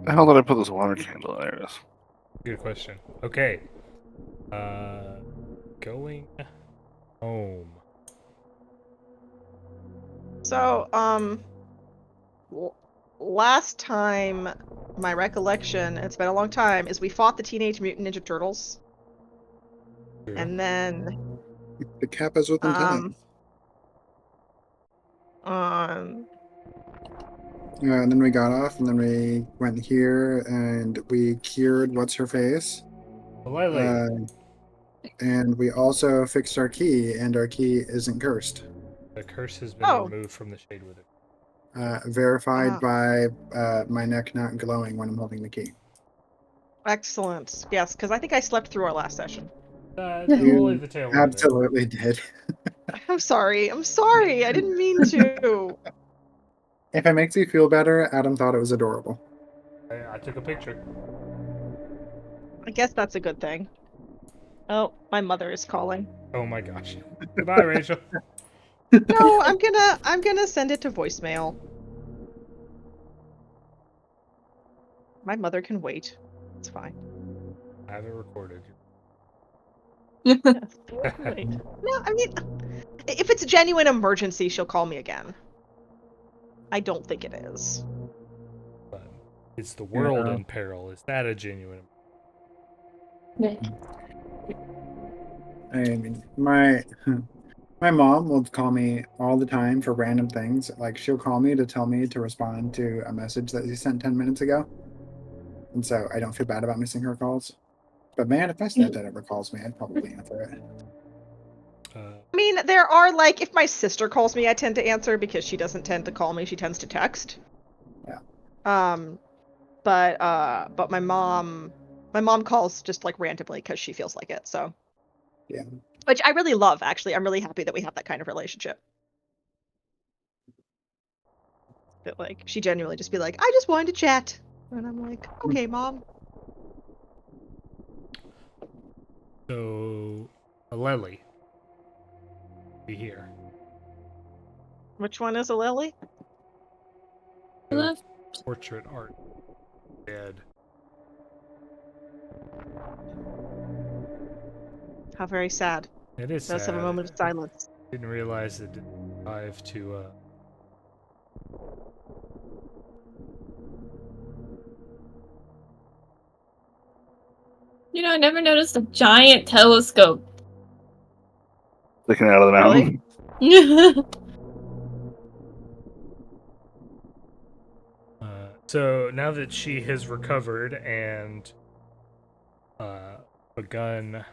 the hell did I put this water candle? There it is. Good question. Okay. Going home. So, last time, my recollection, it's been a long time, is we fought the Teenage Mutant Ninja Turtles. True. And then, The Kappas with antennae. And then we got off, and then we went here, and we cured what's-her-face. And we also fixed our key, and our key isn't cursed. The curse has been removed from the Shade Wither. Verified by my neck not glowing when I'm holding the key. Excellent. Yes, because I think I slept through our last session. Only the tail end absolutely did. I'm sorry. I'm sorry. I didn't mean to. If it makes you feel better, Adam thought it was adorable. I took a picture. I guess that's a good thing. Oh, my mother is calling. Oh my gosh. Goodbye, Rachel. No, I'm gonna send it to voicemail. My mother can wait. It's fine. I have it recorded. Yes, wait. No, I mean, if it's a genuine emergency, she'll call me again. I don't think it is. But it's the world in peril. Is that a genuine? I mean, my mom will call me all the time for random things. Like, she'll call me to tell me to respond to a message that she sent 10 minutes ago. And so I don't feel bad about missing her calls. But man, if my stepdad ever calls me, I'd probably answer it. I mean, there are, like, if my sister calls me, I tend to answer because she doesn't tend to call me. She tends to text. Yeah. But my mom calls just, like, randomly because she feels like it, so. Yeah. Which I really love, actually. I'm really happy that we have that kind of relationship. That, like, she genuinely just be like, I just wanted to chat. And I'm like, okay, Mom. So, Aleli. Be here. Which one is a Lily? Portrait art. Dead. How very sad. It is Let's sad. have a moment of silence. Didn't realize it didn't survive to, You know, I never noticed a giant telescope. Sticking out of the mountain. Really? So now that she has recovered and begun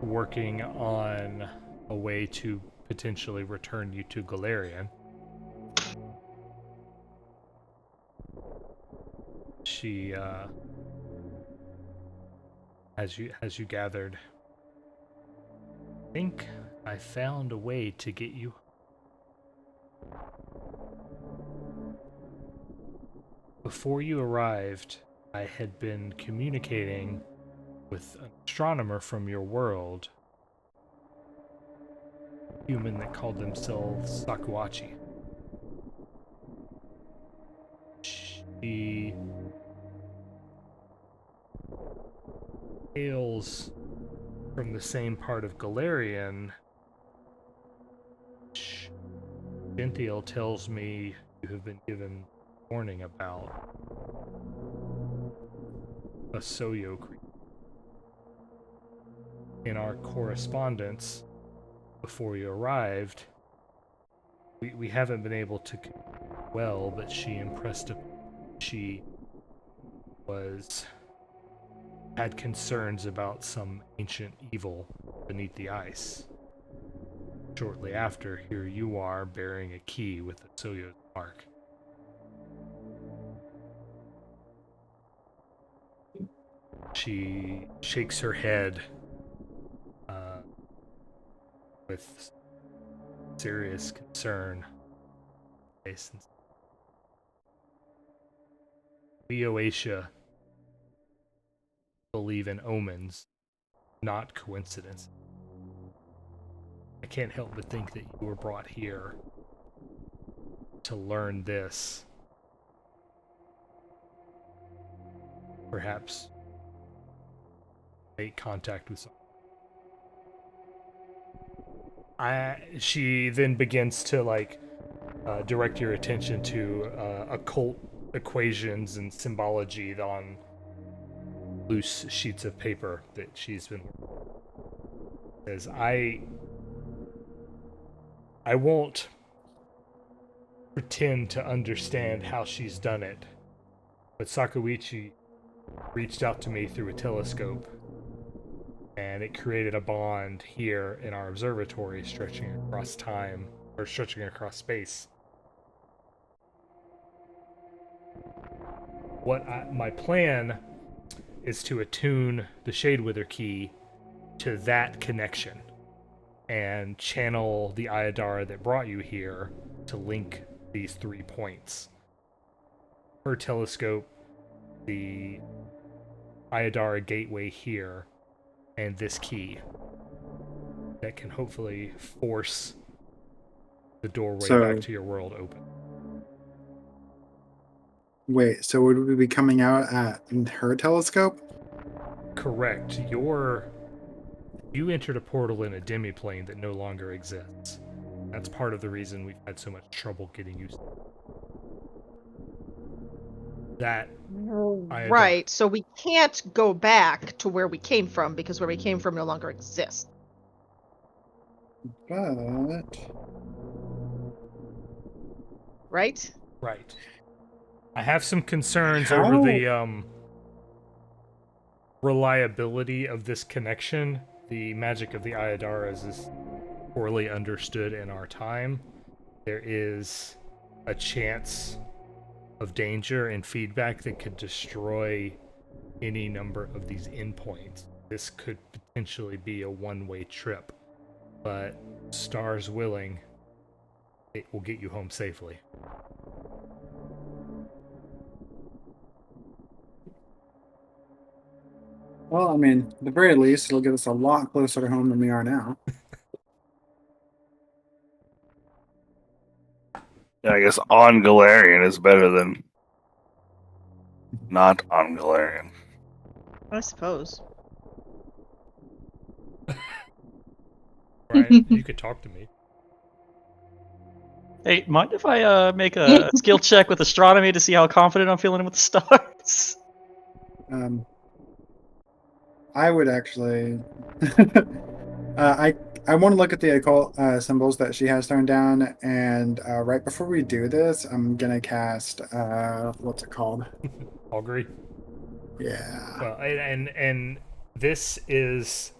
working on a way to potentially return you to Golarion, she as you gathered, I think I found a way to get you. Before you arrived, I had been communicating with an astronomer from your world, a human that called themselves Sakuachi. She hails from the same part of Golarion. Gentile tells me you have been given warning about a Soyo creature. In our correspondence before you arrived, we haven't been able to well, but she impressed upon she had concerns about some ancient evil beneath the ice. Shortly after, here you are bearing a key with the Soyo's mark. She shakes her head with serious concern. We Oasia believe in omens, not coincidence. I can't help but think that you were brought here to learn this perhaps make contact with someone. She then begins to direct your attention to occult equations and symbology on loose sheets of paper that she's been working on. Says, I won't pretend to understand how she's done it, but Sakuichi reached out to me through a telescope, and it created a bond here in our observatory stretching across time, or stretching across space. My plan is to attune the Shadewither key to that connection and channel the aiudara that brought you here to link these 3 points. Her telescope, the aiudara gateway here, and this key that can hopefully force the doorway back to your world open. Wait, so would we be coming out at her telescope? Correct. You entered a portal in a demiplane that no longer exists. That's part of the reason we've had so much trouble getting used to it. That Right, so we can't go back to where we came from because where we came from no longer exists. But Right? Right. I have some concerns over the reliability of this connection. The magic of the aiudaras is poorly understood in our time. There is a chance of danger and feedback that could destroy any number of these endpoints. This could potentially be a one-way trip, but stars willing, it will get you home safely. well, I mean, at the very least, it'll get us a lot closer to home than we are now. Yeah, I guess on Golarion is better than not on Golarion. I suppose. Right? You could talk to me. Hey, mind if I make a skill check with astronomy to see how confident I'm feeling with the stars? I would actually. I want to look at the occult symbols that she has thrown down, and right before we do this, I'm gonna cast what's it called? Augury. Yeah. Well, and this is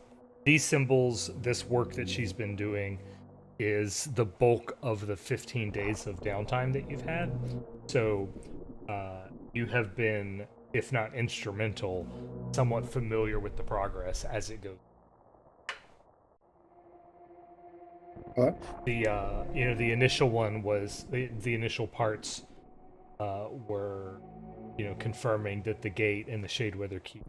these symbols, this work that she's been doing, is the bulk of the 15 days of downtime that you've had. So you have been, if not instrumental, somewhat familiar with the progress as it goes. What? The initial one was the initial parts were confirming that the gate and the Shadewither key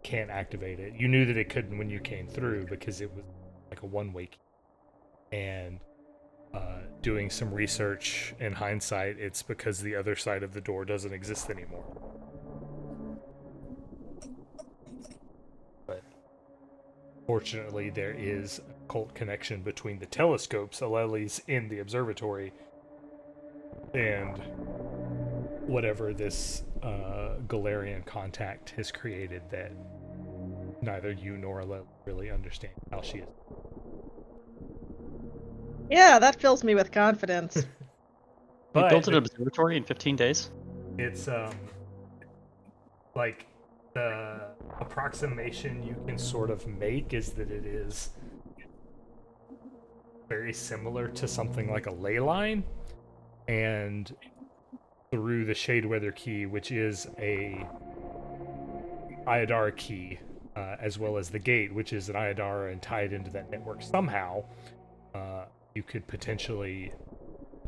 can't activate it. You knew that it couldn't when you came through because it was like a one-way key. And doing some research in hindsight, it's because the other side of the door doesn't exist anymore. But fortunately, there is a occult connection between the telescopes, Aleli's in the observatory, and whatever this Golarion contact has created that neither you nor Aleli really understand how she is. Yeah, that fills me with confidence. You But built an observatory in 15 days? it's like the approximation you can sort of make is that it is very similar to something like a ley line, and through the Shadewither key, which is a aiudara key, as well as the gate, which is an aiudara and tied into that network somehow, you could potentially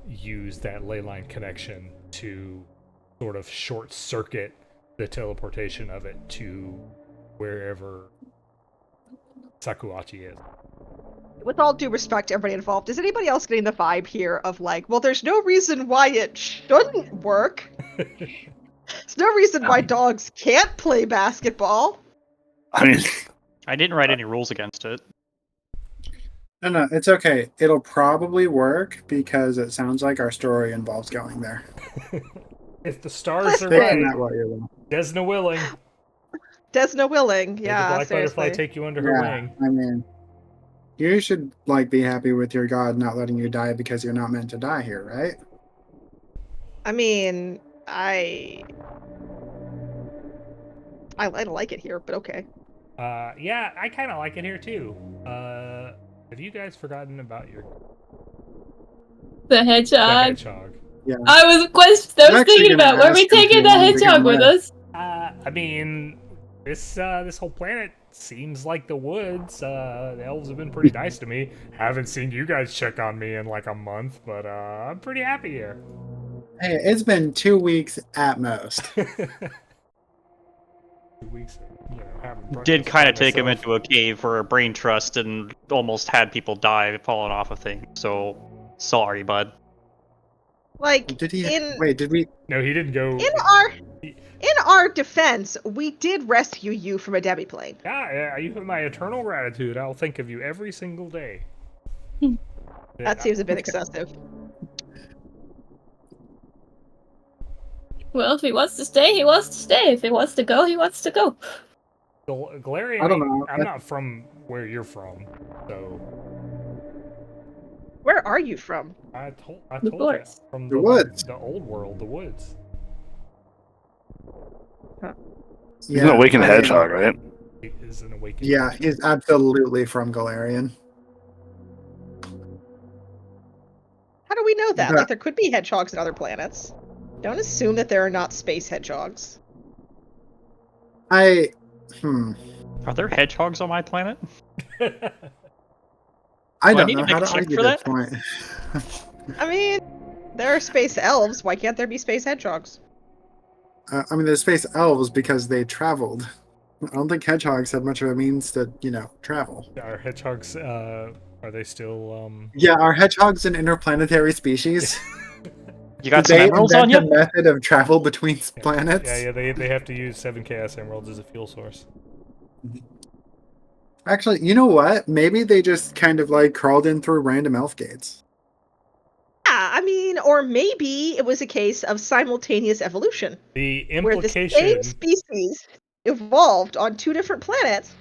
use that ley line connection to sort of short circuit the teleportation of it to wherever Sakuachi is. With all due respect to everybody involved, is anybody else getting the vibe here of like, well, there's no reason why it shouldn't work? There's no reason why dogs can't play basketball. I mean, I didn't write any rules against it. No, it's okay. It'll probably work because it sounds like our story involves going there. If the stars are Taking that right, what you want. Desna willing. Desna willing, May yeah, the Black Butterfly seriously. take you under her Yeah, wing. I mean, you should be happy with your god not letting you die because you're not meant to die here, right? I mean, I like it here, but okay. Yeah, I kind of like it here too. Have you guys forgotten about The the hedgehog. hedgehog? Yeah. I was I'm actually thinking gonna about, were we ask him if he taking the wanted to come hedgehog with with. us? I mean, this whole planet seems like the woods. The elves have been pretty nice to me. Haven't seen you guys check on me in like a month, but I'm pretty happy here. Hey, it's been 2 weeks at most. 2 weeks, having Did breakfast kind by of take him myself. into a cave for a brain trust and almost had people die falling off of things. So sorry, bud. Like Did he? in Wait, did we? No, he didn't go. in our defense, we did rescue you from a demiplane. Yeah, you have my eternal gratitude. I'll think of you every single day. That seems a bit excessive. Well, if he wants to stay, he wants to stay. If he wants to go, he wants to go. Golarion, I don't know. I'm not from where you're from, so Where are you from? I told The you forest. from The woods. the old world, the woods. he's an awakened hedgehog, right? It is an awakened. Yeah, he's absolutely from Golarion. How do we know that? Yeah. Like, there could be hedgehogs on other planets. Don't assume that there are not space hedgehogs. I Are there hedgehogs on my planet? I Do I don't need know to how make to a check argue for this that? point. I mean, there are space elves. Why can't there be space hedgehogs? I mean, there's space elves because they traveled. I don't think hedgehogs have much of a means to, travel. Are hedgehogs? Are they still? Yeah, are hedgehogs an interplanetary species? You got Did some they emeralds on invent you? a method of travel between planets? Yeah. They have to use 7 chaos emeralds as a fuel source. Actually, you know what? Maybe they just kind of crawled in through random elf gates. Yeah, I mean, or maybe it was a case of simultaneous evolution, The where the implication. same species evolved on 2 different planets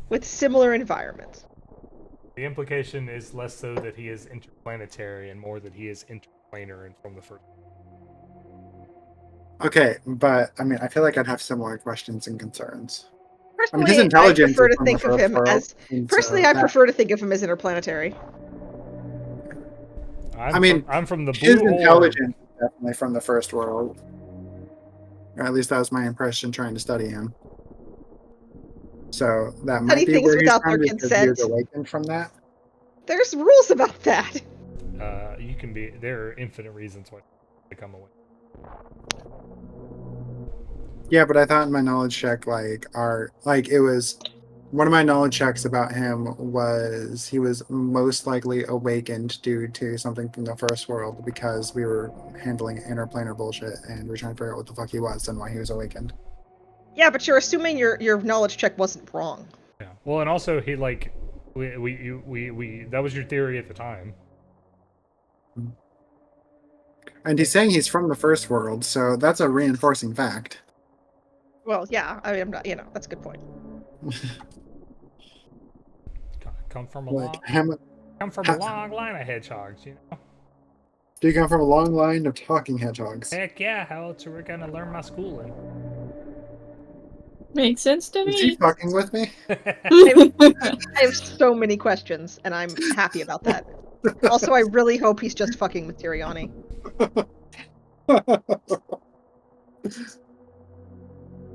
with similar environments. The implication is less so that he is interplanetary and more that he is interplanar and from the first. Okay, but I mean, I feel like I'd have similar questions and concerns. I mean, Personally, his I intelligence prefer is to from the think of first him world, as. and so Personally, I that- prefer to think of him as interplanetary. I'm from the his blue orb. intelligence is definitely from the first world. Or at least that was my impression trying to study him. So that might Study be things where he's without from their because he was consent. awakened from that. There's rules about that. You can be. There are infinite reasons why they come away. Yeah, but I thought in my knowledge check, it was one of my knowledge checks about him was he was most likely awakened due to something from the first world because we were handling interplanar bullshit and we were trying to figure out what the fuck he was and why he was awakened. Yeah, but you're assuming your knowledge check wasn't wrong. Yeah. Well, and also he we that was your theory at the time. And he's saying he's from the first world, so that's a reinforcing fact. Well, yeah, I mean, I'm not. That's a good point. Come from a Like, long line of hedgehogs, you know. do you come from a long line of talking hedgehogs? Heck yeah! How else are we gonna learn my schooling? Makes sense to Is he me. fucking with me? I have so many questions, and I'm happy about that. Also, I really hope he's just fucking with Teriani.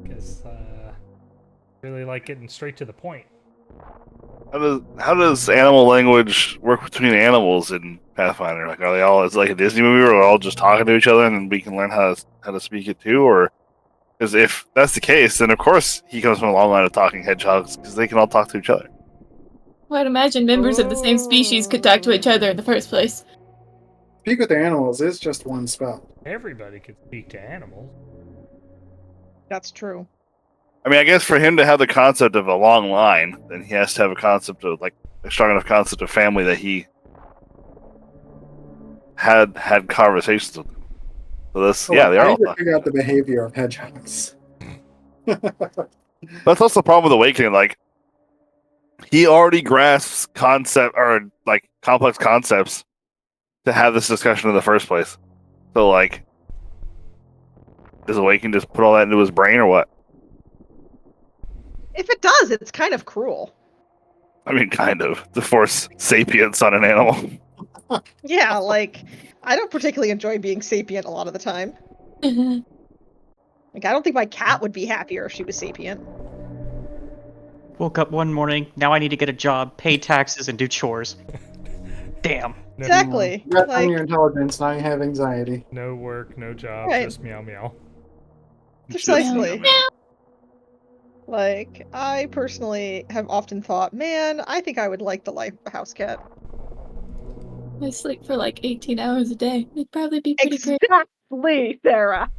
Because really like getting straight to the point. How does animal language work between animals in Pathfinder? Like, are they all? It's like a Disney movie where they're all just talking to each other, and then we can learn how to speak it too? Or because if that's the case, then of course he comes from a long line of talking hedgehogs because they can all talk to each other. Well, I'd imagine members of the same species could talk to each other in the first place. Speak with animals is just one spell. Everybody could speak to animals. That's true. I mean, I guess for him to have the concept of a long line, then he has to have a concept of like a strong enough concept of family that he had conversations with them. So this, yeah, they're I all need to talking. figure out the behavior of hedgehogs. That's also the problem with Awakening. Like, he already grasps concept or like complex concepts to have this discussion in the first place. So, like, does Awakening just put all that into his brain or what? If it does, it's kind of cruel. I mean, kind of to force sapience on an animal. Yeah, like, I don't particularly enjoy being sapient a lot of the time. Like, I don't think my cat would be happier if she was sapient. Woke up one morning, now I need to get a job, pay taxes, and do chores. Damn. Exactly. You got Like, your intelligence, now you have anxiety. No work, no job, Right. just meow meow. precisely. Like, I personally have often thought, man, I think I would like the life of a house cat. I sleep for like 18 hours a day. It'd probably be pretty great. Exactly, Sarah.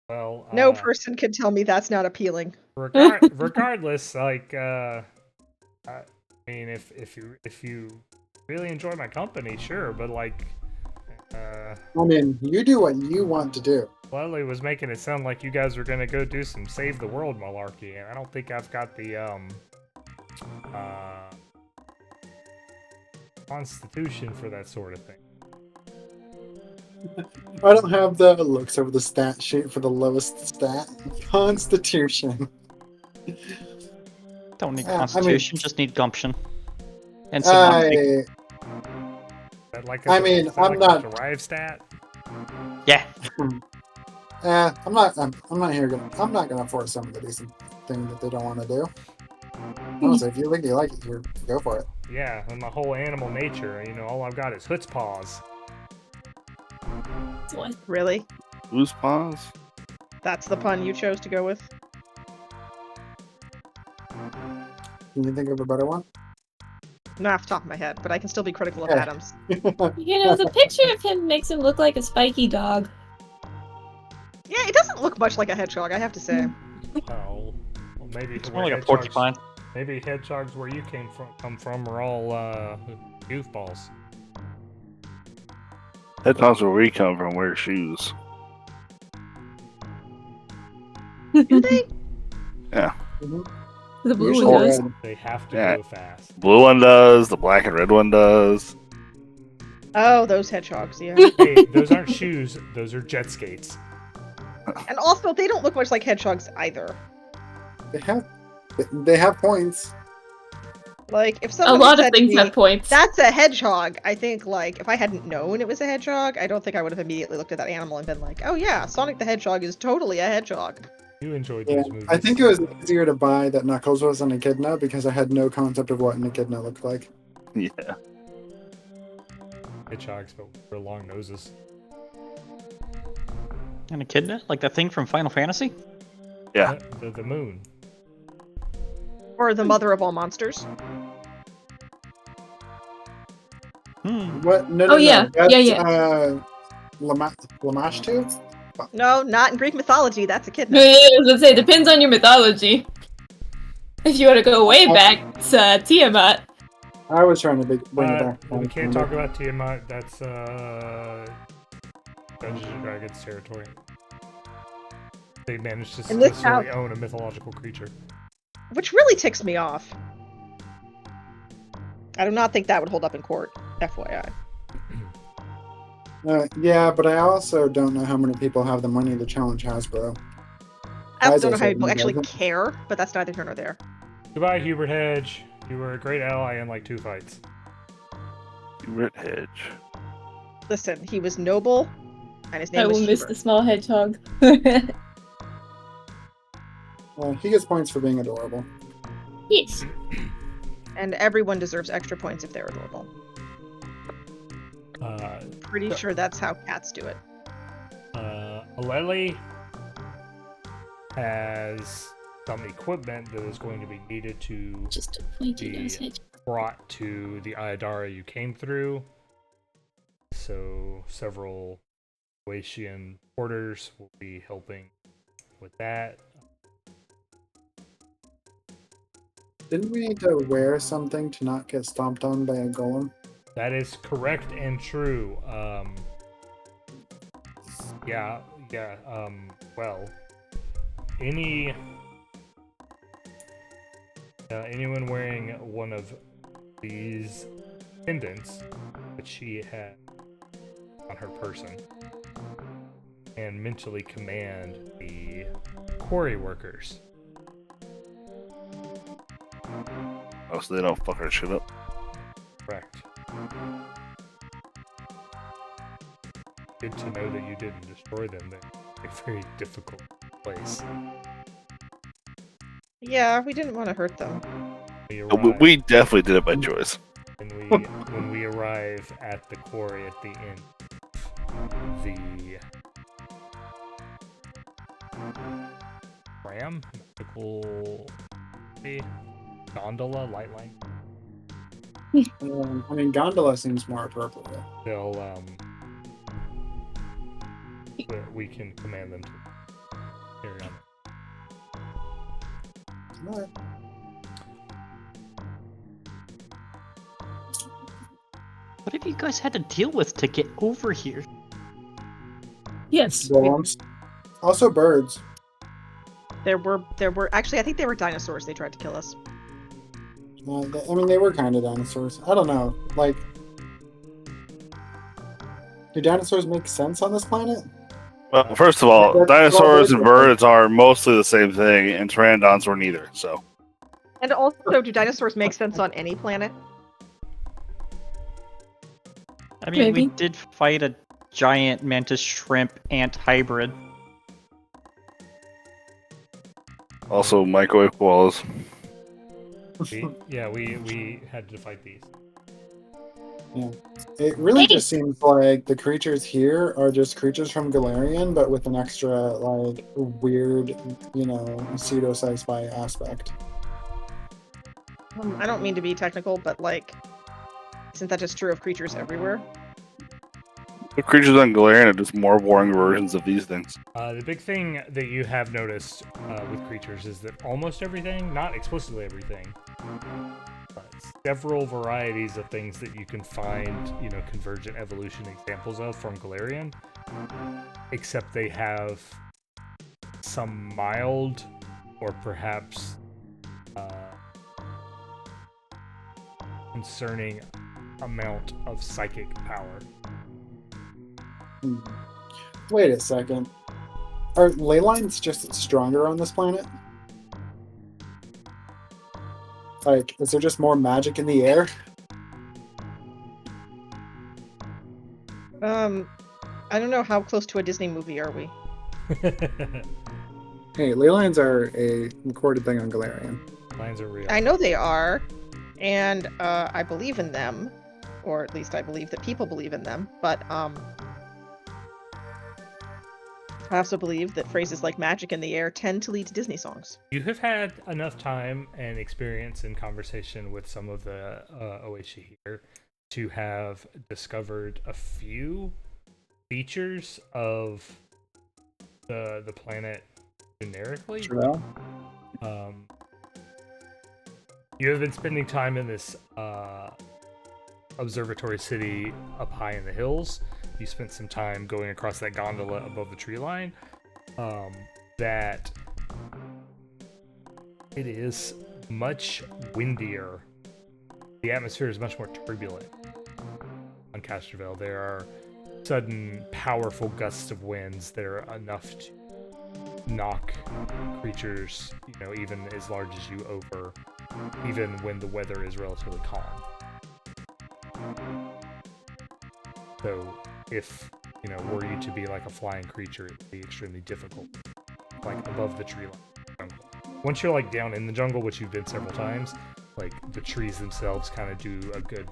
Well, No person can tell me that's not appealing. regardless, like, I mean, if you really enjoy my company, sure, but like, I mean, you do what you want to do. Lily was making it sound like you guys were gonna go do some save the world malarkey, and I don't think I've got the constitution for that sort of thing. I don't have the looks over the stat sheet for the lowest stat. Constitution. Don't need I mean- constitution, just need gumption. And semantic. That like I mean, is that I'm like not- a derived stat. Yeah. I'm not gonna force someone to do something that they don't want to do. Honestly, if you think you like it, go for it. Yeah, and my whole animal nature, you know, all I've got is Hoot's paws. What? Really? Whose paws? That's the pun you chose to go with? Can you think of a better one? Not off the top of my head, but I can still be critical of Yeah. Adams. You know, the picture of him makes him look like a spiky dog. Yeah, it doesn't look much like a hedgehog, I have to say. Oh, well, maybe It's where more like a hedgehogs- porcupine. Maybe hedgehogs where you come from are all goofballs. Hedgehogs where we come from wear shoes. Do they? The blue Usually one does. red. They have to Yeah. go fast. Blue one does. The black and red one does. Oh, those hedgehogs, yeah. Hey, those aren't shoes. Those are jet skates. And also, they don't look much like hedgehogs either. They have points. Like, if A someone lot of said to things me, have points. that's a hedgehog, I think, like, if I hadn't known it was a hedgehog, I don't think I would have immediately looked at that animal and been like, oh yeah, Sonic the Hedgehog is totally a hedgehog. You enjoyed Yeah, those movies. I think it was easier to buy that Knuckles was an echidna because I had no concept of what an echidna looked like. Yeah. hedgehogs, but with real long noses. An echidna? Like that thing from Final Fantasy? Yeah. The moon. Or the mother of all monsters. Hmm. What? No, Oh, yeah. That's, Yeah. Lamash too? No, not in Greek mythology, that's I echidna. was gonna say, depends on your mythology. If you want to go way back, it's Tiamat. I was trying to bring it back. We can't talk about Tiamat. That's Dungeons and Dragons territory. They managed to In this successfully own a mythological creature. Which really ticks me off. I do not think that would hold up in court, FYI. Yeah, but I also don't know how many people have the money to challenge Hasbro. I also Guys, don't know how I people said actually doesn't. care, but that's neither here nor there. Goodbye, Hubert Hedge. You were a great ally in like 2 fights. Hubert Hedge. Listen, he was noble, and his I name was will miss Hubert. the small hedgehog. He gets points for being adorable. Yes. And everyone deserves extra points if they're adorable. Pretty sure that's how cats do it. Aleli has some equipment that is going to be needed to Just a pointy The- nose hedgehog. brought to the Aiudara you came through. So several Oasian porters will be helping with that. Didn't we need to wear something to not get stomped on by a golem? That is correct and true. Well, anyone wearing one of these pendants, which she had on her person, and mentally command the quarry workers. Oh, so they don't fuck our shit up. Correct. Good to know that you didn't destroy them. They're a very difficult place. Yeah, we didn't want to hurt them. We definitely did it by choice. When we arrive at the quarry at the end, the tram, medical gondola, light line. I mean, gondola seems more appropriate. They'll we can command them to carry on. Alright. What have you guys had to deal with to get over here? Yes. Golems. Also birds. There were actually, I think they were dinosaurs. They tried to kill us. I mean, they were kind of dinosaurs. I don't know. Like, do dinosaurs make sense on this planet? Well, first of all, dinosaurs and birds are mostly the same thing, and pteranodons were neither. So, And also, do dinosaurs make sense on any planet? I mean, we Maybe. did fight a giant mantis shrimp ant hybrid. also microwave koalas. We had to fight these. Yeah. It really just seems like the creatures here are just creatures from Golarion, but with an extra, like, weird, pseudo sci-fi aspect. I don't mean to be technical, but like, isn't that just true of creatures everywhere? The creatures on Golarion are just more boring versions of these things. The big thing that you have noticed with creatures is that almost everything, not explicitly everything, but several varieties of things that you can find, convergent evolution examples of from Golarion, except they have some mild or perhaps concerning amount of psychic power. Wait a second. Are ley lines just stronger on this planet? Like, is there just more magic in the air? I don't know, how close to a Disney movie are we? Hey, ley lines are a recorded thing on Golarion. Lines are real. I know they are, and I believe in them, or at least I believe that people believe in them, but I also believe that phrases like magic in the air tend to lead to Disney songs. You have had enough time and experience in conversation with some of the Oashi here to have discovered a few features of the planet generically. Chirurgeon? You have been spending time in this observatory city up high in the hills. You spent some time going across that gondola above the tree line. That it is much windier. The atmosphere is much more turbulent on Castrovel. There are sudden, powerful gusts of winds that are enough to knock creatures, even as large as you over, even when the weather is relatively calm. So, if were you to be like a flying creature, it would be extremely difficult, like above the tree line. Once you're like down in the jungle, which you've been several times, like the trees themselves kind of do a good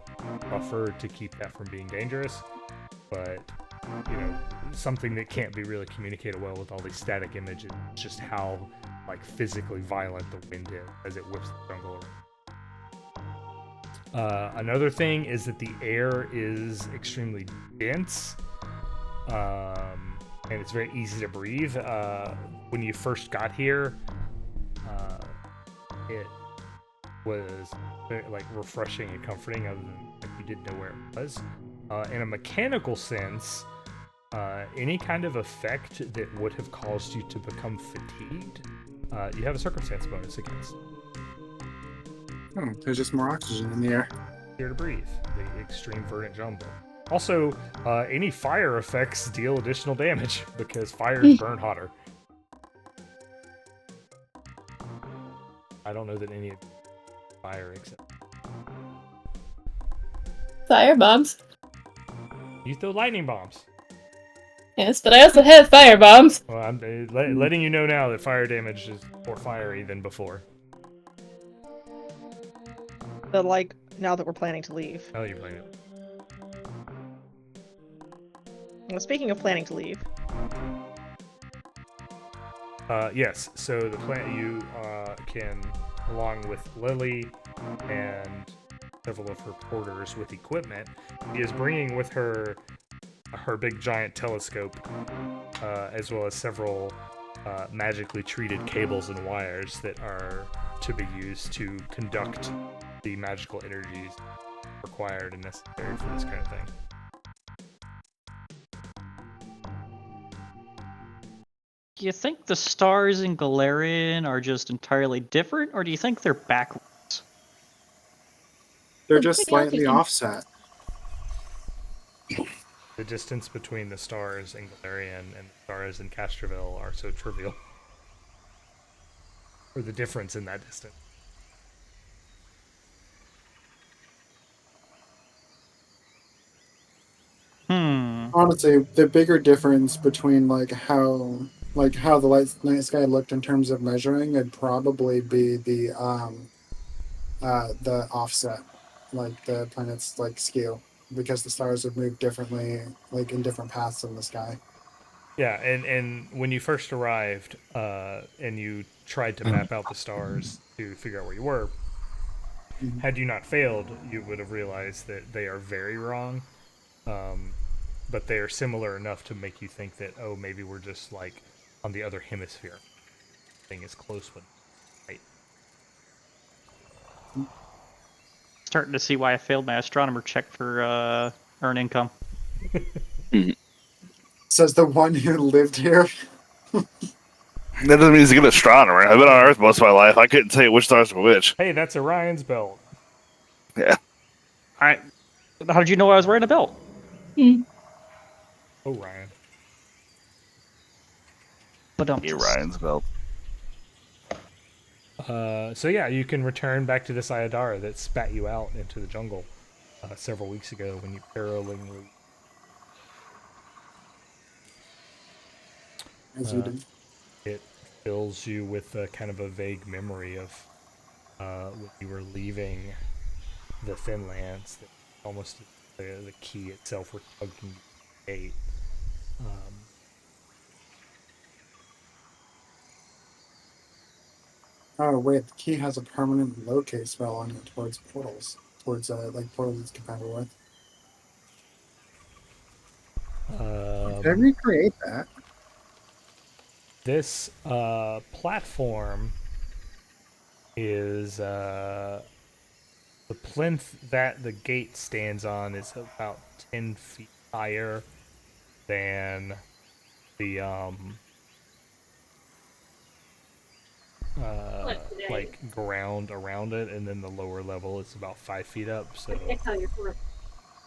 buffer to keep that from being dangerous. But something that can't be really communicated well with all these static images, just how like physically violent the wind is as it whips the jungle Another thing is that the air is extremely dense, and it's very easy to breathe. When you first got here, it was very, refreshing and comforting, other than you didn't know where it was. In a mechanical sense, any kind of effect that would have caused you to become fatigued, you have a circumstance bonus against. Oh, there's just more oxygen in the air. Here to breathe, the extreme verdant jungle. Also, any fire effects deal additional damage because fires burn hotter. I don't know that any of fire except Fire bombs. you throw lightning bombs. Yes, but I also have fire bombs. Well, I'm letting you know now that fire damage is more fiery than before. But like now that we're planning to leave. Oh, you're playing it. Well, speaking of planning to leave, Yes, so the plan you can, along with Lily and several of her porters with equipment, she is bringing with her her big giant telescope, as well as several magically treated cables and wires that are to be used to conduct the magical energies required and necessary for this kind of thing. Do you think the stars in Golarion are just entirely different, or do you think they're backwards? They're just slightly offset. The distance between the stars in Golarion and the stars in Castrovel are so trivial. Or the difference in that distance. Honestly, the bigger difference between how the night sky looked in terms of measuring would probably be the offset, like the planet's skew, because the stars would move differently, in different paths in the sky. Yeah, and when you first arrived, and you tried to map out the stars to figure out where you were, had you not failed, you would have realized that they are very wrong. But they are similar enough to make you think that, oh, maybe we're just on the other hemisphere. Thing is close one, right? Starting to see why I failed my astronomer check for earn income. Says the one who lived here. That doesn't mean he's a good astronomer. I've been on Earth most of my life. I couldn't tell you which stars were which. Hey, that's Orion's belt. Yeah. How did you know I was wearing a belt? Orion. But Orion's belt. So yeah, you can return back to this aiudara that spat you out into the jungle several weeks ago when you perilously. As you did. It fills you with kind of a vague memory of when you were leaving the Thin Lands, that almost the key itself was tugging you to the gate. Oh wait, the key has a permanent locate spell on it towards portals, portals it's compatible with. Did I recreate that? This platform is the plinth that the gate stands on is about 10 feet higher than the ground around it, and then the lower level is about 5 feet up. So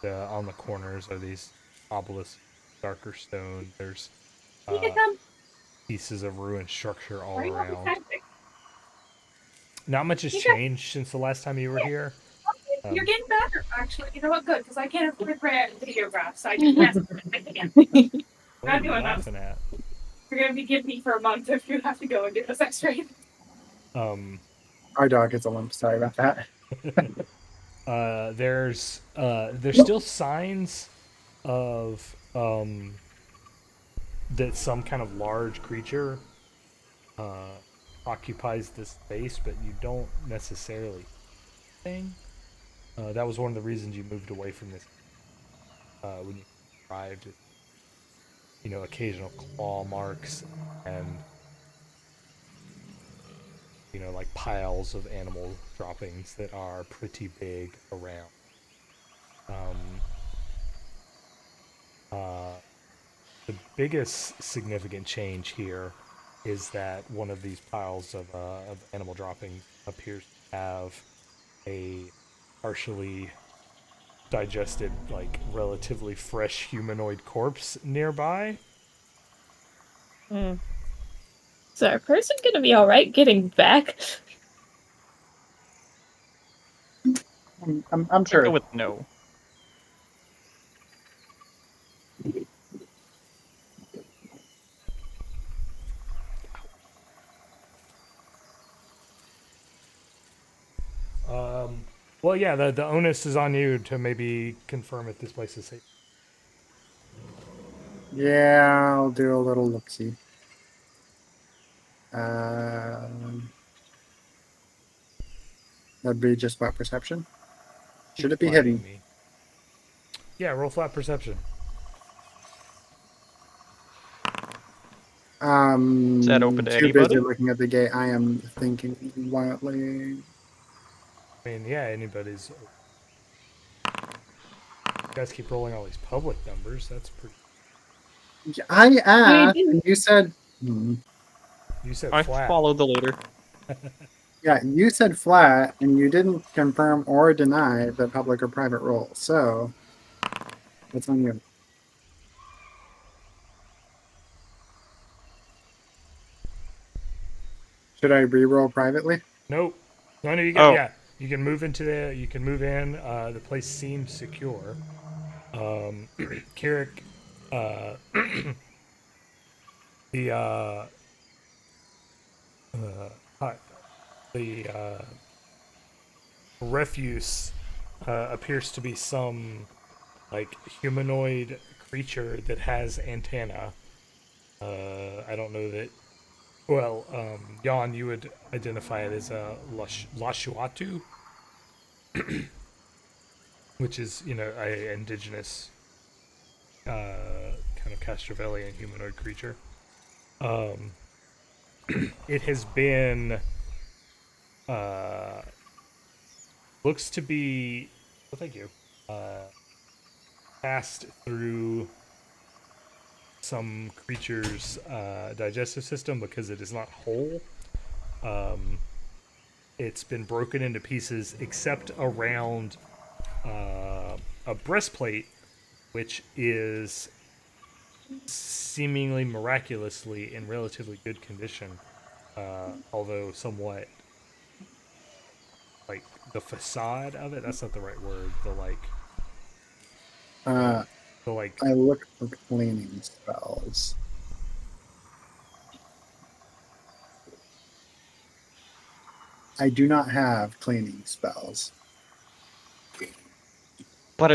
on the corners are these obelisks, darker stone. There's pieces of ruined structure all around. Not much has changed since the last time you were here. You're getting better, actually. You know what? Good, because I can't afford videographs. So I can mess with it again. What are Not you doing laughing at? You're gonna be giving me for a month if you have to go and do those X-rays. Our dog is a limp. Sorry about that. There's still signs of that some kind of large creature occupies this space, but you don't necessarily think. That was one of the reasons you moved away from this when you arrived. Occasional claw marks and like piles of animal droppings that are pretty big around. The biggest significant change here is that one of these piles of animal droppings appears to have a partially digested, like relatively fresh humanoid corpse nearby. Mm. Is our person gonna be alright getting back? I'm I'll sure. go with no. Well, yeah, the onus is on you to maybe confirm if this place is safe. Yeah, I'll do a little look-see. That'd be just by perception. Should it be Fighting hidden? me. Yeah, roll flat perception. Is that open to Too busy anybody? looking at the gate. I am thinking wildly. I mean, yeah, anybody's. You guys keep rolling all these public numbers. That's pretty. I asked, didn't- and you said, You said I flat. followed the leader. yeah, you said flat, and you didn't confirm or deny the public or private roll. So, it's on you. Should I re-roll privately? Nope. None of you Oh. Yeah, you can move into the. You can move in. The place seems secure. Kirrik, the hi- the refuse appears to be some like humanoid creature that has antenna. I don't know that. Well, Yawn, you would identify it as a Lashuatu, which is a indigenous kind of Castrovelian humanoid creature. It has been looks to be. Oh, thank you. Passed through some creature's digestive system because it is not whole. It's been broken into pieces except around a breastplate, which is seemingly miraculously in relatively good condition, although somewhat like the facade of it. That's not the right word. Uh, The like. I look for cleaning spells. I do not have cleaning spells. But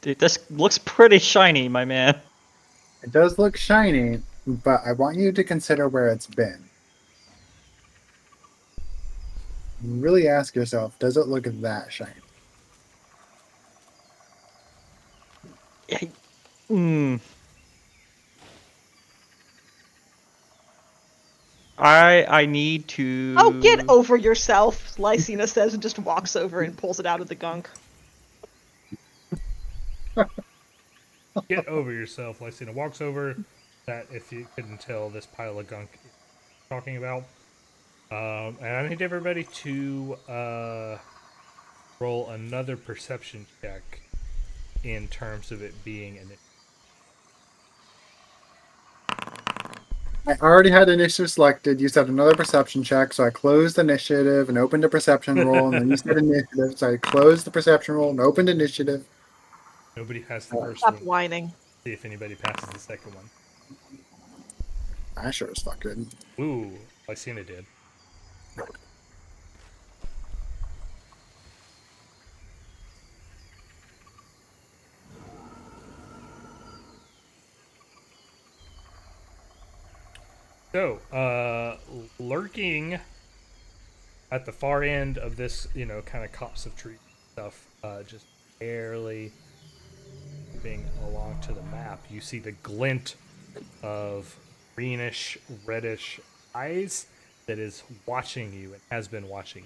this looks pretty shiny, my man. It does look shiny, but I want you to consider where it's been. Really ask yourself, does it look that shiny? Hmm. I need to. Oh, get over yourself, Lycaena says, and just walks over and pulls it out of the gunk. Get over yourself. Lycaena walks over. That, if you couldn't tell, this pile of gunk is talking about. And I need everybody to roll another perception check in terms of it being an. I already had initiative selected. You said another perception check, so I closed initiative and opened a perception roll, and then you said initiative, so I closed the perception roll and opened initiative. Nobody passed the first Stop one. whining. See if anybody passes the second one. I sure as fuck did. Ooh, Lycaena did. So, lurking at the far end of this, kind of copse of trees stuff just barely moving along to the map, you see the glint of greenish, reddish eyes that is watching you and has been watching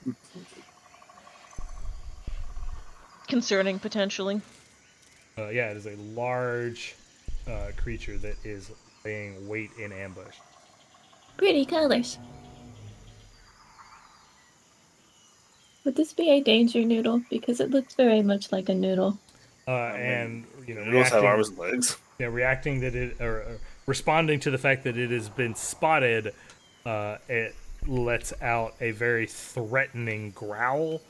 you. Concerning, potentially. Yeah, it is a large creature that is laying wait in ambush. Pretty colors. Would this be a danger noodle? Because it looks very much like a noodle. And Noodles have arms and legs. Yeah, reacting that it or responding to the fact that it has been spotted, it lets out a very threatening growl.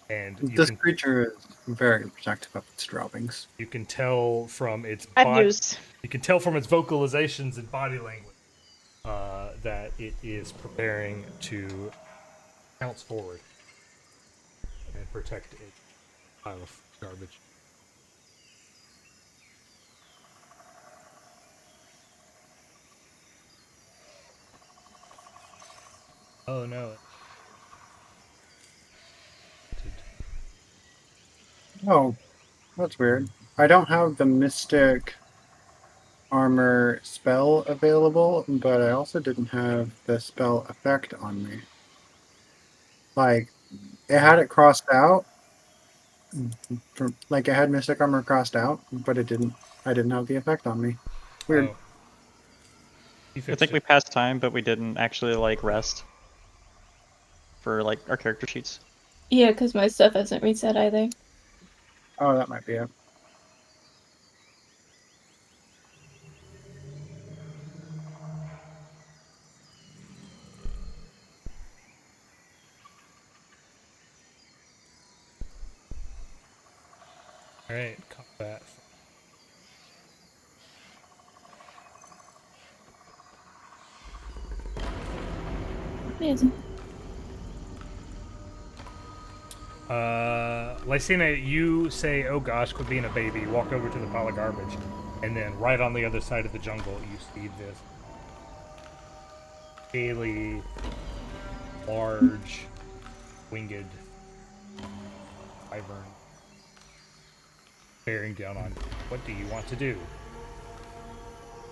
And This creature is very protective of its droppings. You can tell from its You can tell from its vocalizations and body language that it is preparing to pounce forward and protect its pile of garbage. Oh no. Oh, that's weird. I don't have the Mystic Armor spell available, but I also didn't have the spell effect on me. Like, it had it crossed out. Like, it had Mystic Armor crossed out, but it didn't. I didn't have the effect on me. Weird. Oh. I think we passed time, but we didn't actually like rest for like our character sheets. Yeah, because my stuff hasn't reset either. Oh, that might be it. Alright, combat. Amazing. Lycaena, you say, "Oh gosh, quit being a baby." Walk over to the pile of garbage, and then right on the other side of the jungle, you see this scaly, large, winged wyvern bearing down on you. What do you want to do?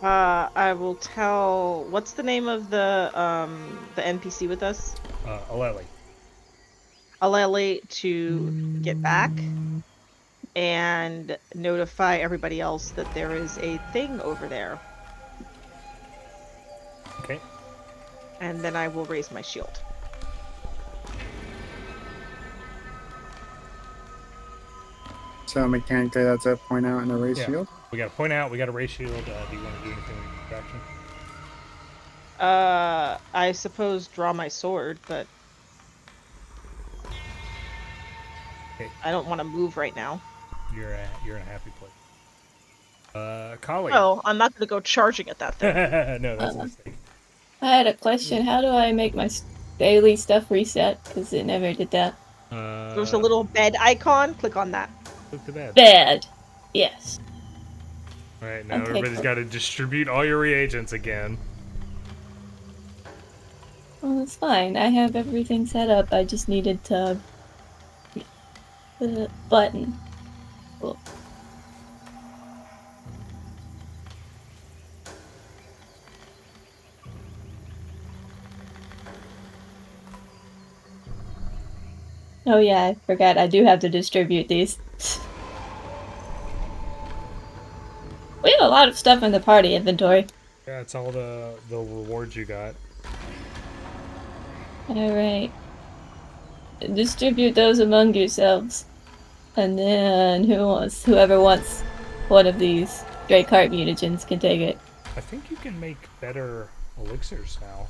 I will tell. What's the name of the NPC with us? Aleli. Aleli to get back and notify everybody else that there is a thing over there. Okay. And then I will raise my shield. So mechanically, that's a point out and a raise shield? We got to point out, we got a raise shield. Do you want to do anything with your action? I suppose draw my sword, but Okay. I don't want to move right now. You're in a happy place. Khali. Oh, I'm not going to go charging at that thing. No, that's a mistake. I had a question. How do I make my daily stuff reset? Because it never did that. There's a little bed icon. Click on that. Click the bed. Bed. Yes. Alright, now Okay, everybody's cool. got to distribute all your reagents again. Well, that's fine. I have everything set up. I just needed to... the button. Cool. Oh yeah, I forgot. I do have to distribute these. We have a lot of stuff in the party inventory. Yeah, it's all the rewards you got. Alright. Distribute those among yourselves. And then whoever wants one of these stray cart mutagens can take it. I think you can make better elixirs now.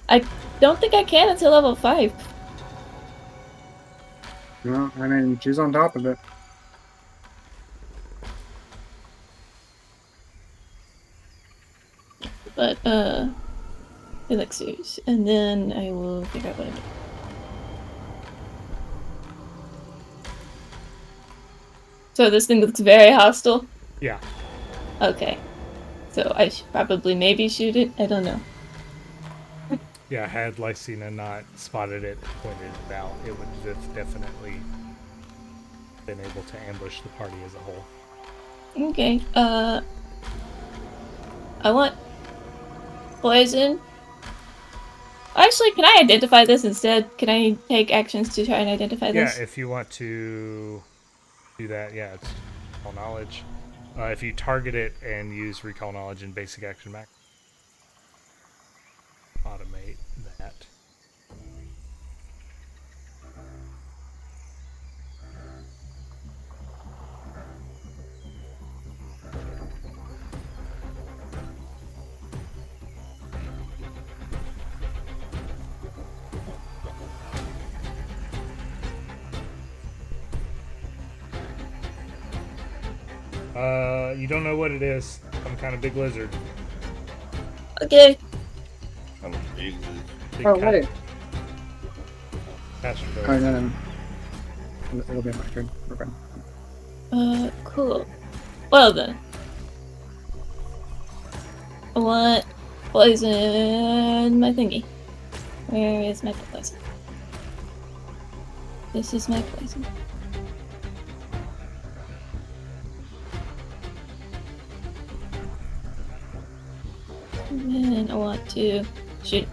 I don't think I can until level 5. No, I mean, she's on top of it. But, elixirs. And then I will figure out what I do. So this thing looks very hostile? Yeah. Okay. So I should probably maybe shoot it? I don't know. Yeah, had Lycaena not spotted it, pointed it out, it would have definitely been able to ambush the party as a whole. Okay, I want poison. Actually, can I identify this instead? Can I take actions to try and identify this? Yeah, if you want to do that, yeah, it's recall knowledge. If you target it and use recall knowledge in basic action max, automate that. You don't know what it is. Some kind of big lizard. Okay. Kind of big. Big Oh, wait. Castrovel. Oh, no. It'll be my turn. We're fine. Cool. Well then. I want poison my thingy. Where is my poison? This is my poison. And then I want to shoot.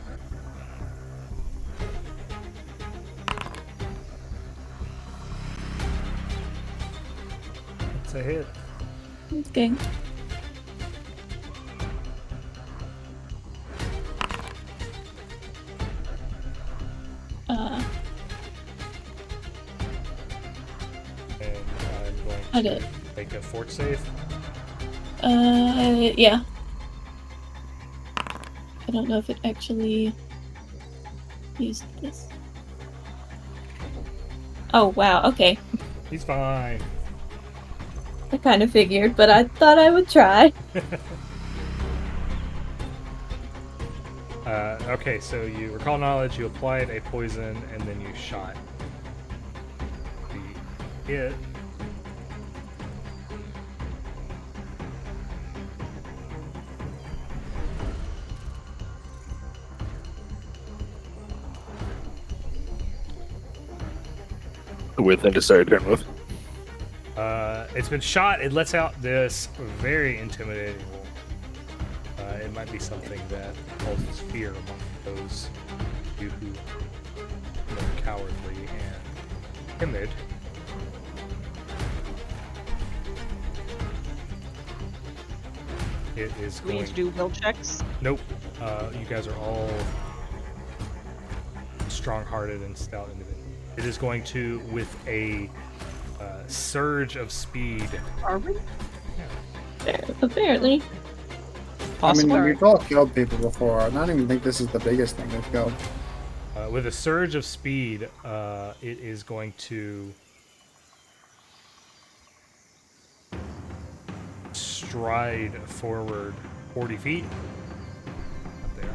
It's a hit. Okay. And I'm I going did. to make a fort save. Yeah. I don't know if it actually used this. Oh, wow, okay. He's fine. I kind of figured, but I thought I would try. Okay, so you recall knowledge, you applied a poison, and then you shot the hit. With and to start your turn with. It's been shot. It lets out this very intimidating roar. It might be something that causes fear among those of you who are cowardly and timid. It is We going need to do will checks. Nope. You guys are all strong-hearted and stout individuals. It is going to, with a surge of speed. Are we? Apparently. I mean, Sorry. we've all killed people before. I don't even think this is the biggest thing we've killed. With a surge of speed, it is going to stride forward 40 feet. Up there.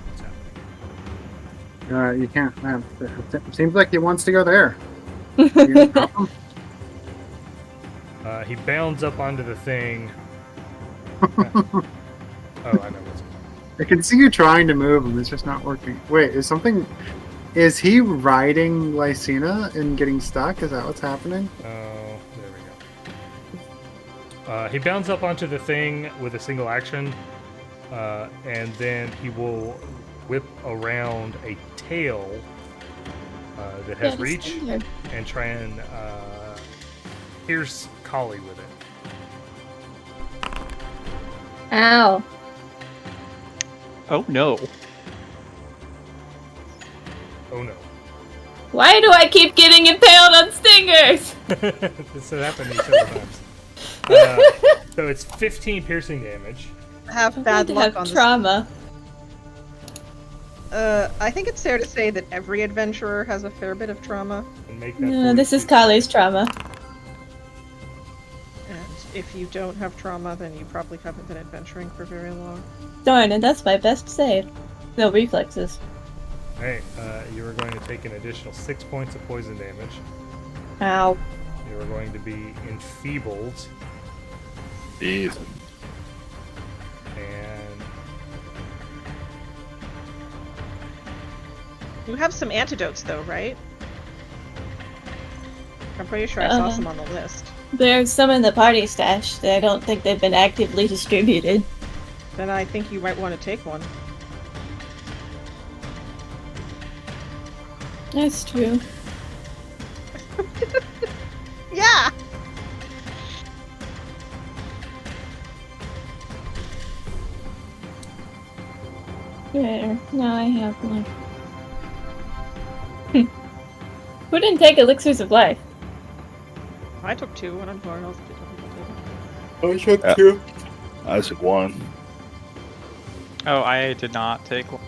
What's happening? You can't. It seems like he wants to go there. You gonna stop him? He bounds up onto the thing. Oh, I know what's I can see you trying to move him. It's just not working. Wait, is he riding Lycaena and getting stuck? Is that what's happening? Oh, there we go. He bounds up onto the thing with a single action, and then he will whip around a tail that has reach and try and pierce Khali with it. Ow. Oh no. Oh no. Why do I keep getting impaled on stingers? This has happened to me several times. So it's 15 piercing damage. Have I bad need to luck have on trauma. this. I think it's fair to say that every adventurer has a fair bit of trauma. And make that No, this is 42. Khali's trauma. And if you don't have trauma, then you probably haven't been adventuring for very long. Darn, and that's my best save. No reflexes. Alright, you are going to take an additional 6 points of poison damage. Ow. You are going to be enfeebled. Jeez. You have some antidotes, though, right? I'm pretty sure I saw some on the list. There's some in the party stash that I don't think they've been actively distributed. Then I think you might want to take one. That's true. Yeah! There. Now I have one. Who didn't take elixirs of life? I took 2. I don't know who else did. I took 2. I took 1. Oh, I did not take one.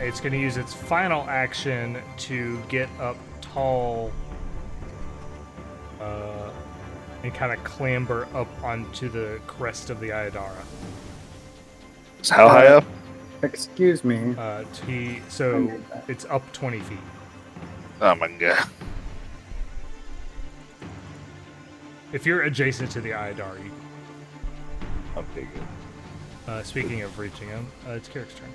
It's going to use its final action to get up tall and kind of clamber up onto the crest of the Aiudara. How high up? Excuse me. So it's up 20 feet. Oh my god. If you're adjacent to the Aiudara, you Okay, good. speaking of reaching him, it's Kirrik's turn.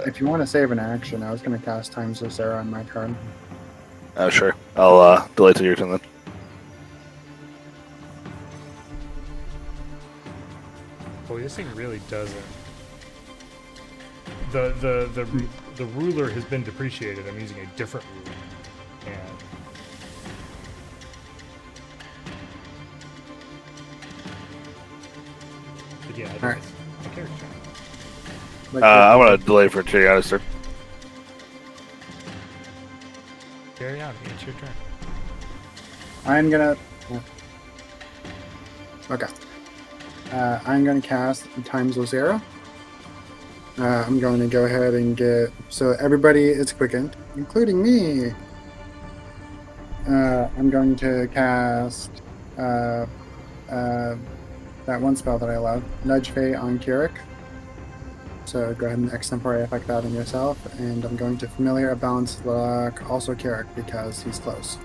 If you want to save an action, I was going to cast Times of Sarah on my turn. Oh, sure. I'll delay till your turn then. Boy, this thing really doesn't. The ruler has been depreciated. I'm using a different ruler. And but yeah, Alright. my character turn. I'm gonna delay for Teriani's turn. Teriani, it's your turn. I'm gonna. Okay. I'm gonna cast Times of Zero. I'm going to go ahead and get. So everybody is quickened, including me. I'm going to cast that one spell that I love, Nudge Fey on Kirrik. So go ahead and extemporary effect that on yourself, and I'm going to Familiar a Balanced Lock, also Kirrik, because he's close.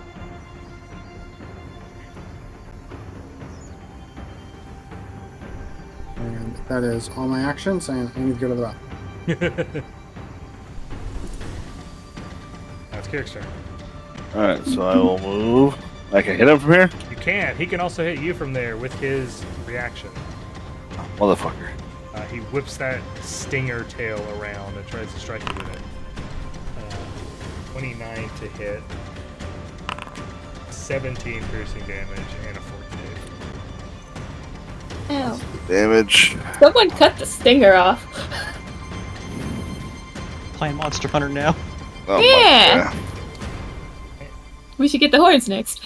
And that is all my actions, and I need to go to the bottom. That's Kirrik's turn. Alright, so I will move. I can hit him from here? You can. He can also hit you from there with his reaction. Motherfucker. He whips that stinger tail around and tries to strike you with it. 29 to hit, 17 piercing damage, and a 14. Ow. Damage. Someone cut the stinger off. Playing Monster Hunter now. Oh Yeah. my god. We should get the horns next.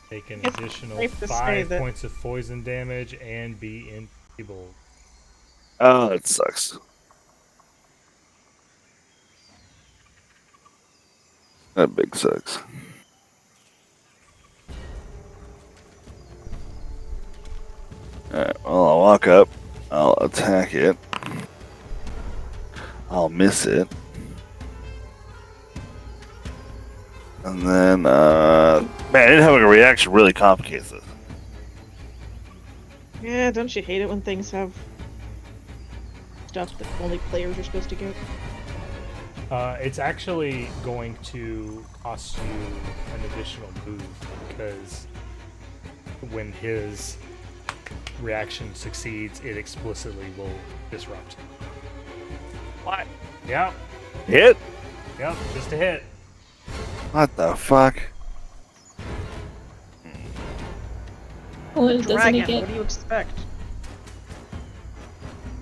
Take an It's additional safe to say 5 that- points of poison damage and be enfeebled. Oh, that sucks. That big sucks. Alright, well, I'll walk up. I'll attack it. I'll miss it. And then, man, not having a reaction really complicates this. Yeah, don't you hate it when things have stuff that only players are supposed to get? It's actually going to cost you an additional move because when his reaction succeeds, it explicitly will disrupt. What? Yep, Hit? yep, just a hit. What the fuck? What doesn't Dragon, he get? what do you expect?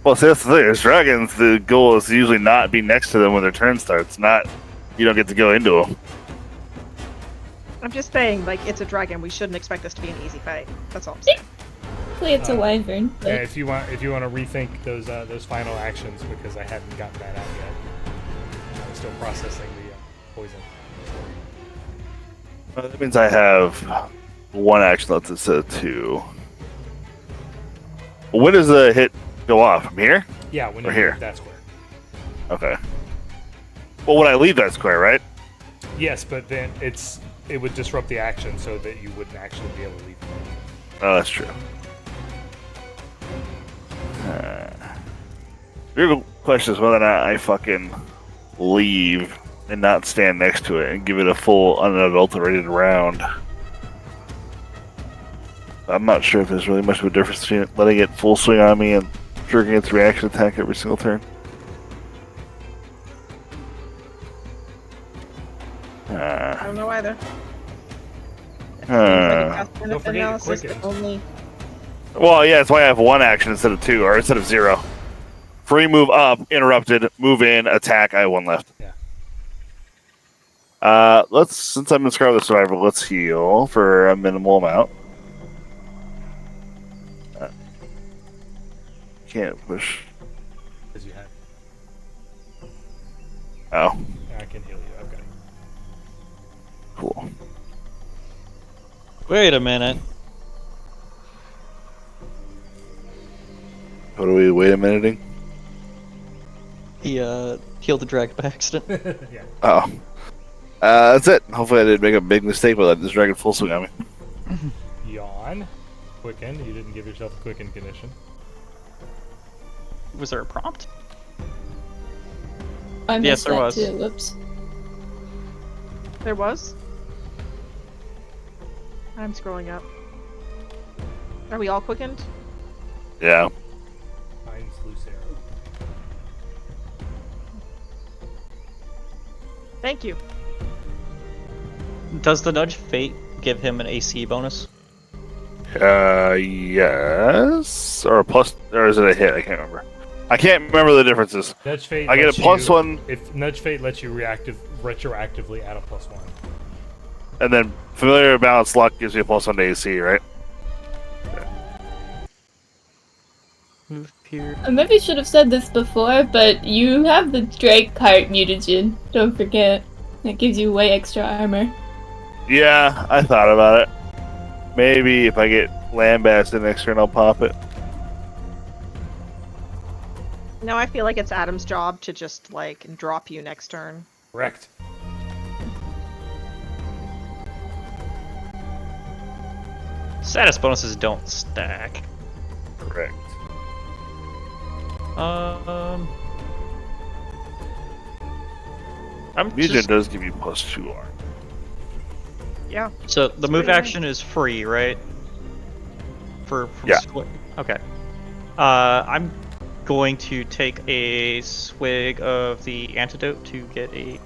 Well, see, that's the thing. As dragons, the goal is to usually not be next to them when their turn starts. Not, you don't get to go into them. I'm just saying, like, it's a dragon. We shouldn't expect this to be an easy fight. That's all I'm saying. Hopefully it's a wyvern. But Yeah, if you want to rethink those final actions because I hadn't gotten that out yet. I'm still processing the poison. That means I have one action left instead of 2. When does the hit go off? From here? Yeah, when Or you here. leave that square. Okay. Well, when I leave that square, right? Yes, but then it would disrupt the action so that you wouldn't actually be able to leave. Oh, that's true. Your question is whether or not I fucking leave and not stand next to it and give it a full unadulterated round. I'm not sure if there's really much of a difference between letting it full swing on me and triggering its reaction attack every single turn. I don't know either. Don't forget to quicken. Only... Well, yeah, that's why I have one action instead of two, or instead of 0. Free move up, interrupted, move in, attack. I have one left. Yeah. Since I'm in Scarlet Survivor, let's heal for a minimal amount. Can't push. Because you have. Oh, I can heal you. I've got it. cool. Wait a minute. What are we wait a minuting? He healed the dragon by accident. Yeah. Oh. That's it. Hopefully I didn't make a big mistake by letting this dragon full swing on me. Yawn. Quicken. You didn't give yourself a quicken condition. Was there a prompt? I Yes, missed there that was. too. Whoops. There was? I'm scrolling up. Are we all quickened? Yeah. Mine's loose arrow. Thank you. Does the Nudge Fate give him an AC bonus? Yes. Or a plus, or is it a hit? I can't remember. I can't remember the differences. Nudge Fate. I get a lets plus you- 1, If Nudge Fate lets you retroactively add a +1. and then Familiar Balanced Luck gives you a plus 1 to AC, right? Move here. I maybe should have said this before, but you have the Drake Heart mutagen. Don't forget. That gives you way extra armor. Yeah, I thought about it. Maybe if I get lambasted next turn, I'll pop it. Now I feel like it's Adam's job to just, like, drop you next turn. Correct. Status bonuses don't stack. Correct. I'm Mutagen just... does give you plus 2 arm. Yeah. So the move pretty action is free, right? From Yeah. Okay. I'm going to take a swig of the antidote to get a...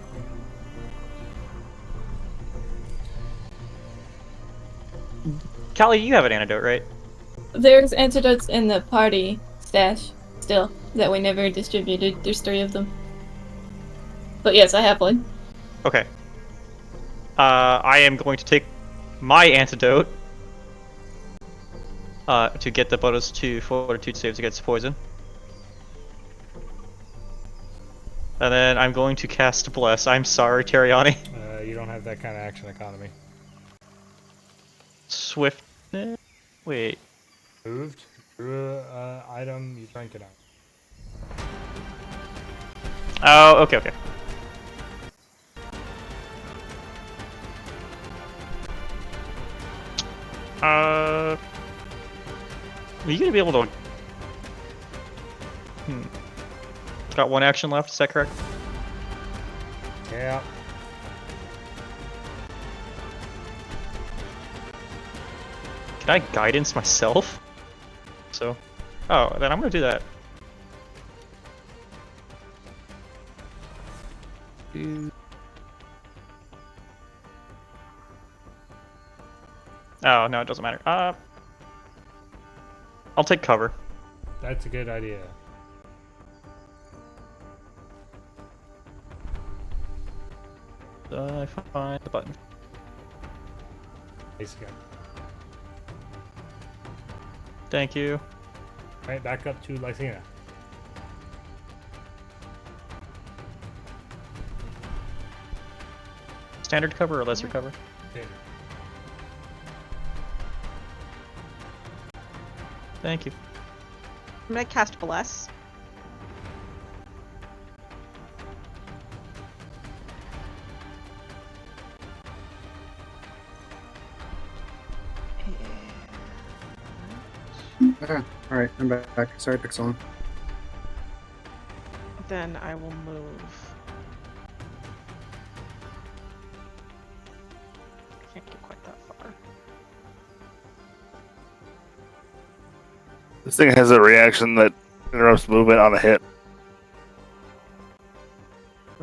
Khali, you have an antidote, right? There's antidotes in the party stash still that we never distributed. There's 3 of them. But yes, I have one. Okay. I am going to take my antidote to get the bonus to fortitude saves against poison. And then I'm going to cast Bless. I'm sorry, Teriani. You don't have that kind of action economy. Swift. Wait. Moved. Drew a item. You drank it out. Oh, okay, okay. Are you gonna be able to? Got one action left. Is that correct? Yeah. Can I guidance myself? So, oh, then I'm gonna do that. Oh no, it doesn't matter. I'll take cover. That's a good idea. I find the button. Nice again. Thank you. Right, back up to Lycaena. Standard cover or lesser cover? Standard. Thank you. I'm gonna cast Bless. Alright, I'm back. Sorry, Pixel. then I will move. Can't get quite that far. This thing has a reaction that interrupts movement on a hit.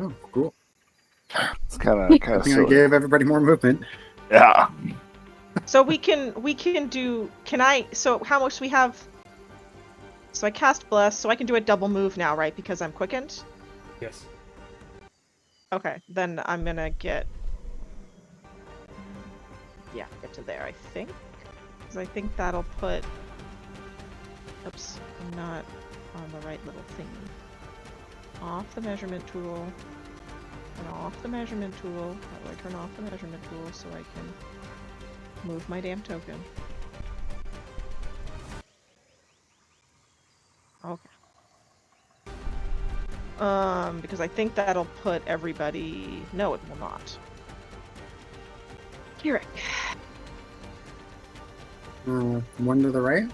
Oh, cool. It's kind of I think I silly. gave everybody more movement. Yeah. So we can do. Can I? So how much we have? So I cast Bless, so I can do a double move now, right? Because I'm quickened. Yes. Okay, then I'm gonna get. Yeah, get to there. I think, because I think that'll put. Oops, I'm not on the right little thingy. Off the measurement tool. And off the measurement tool. How do I turn off the measurement tool so I can move my damn token? Okay. Because I think that'll put everybody. No, it will not. Kirrik. One to the right.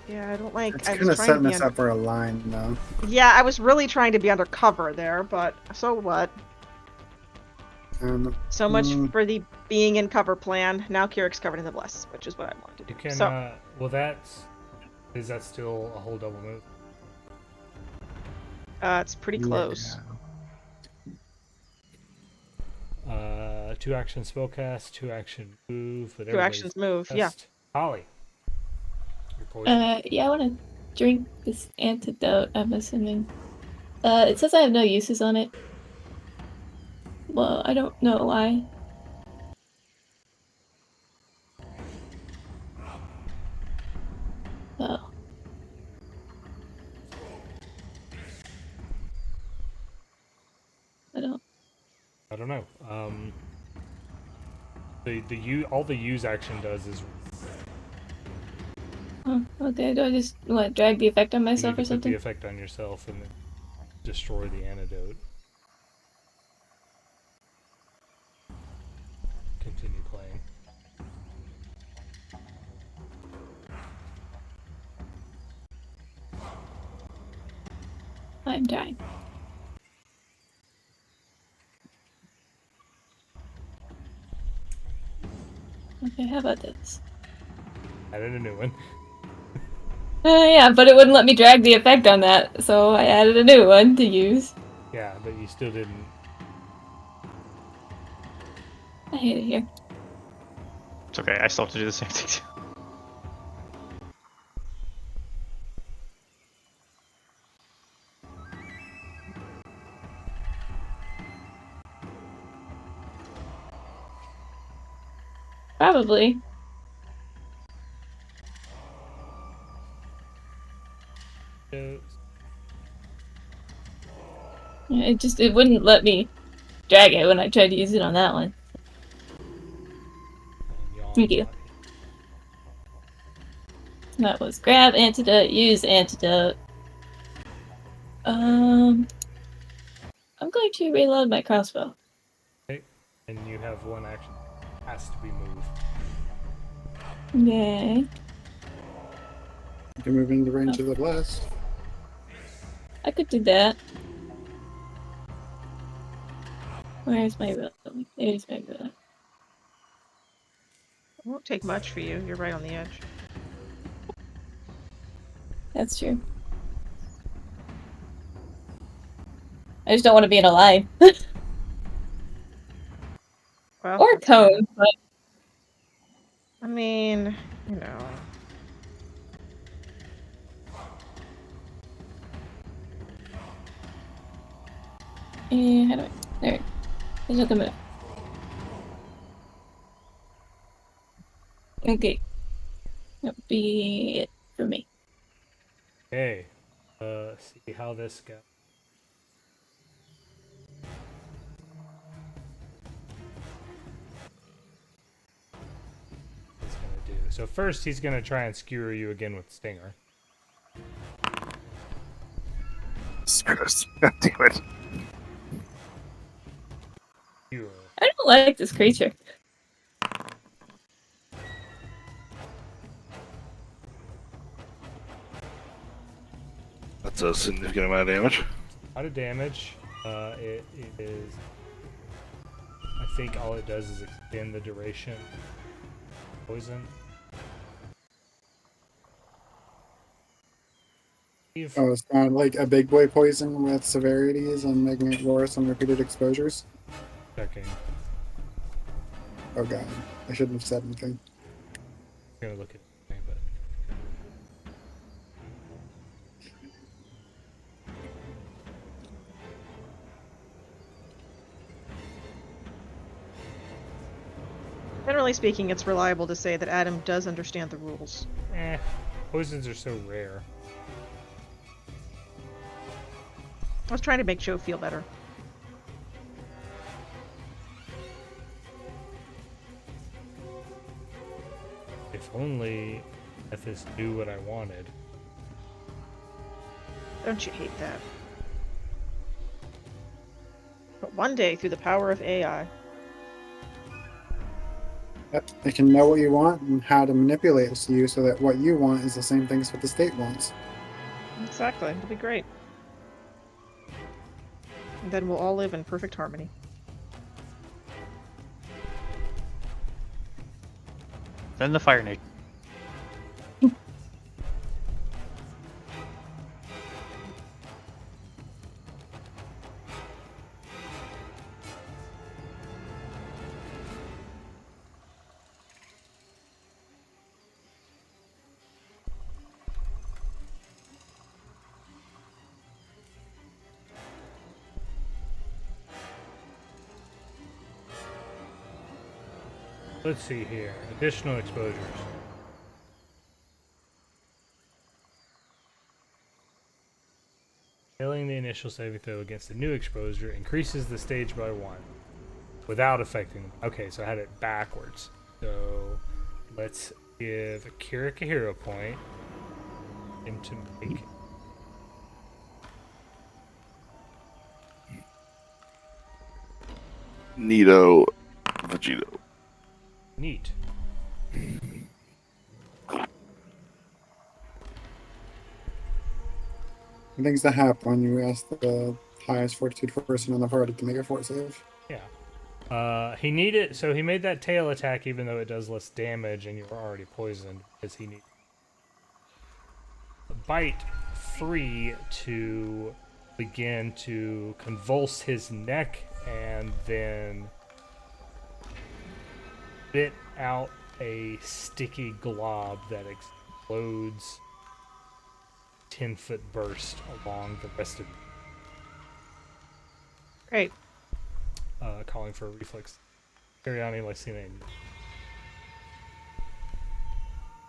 Yeah, I don't like. It's I kind was of trying to setting be us under. up for a line, though. Yeah, I was really trying to be undercover there, but so what? So much for the being in cover plan. Now Kirik's covered in the bless, which is what I wanted to do. You can. So Well, is that still a whole double move? it's pretty close. Yeah. 2 action spellcast, 2 action move. But 2 actions move. Yeah. Khali. Your poison. Yeah, I want to drink this antidote, I'm assuming. It says I have no uses on it. Well, I don't know why. Oh. I don't know. All the use action does is Oh, okay. Do I just drag the effect on you myself need or to put something? the effect on yourself and then destroy the antidote. Continue playing. I'm dying. Okay, how about this? Added a new one. Yeah, but it wouldn't let me drag the effect on that, so I added a new one to use. Yeah, but you still didn't. I hate it here. It's okay, I still have to do the same thing too. Probably. It wouldn't let me drag it when I tried to use it on that one. Thank you. That was grab antidote, use antidote. I'm going to reload my crossbow. Okay. And you have 1 action. Has to be moved. Yay. You can move into the range of the blast. I could do that. Where's my reload? There's my reload. It won't take much for you. You're right on the edge. That's true. I just don't want to be in a line. Well, Or that's fair. cone, but I mean, you know. how do I? There. There's nothing move. Okay. That'll be it for me. Okay. See how this goes. He's gonna do. So first, he's gonna try and skewer you again with Stinger. God damn it. Skewer. I don't like this creature. That's That's a significant amount of damage. A lot of damage. It is. I think all it does is extend the duration. Poison. Oh, it's kind of like a big boy poison with severities and making it worse on repeated exposures. Checking. Oh god, I shouldn't have said anything. I'm gonna look at it, but Generally speaking, it's reliable to say that Adam does understand the rules. poisons are so rare. I was trying to make Joe feel better. If only Ethis knew what I wanted. Don't you hate that? But one day, through the power of AI, Yep, they can know what you want and how to manipulate you so that what you want is the same thing as what the state wants. exactly, it'll be great. And then we'll all live in perfect harmony. Then the Fire Nation. Let's see here. Additional exposures. Failing the initial saving throw against a new exposure increases the stage by 1 without affecting them. Okay, so I had it backwards. So let's give Kirrik a hero point. Him to make. Neato Vegito. Neat. Things that happen when you ask the highest fortitude person on the party to make a fort save. Yeah. He needed, so he made that tail attack even though it does less damage and you were already poisoned because he needed bite free to begin to convulse his neck and then spit out a sticky glob that explodes 10-foot burst along the rest of Great. calling for a reflex. Teriani, Lycaena.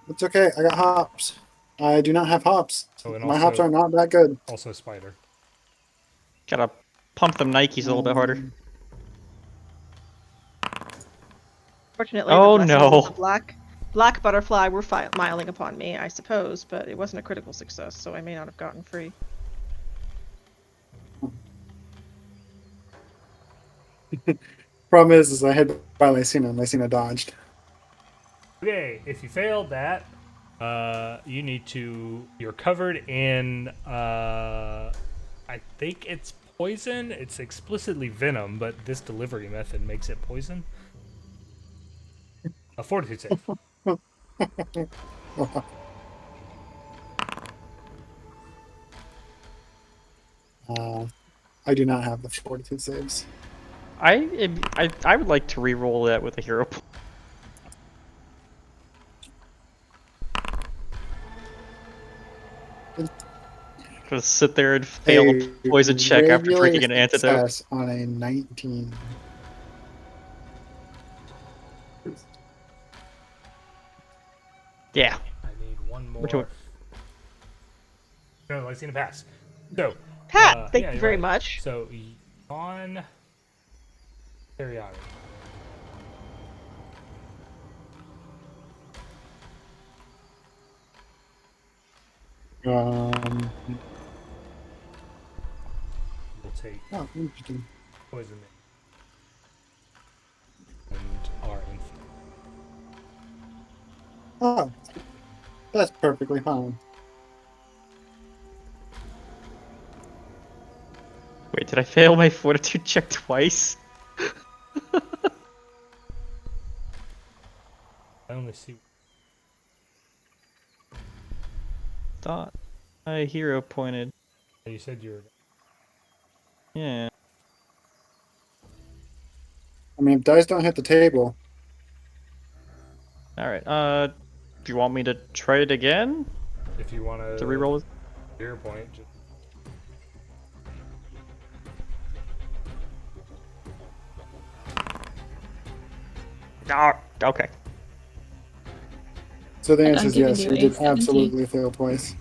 It's okay, I got hops. I do not have hops. Oh, and My hops are not that good. Also spider. Gotta pump them Nikes a little bit harder. Fortunately, Oh, the blessings no. of the black butterfly were smiling upon me, I suppose, but it wasn't a critical success, so I may not have gotten free. Problem is I hit by Lycaena and Lycaena dodged. Okay, if you failed that, you need to. You're covered in. I think it's poison. It's explicitly venom, but this delivery method makes it poison. A fortitude save. I do not have the fortitude saves. I would like to re-roll that with a hero point. Just sit there and fail a poison check after drinking an antidote. On a 19. Yeah. I need one more. We're doing- No, Lycaena pass. So. Pat, thank yeah, you you're very right. much. So on Teriani. Um, We'll take oh, interesting. poison and our infant. Oh, that's perfectly fine. Did I fail my fortitude check twice? I only see. Thought my hero pointed. You said you were. Yeah. I mean, if dice don't hit the table, Alright, do you want me to try it again? If you want To reroll it? hero point, just Ah, okay. so the I'm answer is giving yes. you You a did 17. absolutely fail twice.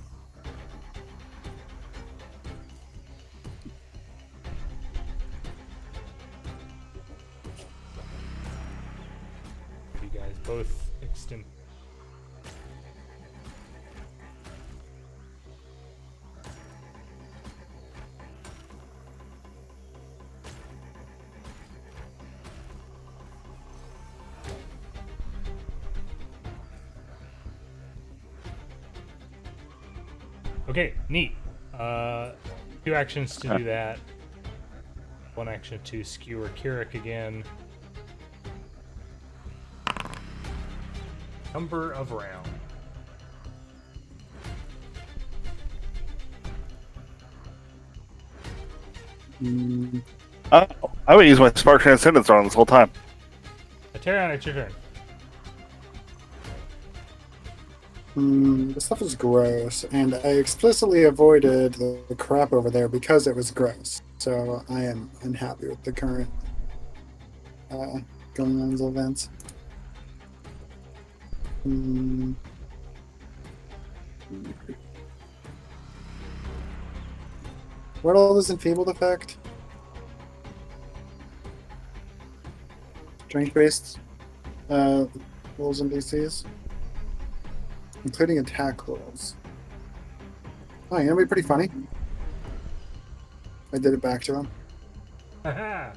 you guys both extend. Okay, neat. 2 actions to do that. 1 action to skewer Kirrik again. Number of round. Mm, I would use my Spark Transcendence on this whole time. Teriani, it's your turn. this stuff is gross, and I explicitly avoided the crap over there because it was gross. So I am unhappy with the current going on events. What all is enfeebled effect? Strength-based rolls and DCs, including attack rolls. Oh, you know, it'd be pretty funny. I did it back to him. Haha.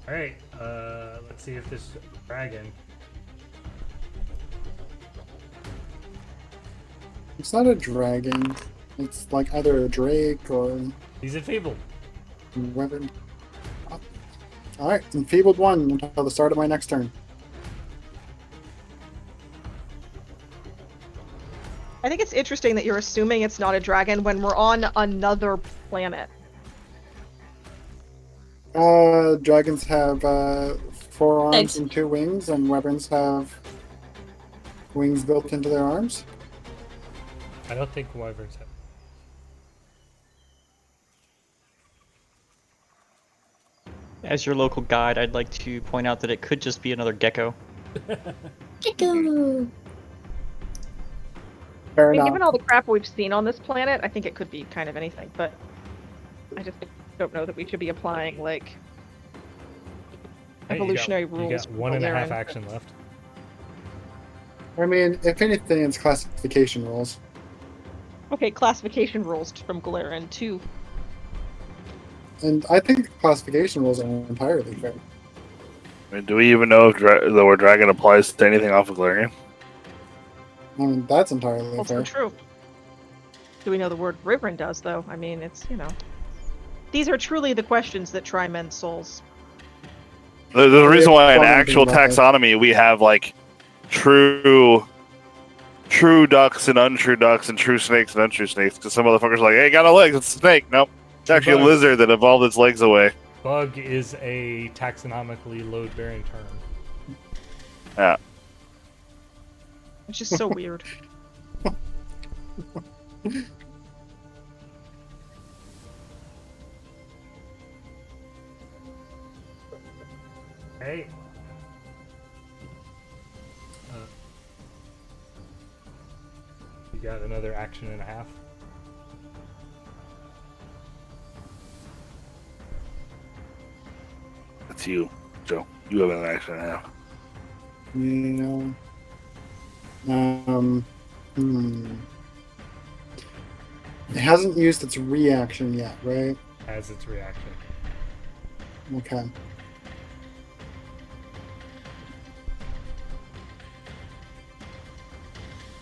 Alright, let's see if this dragon. It's not a dragon. It's like either a drake or He's enfeebled. a weapon. Alright, enfeebled 1 until the start of my next turn. I think it's interesting that you're assuming it's not a dragon when we're on another planet. Dragons have 4 arms Thanks. and 2 wings, and weapons have wings built into their arms. I don't think wyverns have. As your local guide, I'd like to point out that it could just be another gecko. Chico. Fair I mean, enough. given all the crap we've seen on this planet, I think it could be kind of anything, but I just don't know that we should be applying, like, Hey, evolutionary you rules. got for 1.5 Golarion. action left. I mean, if anything, it's classification rules. Okay, classification rules from Golarion too. And I think classification rules are entirely fair. I mean, do we even know if the word dragon applies to anything off of Golarion? I mean, that's entirely Also fair. true. Do we know the word Riverin does, though? I mean, it's, you know. These are truly the questions that try men's souls. There's a reason why in Well, actual nothing about it. taxonomy we have like true ducks and untrue ducks and true snakes and untrue snakes. Because some motherfuckers are like, hey, got no legs, it's a snake. Nope, it's actually a bugs. lizard that evolved its legs away. Bug is a taxonomically load-bearing term. Yeah. It's just so weird. Hey. You got another action and a half. That's you, Joe. You have an action and a half. Yeah. It hasn't used its reaction yet, right? As its reaction. Okay.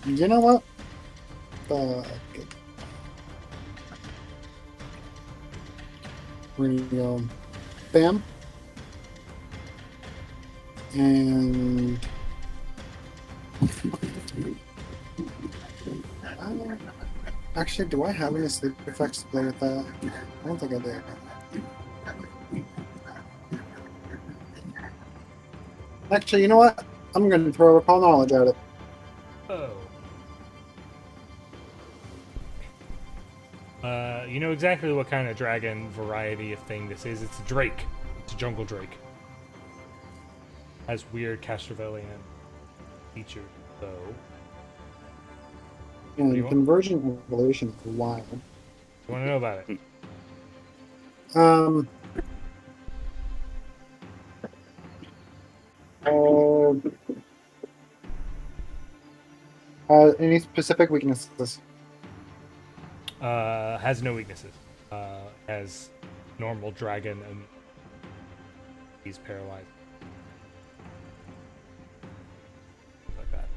You know what? the... We're gonna go bam. And... Actually, do I have any sleep effects to play with that? I don't think I do. Actually, you know what? I'm going to throw a recall knowledge at it. Oh. You know exactly what kind of dragon variety of thing this is. It's a drake. It's a jungle drake. Has weird Castrovelian features, though. And conversion evolution is wild. You want to know about it? Any specific weaknesses? Has no weaknesses. Has normal dragon and he's paralyzed. Like that.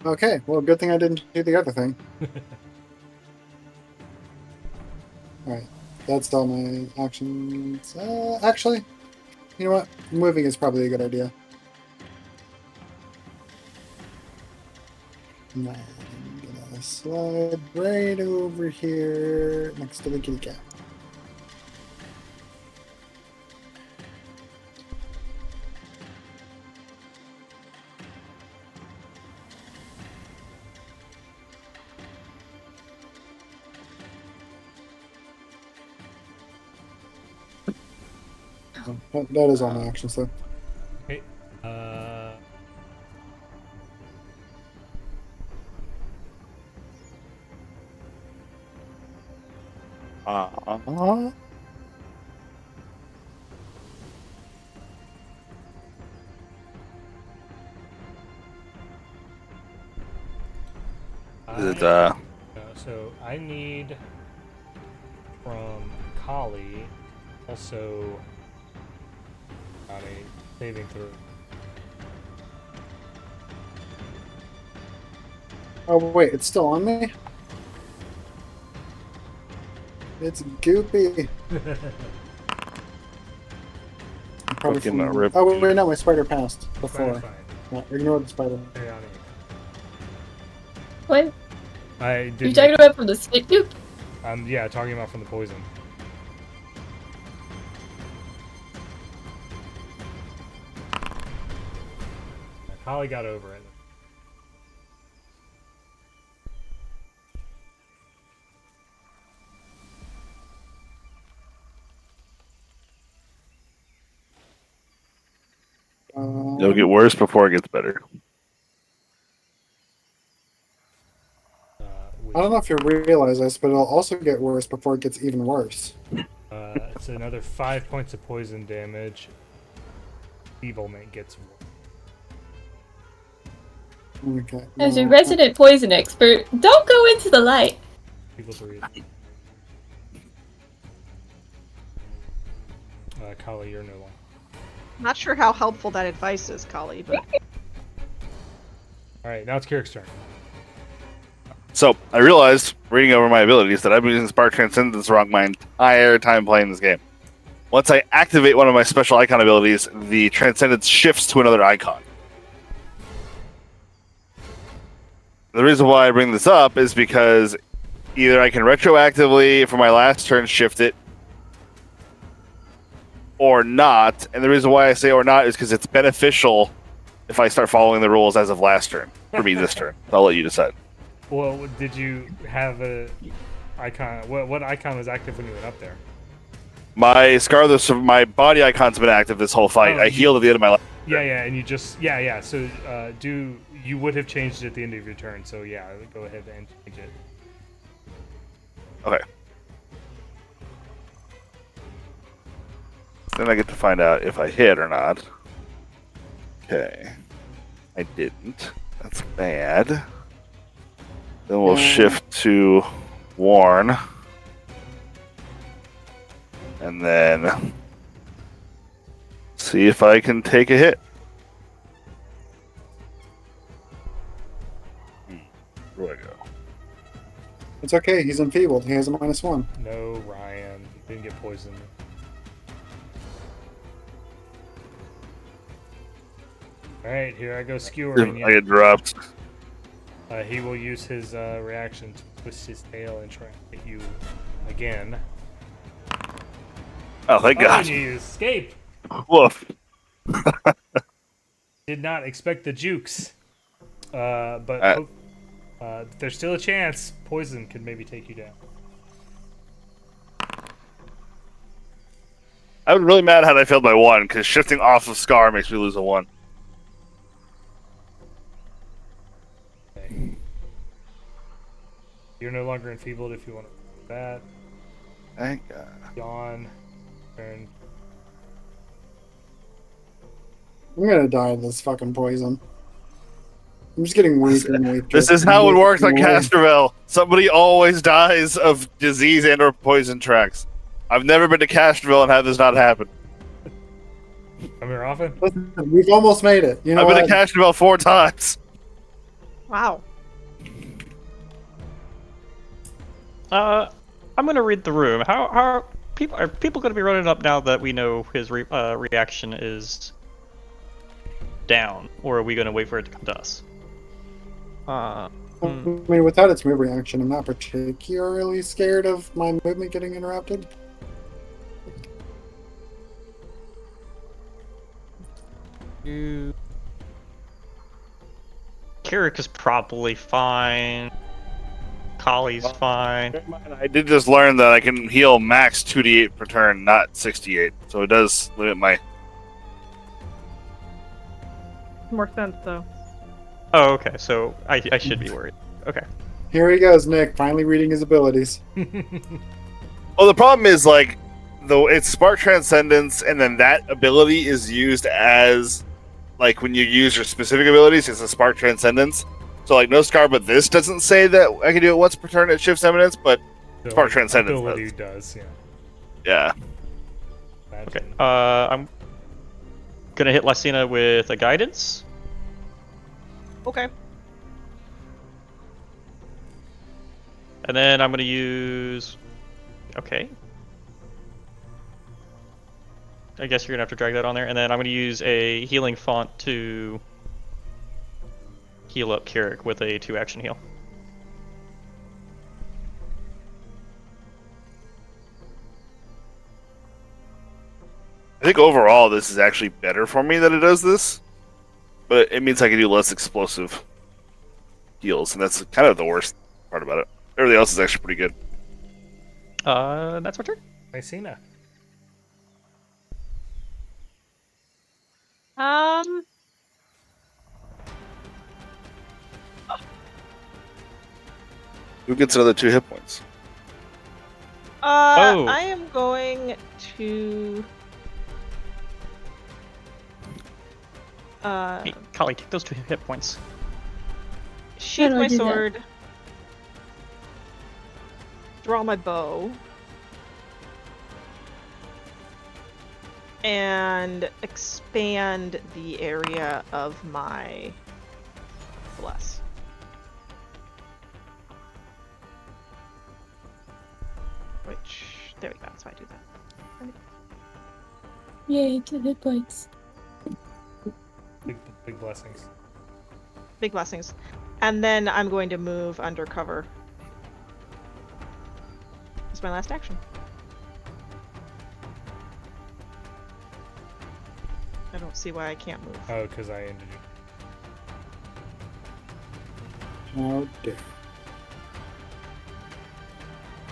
Okay, well, good thing I didn't do the other thing. Alright, that's all my actions. Actually, you know what? Moving is probably a good idea. Now I'm gonna slide right over here next to the kitty cat. That is all my actions, though. Okay. So I need from Khali also on a saving throw. Oh wait, it's still on me? It's goopy. Probably Fucking from... rip. Oh wait, no, my spider passed before. Fine. No, ignore the spider. Teriani. What? I You did. talking about from the snake goop? Yeah, talking about from the poison. Khali got over it. It'll get worse before it gets better. I don't know if you realize this, but it'll also get worse before it gets even worse. It's another 5 points of poison damage. Evilment gets worse. Okay. As a resident poison expert, don't go into the light. People to read. Khali, you're no longer. Not sure how helpful that advice is, Khali, but Alright, now it's Kirrik's turn. So I realized, reading over my abilities, that I've been using Spark Transcendence wrong my entire time playing this game. Once I activate one of my special icon abilities, the Transcendence shifts to another icon. The reason why I bring this up is because either I can retroactively, for my last turn, shift it, or not. And the reason why I say or not is because it's beneficial if I start following the rules as of last turn. For me this turn. I'll let you decide. Well, did you have a icon? What icon was active when you went up there? My my body icon's been active this whole fight. Oh, I healed at the end of my last Yeah, and you just So you would have changed it at the end of your turn. So yeah, go ahead and change it. Okay. Then I get to find out if I hit or not. Okay. I didn't. That's bad. Then we'll shift to Warn. And then see if I can take a hit. Where do I go? It's okay. He's enfeebled. He has a -1. No, Ryan. He didn't get poisoned. Alright, here I go skewering I you. get dropped. He will use his reaction to twist his tail and try and hit you again. Oh, thank Oh, God. and you escape! Woof. Did not expect the jukes. But there's still a chance poison could maybe take you down. I was really mad had I failed by 1, because shifting off of Scar makes me lose a 1. Okay. You're no longer enfeebled if you want to do that. Thank God. Yawn. Turn. I'm gonna die of this fucking poison. I'm just getting weaker and weaker. This is how it works on Castrovel. Somebody always dies of disease and or poison tracks. I've never been to Castrovel and had this not happen. Come here often? Listen, we've almost made it. You know I've been what? to Castrovel 4 times. Wow. I'm gonna read the room. How are people gonna be running up now that we know his reaction is down, or are we gonna wait for it to come to us? I mean, without its move reaction, I'm not particularly scared of my movement getting interrupted. Kirrik is probably fine. Khali's fine. I did just learn that I can heal max 2d8 per turn, not 68. So it does limit my... More sense, though. Oh, okay. So I should be worried. Okay. Here he goes, Nick, finally reading his abilities. Well, the problem is, like, though it's Spark Transcendence, and then that ability is used as, like, when you use your specific abilities, it's a Spark Transcendence. So, like, no Scar, but this doesn't say that I can do it once per turn at Shifts Eminence, but So, Spark Transcendence ability does. yeah. Yeah. Imagine. Okay. I'm gonna hit Lycaena with a guidance. Okay. And then I'm gonna use... Okay. I guess you're gonna have to drag that on there. And then I'm gonna use a healing font to heal up Kirrik with a 2-action heal. I think overall this is actually better for me that it does this. But it means I can do less explosive heals, and that's kind of the worst part about it. Everything else is actually pretty good. That's my turn. Lycaena. Who gets another 2 hit points? I am going to... Hey, Khali, take those 2 hit points. sheath How do I my do that? sword, draw my bow, and expand the area of my bless. Which, there we go, that's why I do that. Yay, 2 hit points. Big blessings. Big blessings. And then I'm going to move undercover. That's my last action. I don't see why I can't move. Oh, because I ended it. Oh, dear.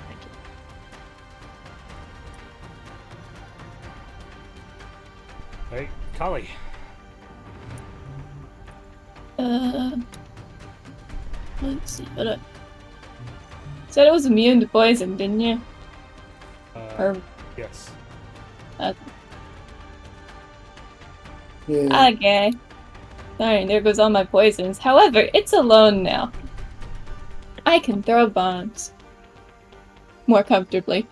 Thank you. Hey, Khali. Let's see. Hold on. Said it was immune to poison, didn't you? Or Yes. Yeah. okay. Darn, there goes all my poisons. However, it's alone now. I can throw bombs more comfortably.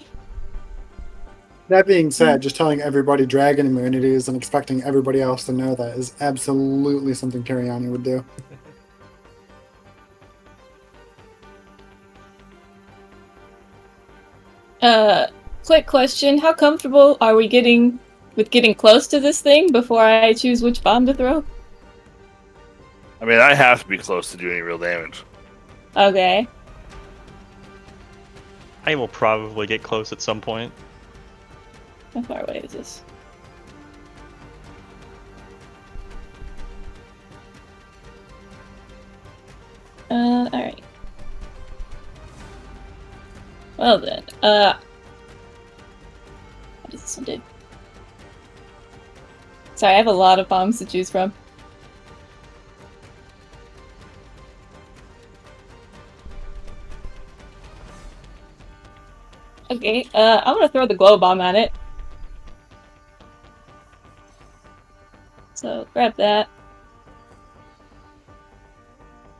That being said, just telling everybody dragon immunities and expecting everybody else to know that is absolutely something Teriani would do. Quick question. How comfortable are we getting with getting close to this thing before I choose which bomb to throw? I mean, I have to be close to do any real damage. Okay. I will probably get close at some point. How far away is this? Alright. Well then, what does this one do? Sorry, I have a lot of bombs to choose from. Okay, I'm gonna throw the glow bomb at it. So, grab that.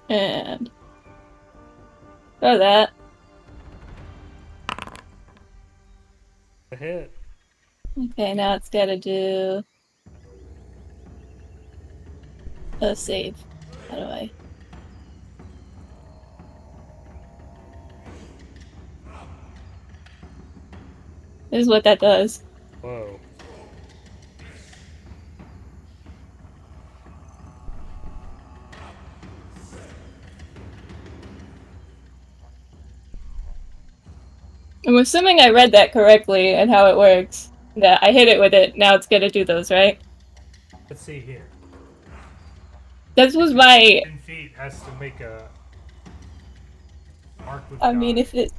And throw that. A hit. Okay, now it's gotta do a save. How do I? This is what that does. Whoa. I'm assuming I read that correctly and how it works. That I hit it with it, now it's gonna do those, right? Let's see here. This was my... 10 feet has to make a mark with I mean, die. if it...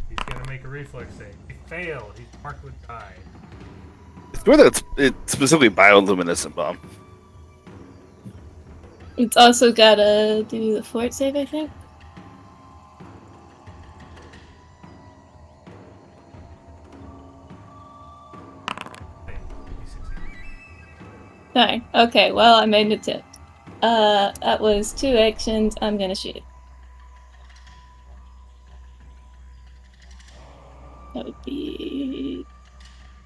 He's gonna make a reflex save. He failed. He's marked with die. It's weird that it's specifically bioluminescent bomb. It's also gotta do the fort save, I think? Hey, he succeeded. Fine. Okay, well, I made an attempt. That was 2 actions. I'm gonna shoot it. That would be...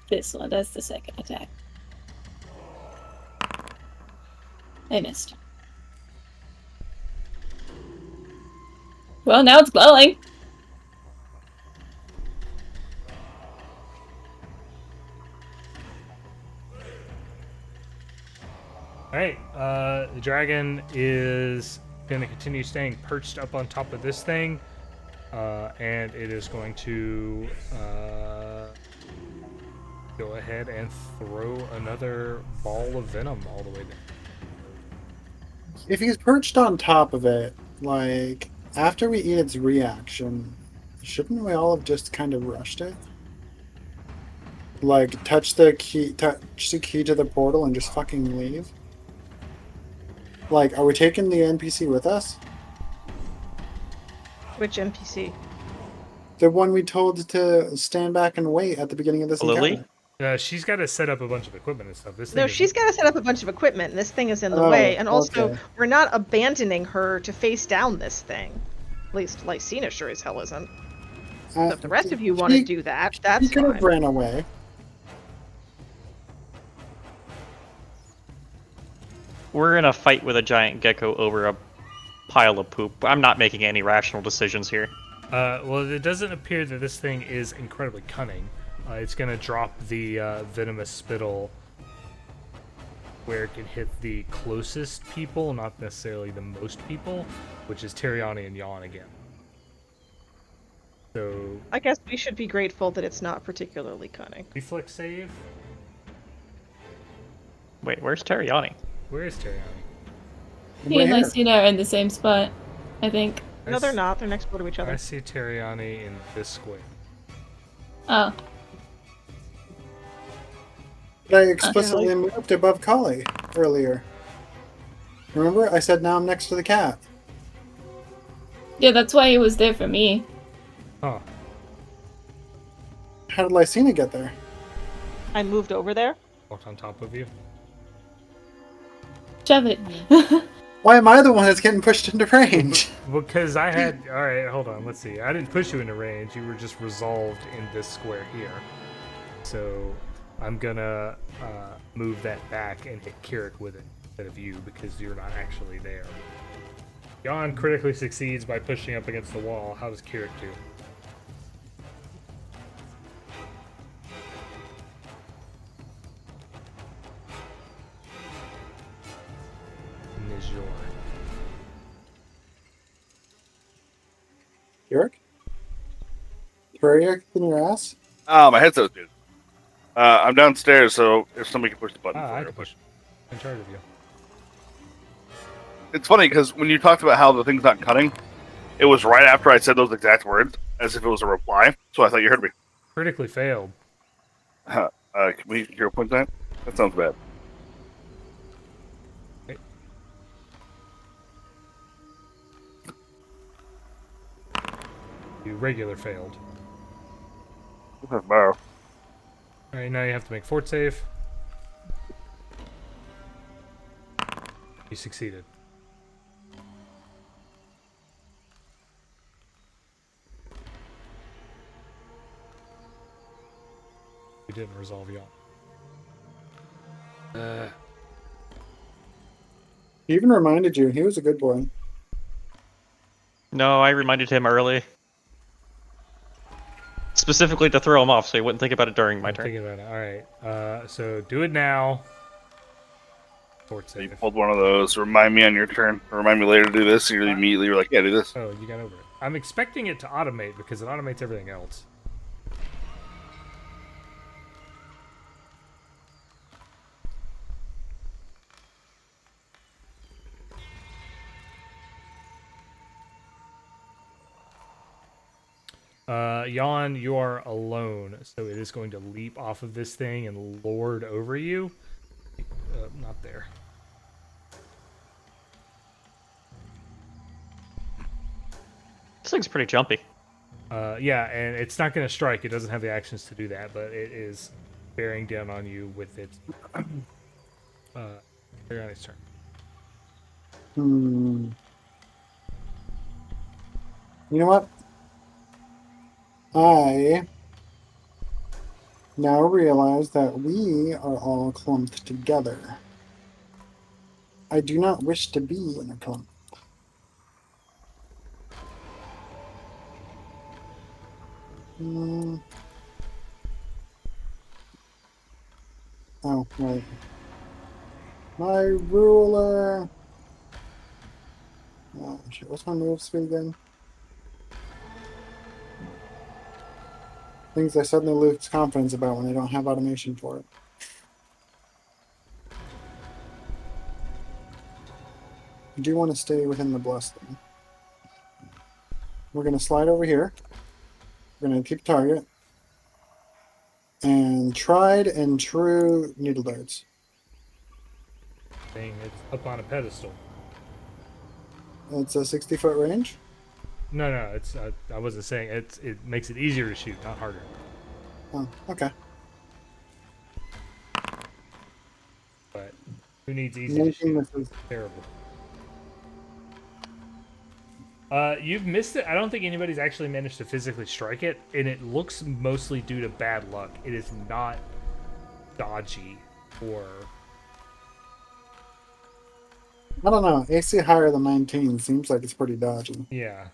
this one. That's the second attack. I missed. Well, now it's glowing. Alright, the dragon is going to continue staying perched up on top of this thing, and it is going to go ahead and throw another ball of venom all the way down. If he's perched on top of it, like, after we eat its reaction, shouldn't we all have just kind of rushed it? Like, touch the key to the portal and just fucking leave? Like, are we taking the NPC with us? Which NPC? The one we told to stand back and wait at the beginning of this Lily? encounter. She's got to set up a bunch of equipment and stuff. This No, thing is- she's got to set up a bunch of equipment, and this thing is in the Oh, way. And also, okay. we're not abandoning her to face down this thing. At least Lycaena sure as hell isn't. So if the rest of you want to he- do that, He that's could have fine. ran away. We're in a fight with a giant gecko over a pile of poop. I'm not making any rational decisions here. Well, it doesn't appear that this thing is incredibly cunning. It's going to drop the venomous spittle where it can hit the closest people, not necessarily the most people, which is Teriani and Yawn again. So, I guess we should be grateful that it's not particularly cunning. reflex save. Wait, where's Teriani? Where is Teriani? He and Where? Lycaena are in the same spot, I think. No, they're not. They're next door to each I other. see Teriani in this square. Oh. But I explicitly moved above Khali earlier. Remember? I said now I'm next to the cat. Yeah, that's why he was there for me. Huh. How did Lycaena get there? I moved over there. Walked on top of you. Shove it. Why am I the one that's getting pushed into range? Because I had... Alright, hold on, let's see. I didn't push you into range. You were just resolved in this square here. So, I'm gonna move that back and hit Kirrik with it instead of you, because you're not actually there. Yawn critically succeeds by pushing up against the wall. How does Kirrik do? jour. Kirrik? Kirrik in your ass? Oh, my headset's good. I'm downstairs, so if somebody can push the button for I me. can push. I'm in charge of you. It's funny because when you talked about how the thing's not cutting, it was right after I said those exact words, as if it was a reply. So I thought you heard me. Critically failed. Can we 0 point that? That sounds bad. You regular failed. That's borrow. Alright, now you have to make fort save. You succeeded. We didn't resolve Yawn. He even reminded you. He was a good boy. No, I reminded him early. Specifically to throw him off so he wouldn't think about it during my I'm turn. thinking about it. Alright, so do it now. Fort So you save. pulled one of those. Remind me on your turn. Or remind me later to do this. You immediately were like, yeah, do this. Oh, you got over it. I'm expecting it to automate because it automates everything else. Yawn, you are alone, so it is going to leap off of this thing and lord over you. Not there. This thing's pretty jumpy. Yeah, and it's not going to strike. It doesn't have the actions to do that, but it is bearing down on you with its... Teriani's turn. You know what? I now realize that we are all clumped together. I do not wish to be in a clump. Oh, right. My ruler. Oh, shit. What's my move speed again? Things I suddenly lose confidence about when I don't have automation for it. I do want to stay within the blessed thing. We're going to slide over here. We're going to keep target. And tried and true needle darts. Thing, it's up on a pedestal. It's a 60-foot range. No, it's I wasn't saying it makes it easier to shoot, not harder. Oh, okay. But who needs easy to shoot? This is Terrible. You've missed it. I don't think anybody's actually managed to physically strike it, and it looks mostly due to bad luck. It is not dodgy or... I don't know. AC higher than 19 seems like it's pretty dodgy. Yeah.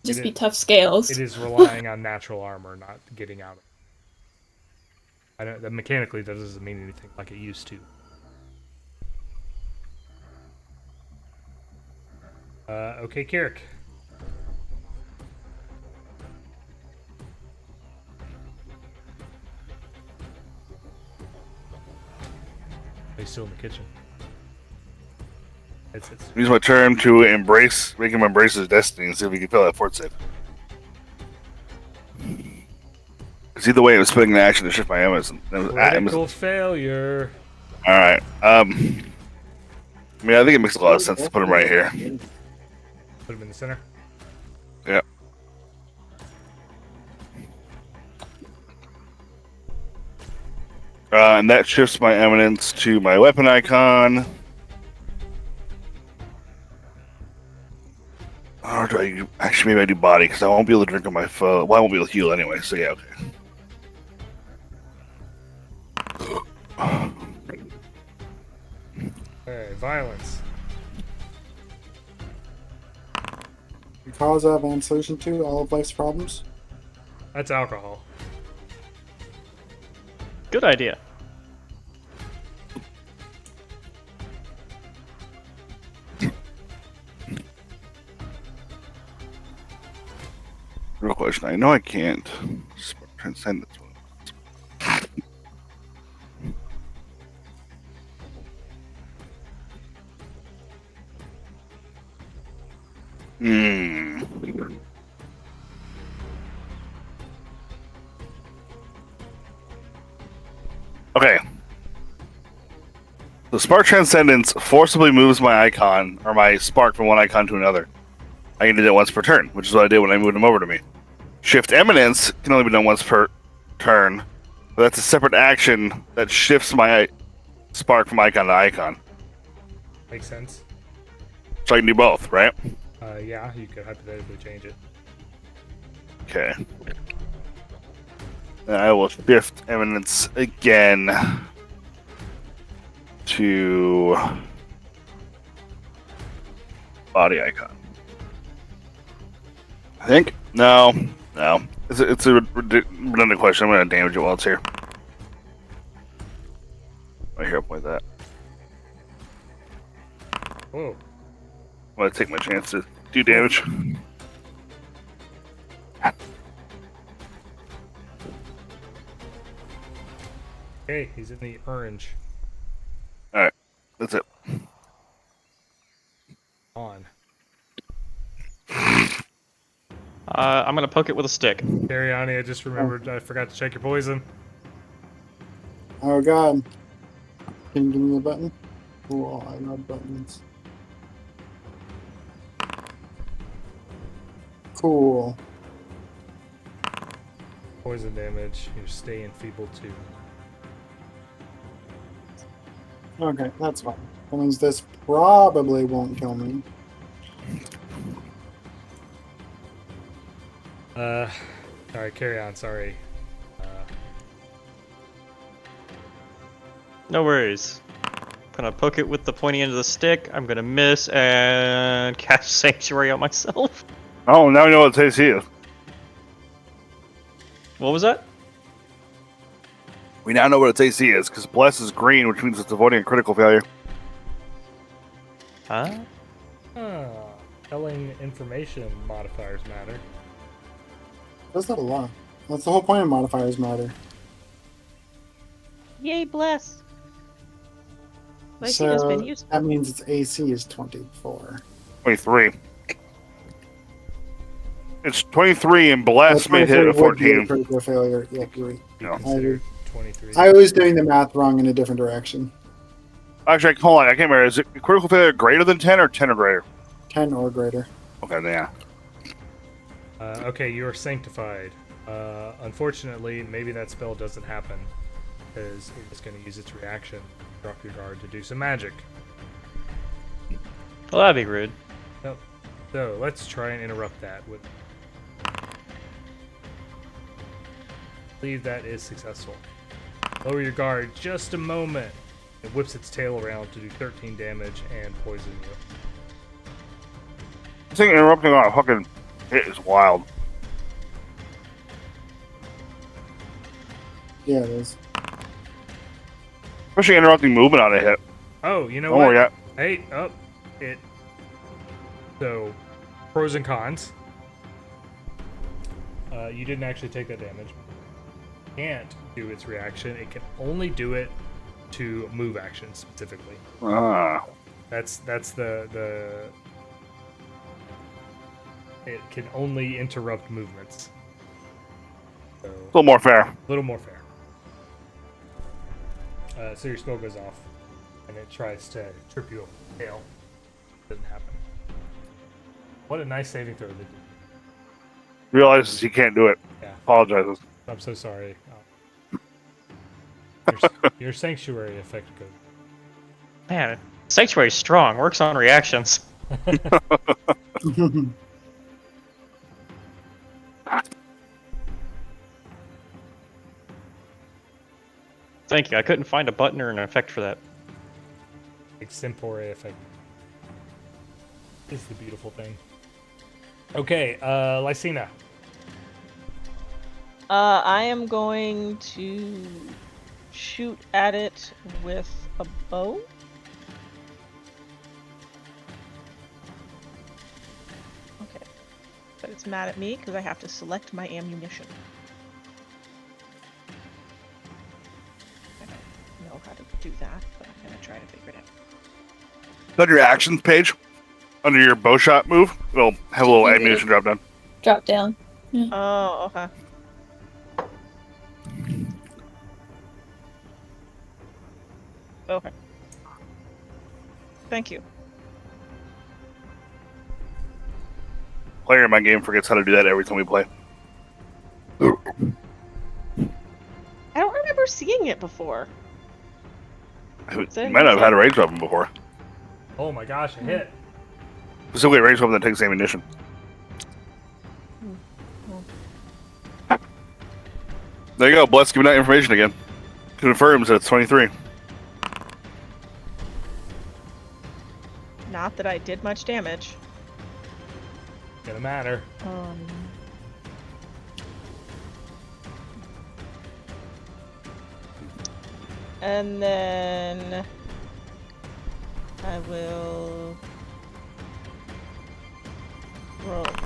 Just be tough scales. It is relying on natural armor, not getting out of it. I don't, that mechanically that doesn't mean anything like it used to. Okay, Kirrik. He's still in the kitchen. It's Use my turn to make him embrace his destiny and see if he can fill that fort safe. Because either way, it was putting in action to shift my Amazon. critical failure. All right. I mean, I think it makes a lot of sense to put him right here. Put him in the center. Yeah. And that shifts my eminence to my weapon icon. Or do I actually maybe I do body because I won't be able to drink on my foe. Well, I won't be able to heal anyway. So yeah, okay. Alright, violence. Cause of and solution to all of life's problems. That's alcohol. Good idea. question. I know I can't. Transcendence. Hmm. Okay. The Spark Transcendence forcibly moves my icon, or my spark, from one icon to another. I can do that once per turn, which is what I did when I moved him over to me. Shift Eminence can only be done once per turn, but that's a separate action that shifts my spark from icon to icon. Makes sense. So I can do both, right? Yeah, you could hypothetically change it. Okay. Then I will shift Eminence again to body icon. I think? No. It's a redundant question. I'm going to damage it while it's here. Right here, I'll point that. Whoa. I'm going to take my chance to do damage. Okay, he's in the orange. Alright, that's it. On. I'm gonna poke it with a stick. Teriani, I just remembered I forgot to check your poison. Oh god. Can you give me a button? Cool, I love buttons. Cool. Poison damage. You stay enfeebled too. Okay, that's fine. That means this probably won't kill me. Sorry, carry on, sorry. No worries. Gonna poke it with the pointy end of the stick. I'm gonna miss and cast Sanctuary on myself. Oh, now we know what AC is. What was that? We now know what its AC is, because Bless is green, which means it's avoiding a critical failure. Huh? Telling information modifiers matter. Does that a lot? That's the whole point of modifiers matter. Yay, bless. Lycaena's So been used. that means its AC is 24. 23. It's 23, and Bless made hit at 14. Critical failure. Yeah, you're right. No. Consider 23. I was doing the math wrong in a different direction. Actually, hold on, I can't remember. Is it critical failure greater than 10 or 10 or greater? 10 or greater. Okay, yeah. Okay, you're sanctified. Unfortunately, maybe that spell doesn't happen because it's going to use its reaction, drop your guard to do some magic. Well, that'd be rude. Nope. So let's try and interrupt that with. I believe that is successful. Lower your guard just a moment. It whips its tail around to do 13 damage and poison you. This thing interrupting on a fucking hit is wild. Yeah, it is. Especially interrupting movement on a hit. Oh, you know Don't what? worry, Hey, it. So, pros and cons. You didn't actually take that damage. Can't do its reaction. It can only do it to move action specifically. That's the. It can only interrupt movements. So, a little more fair. a little more fair. So your spell goes off, and it tries to trip you over the tail. Doesn't happen. What a nice saving throw they did. Realizes he can't do it. Yeah, Apologizes. I'm so sorry. Your sanctuary effect goes. Man, Sanctuary's strong. Works on reactions. Thank you. I couldn't find a button or an effect for that. Extempore effect is the beautiful thing. Okay, Lycaena. I am going to shoot at it with a bow. Okay. But it's is mad at me because I have to select my ammunition. I don't know how to do that, but I'm gonna try to figure it out. On your actions page, under your bow shot move, it'll have a little ammunition drop down. Drop down. Oh, okay. Okay. Thank you. Player in my game forgets how to do that every time we play. I don't remember seeing it before. You might not have had a range weapon before. Oh my gosh, a hit. Specifically a range weapon that takes ammunition. There you go, Bless giving out information again. Confirms that it's 23. Not that I did much damage. Gonna matter. And then I will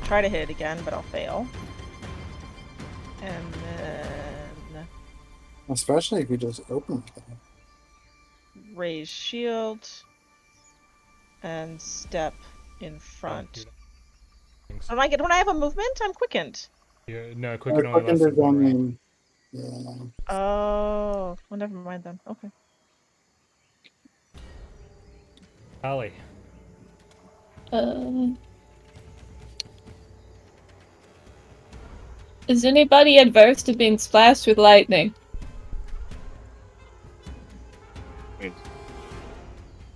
try to hit it again, but I'll fail. And then Especially if you just open it. raise shield and step in front. When I have a movement, I'm quickened. Yeah, no, quicken only Quicken lasts is one round. only. Yeah. Oh, well, never mind then. Okay. Khali. Is anybody adverse to being splashed with lightning?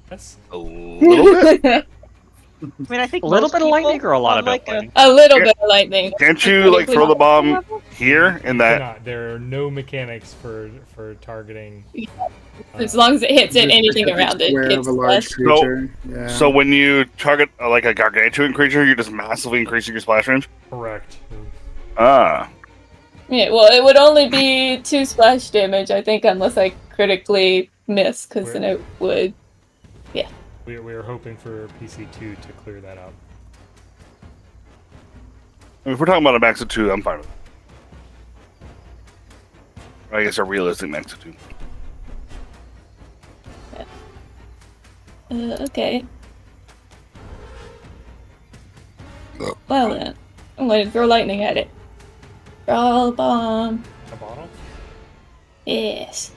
That's A little bit. I mean, I think A little most bit of lightning people or a lot have, of like lightning? A little bit of lightning. Can't you like throw the bomb here in that? cannot. There are no mechanics for targeting. As long as it hits it, anything around it Square gets of a large splashed. creature. Yeah. So when you target like a gargantuan creature, you're just massively increasing your splash range. Correct. Ah, Yeah, well, it would only be 2 splash damage, I think, unless I critically miss, because then it would. We were hoping for PC2 to clear that up. I mean, if we're talking about a max of 2, I'm fine with it. I guess a realistic max of 2. Okay. Well then, I'm going to throw lightning at it. Throw a bomb. A bottle? Yes.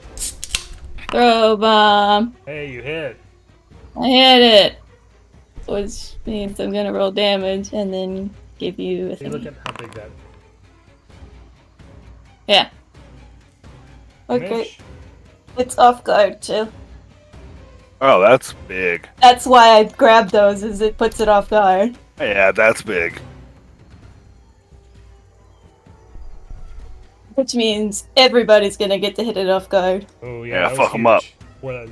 Throw a bomb. Hey, you hit. I hit it. Which means I'm gonna roll damage and then give you a Hey, look thing. at how big that Yeah. Okay. image. It's off guard too. Oh, that's big. That's why I grabbed those, is it puts it off guard. Yeah, that's big. Which means everybody's gonna get to hit it off guard. Oh Yeah, that was fuck 'em up. huge. Well,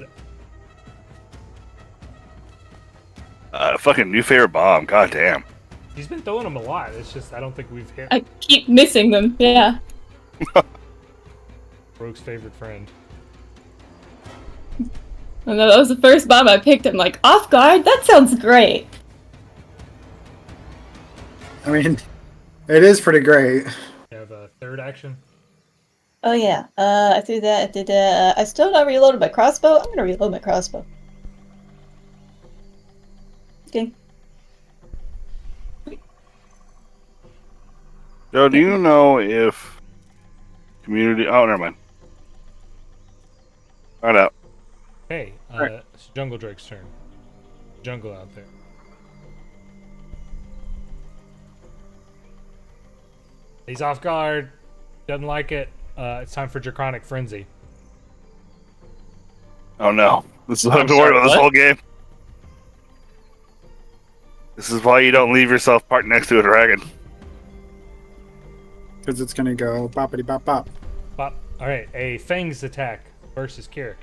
Fucking new favorite bomb. God damn. he's been throwing them a lot. It's just I don't think we've hit I keep missing them, yeah. Rogue's favorite friend. And that was the first bomb I picked. I'm like, off guard? That sounds great. I mean, it is pretty great. You have a third action. Oh yeah, I threw that, I did I still not reloaded my crossbow. I'm gonna reload my crossbow. Okay. Joe, do you know if community? Oh, never mind. Find out. Hey, Alright. it's Jungle Drake's turn. Jungle out there. He's off guard. Doesn't like it. It's time for Draconic Frenzy. Oh no, this is what I've I'm been worried sorry, about this what? whole game. This is why you don't leave yourself parked next to a dragon. Because it's going to go boppity bop bop. Bop. All right, a Fangs attack versus Kirrik.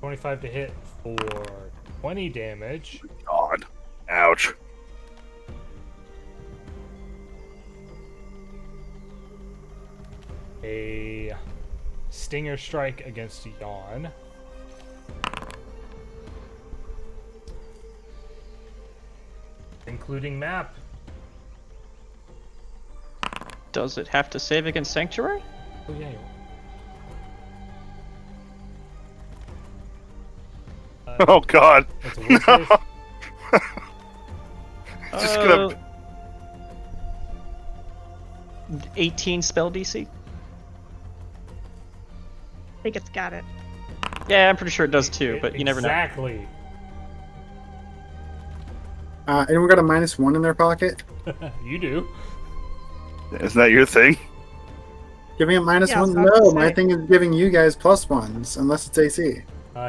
$25 to hit for 20 damage. God, ouch. A Stinger Strike against Yawn. including map. Does it have to save against Sanctuary? Oh yeah. Oh God. That's a will save. Just gonna. 18 spell DC? I think it's got it. Yeah, I'm pretty sure it does too, but you never know. Exactly. Anyone got a -1 in their pocket? You do. Isn't that your thing? Giving it -1? Yeah, I was about to No, my say. thing is giving you guys +1s, unless it's AC.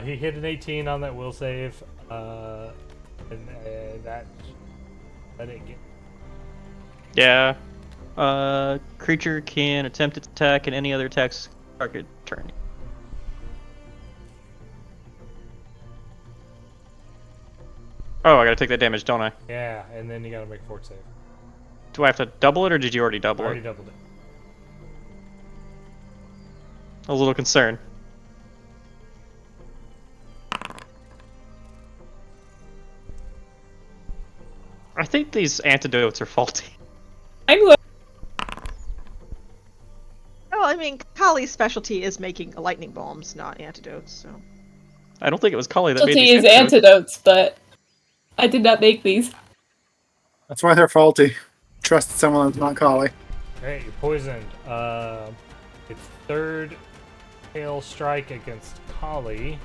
He hit an 18 on that will save. And that didn't get. Yeah. Creature can attempt its attack and any other attacks target turn. Oh, I gotta take that damage, don't I? Yeah, and then you gotta make a fort save. Do I have to double it, or did you already I double already it? doubled it. A little concerned. I think these antidotes are faulty. I'm lo- Well, I mean, Khali's specialty is making lightning bombs, not antidotes, so. I don't think it was Khali that made specialty these is antidotes. antidotes, but I did not make these. That's why they're faulty. Trust someone that's not Khali. Alright, you're poisoned. It's third hail strike against Khali.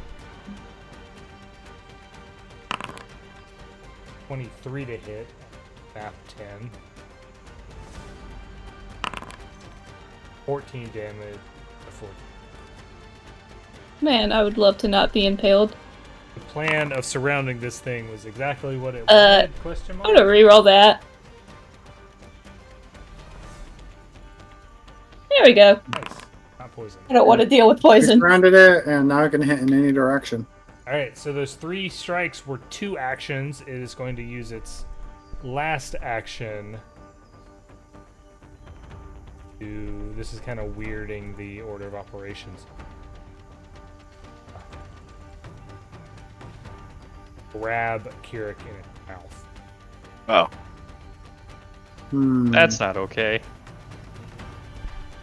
23 to hit. Map 10. 14 damage to 14. Man, I would love to not be impaled. The plan of surrounding this thing was exactly what it Uh, wanted? Question I'm mark? gonna reroll that. There we go. Nice. Not poison. I don't want to deal with We poison. surrounded it, and now it can hit in any direction. Alright, so those 3 strikes were 2 actions. It is going to use its last action to... This is kind of weirding the order of operations. Grab Kirrik in its mouth. Oh. That's not okay.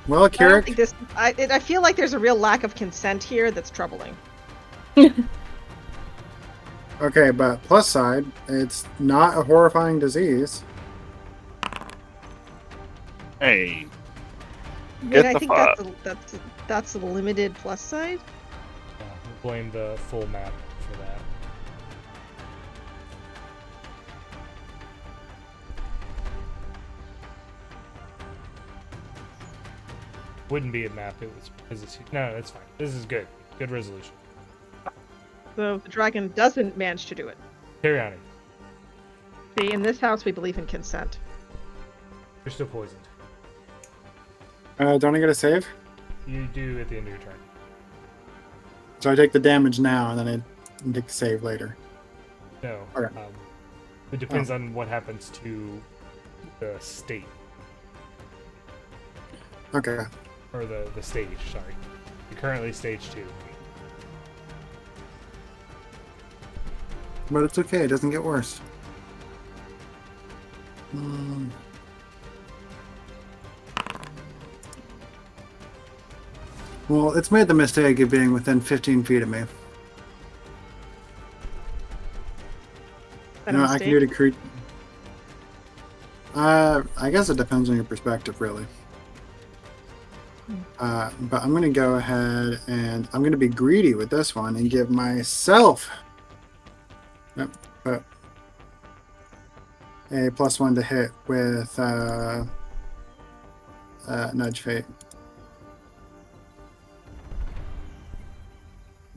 Well, I don't Kirrik, think this. I feel like there's a real lack of consent here that's troubling. okay, but plus side, it's not a horrifying disease. Hey. I Get mean, I the think that's a limited plus side. Yeah, we'll blame the full map for that. Wouldn't be a map, it was because it's... No, that's fine. This is good. Good resolution. So the dragon doesn't manage to do it. Teriani, See, in this house, we believe in consent. you're still poisoned. Don't I get a save? You do at the end of your turn. So I take the damage now, and then I take the save later. No. Okay. It depends on what happens to the state. Okay. Or the stage, sorry. You're currently stage 2. But it's okay, it doesn't get worse. Well, it's made the mistake of being within 15 feet of me. Is that a I can do mistake? to create. I guess it depends on your perspective, really. But I'm going to go ahead and I'm going to be greedy with this one and give myself a +1 to hit with Nudge Fate.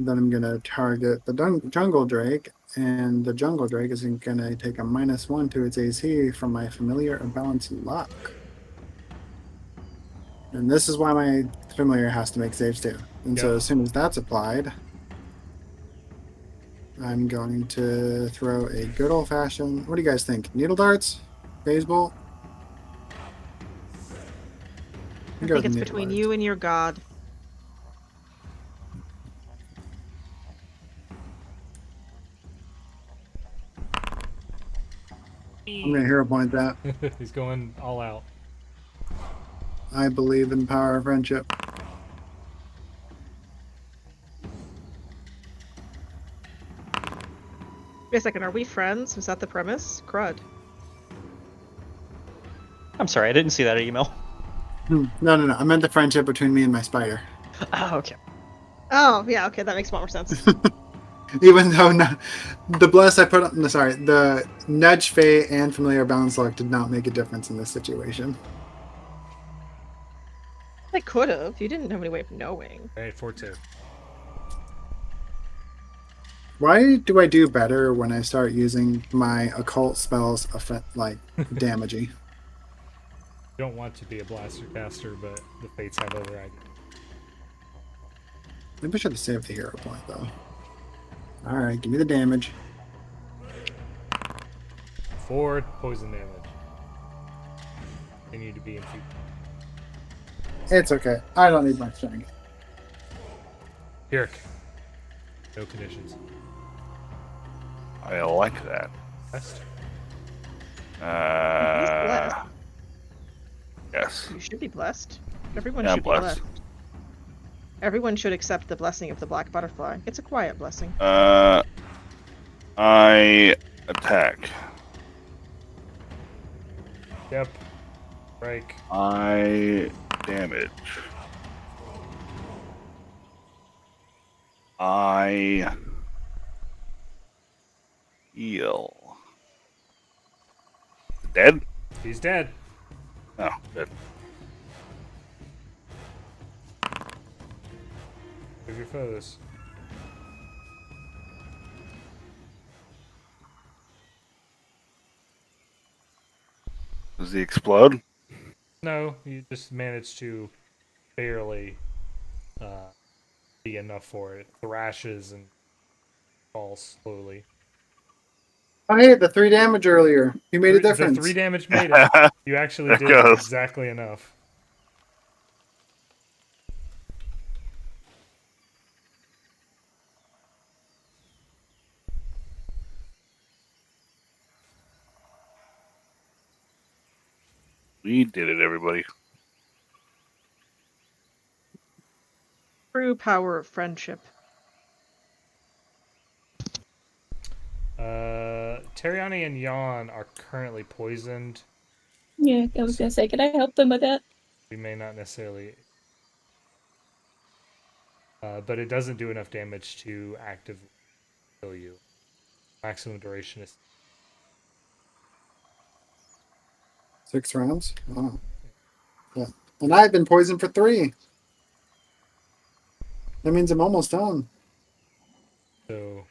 Then I'm going to target the Jungle Drake, and the Jungle Drake is going to take a -1 to its AC from my Familiar and Balanced Luck. And this is why my Familiar has to make saves too. And so Yeah. as soon as that's applied, I'm going to throw a good old-fashioned... What do you guys think? Needle darts? Phase bolt? I think it's between you and your god. I'm gonna hero point that. He's going all out. I believe in the power of friendship. Wait a second, are we friends? Was that the premise? Crud. I'm sorry, I didn't see that email. No. I meant the friendship between me and my spider. Oh, okay. Oh, yeah, okay, that makes more sense. Even though the bless I put on, the nudge, fey, and familiar balance lock did not make a difference in this situation. I could have. You didn't have any way of knowing. All right, 4-2. Why do I do better when I start using my occult spells like damagey? You don't want to be a blaster caster, but the fates have override. Maybe I should have saved the hero point though. Alright, give me the damage. 4 poison damage. Continue to be in feet. It's okay. I don't need my strength. Kirrik. No conditions. I like that. Best. Yes. You should be blessed. Everyone Yeah, should be blessed. blessed. Everyone should accept the blessing of the black butterfly. It's a quiet blessing. I attack. Yep. Break. I damage. I heal. Dead? He's dead. Oh, good. Of your foes. Does he explode? No, you just managed to barely be enough for it. Thrashes and falls slowly. Oh hey, the 3 damage earlier. You made a The difference. 3 damage made it. You actually There did goes. exactly enough. We did it, everybody. True power of friendship. Teriani and Yawn are currently poisoned. Yeah, I was gonna say, can I help them with that? We may not necessarily... but it doesn't do enough damage to actively kill you. Maximum duration is... 6 rounds? Oh. Yeah. And I've been poisoned for 3. That means I'm almost done. So...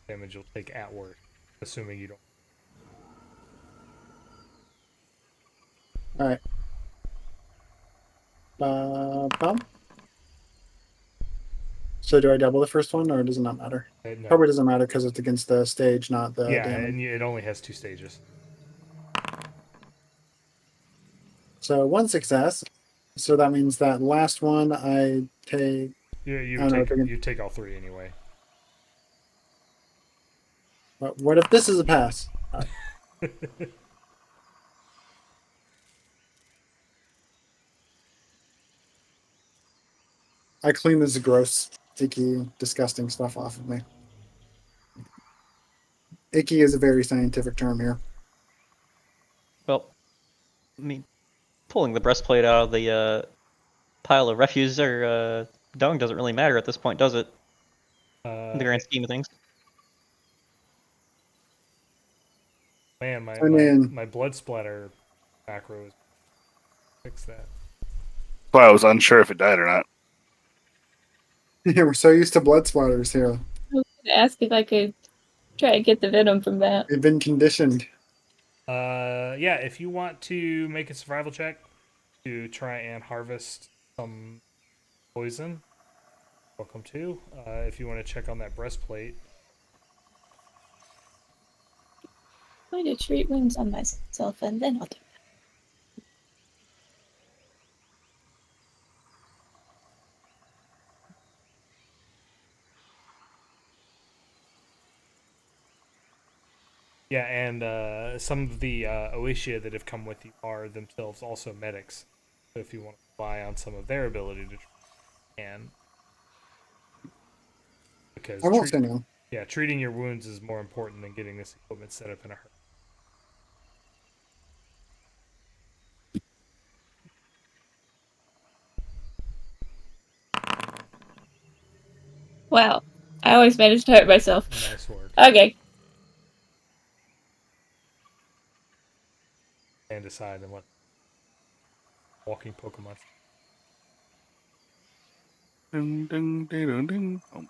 damage you'll take at worst, assuming you don't... Alright. Bum. So do I double the first one, or does it not matter? No. Probably doesn't matter because it's against the stage, not the Yeah, damage. and it only has 2 stages. So 1 success. So that means that last one I take... You take all 3 anyway. But what if this is a pass? I clean this gross, icky, disgusting stuff off of me. Icky is a very scientific term here. Well, I mean, pulling the breastplate out of the pile of refuse or dung doesn't really matter at this point, does it? In the grand scheme of things. Man, my blood splatter macro is... fix that. Well, I was unsure if it died or not. Yeah, we're so used to blood splatters here. I was gonna ask if I could try to get the venom from that. We've been conditioned. Yeah, if you want to make a survival check to try and harvest some poison, welcome to. If you want to check on that breastplate, I'm going to treat wounds on myself and then I'll do Yeah, and some of the Oatia that have come with you are themselves also medics. So if you want to rely on some of their ability to can, because I won't say no. yeah, treating your wounds is more important than getting this equipment set up in a hurry. Wow. I always manage to hurt myself. Nice work. Okay. Stand aside and let walking Pokemon. Ding, ding, ding, ding, ding. Oh,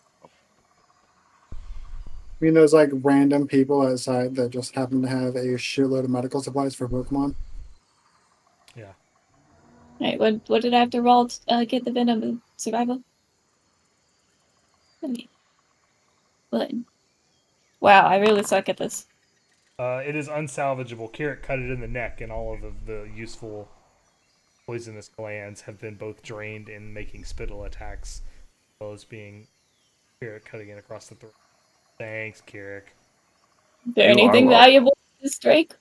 I mean, those like random people outside that just happen to have a shitload of medical supplies for Pokemon. Yeah. Alright, what did I have to roll to get the venom survival? Let me. What? Wow, I really suck at this. It is unsalvageable. Kirrik cut it in the neck, and all of the useful poisonous glands have been both drained in making spittle attacks, as well as being Kirrik cutting it across the throat. Thanks, Kirrik. Is there you are anything welcome. valuable in this Drake?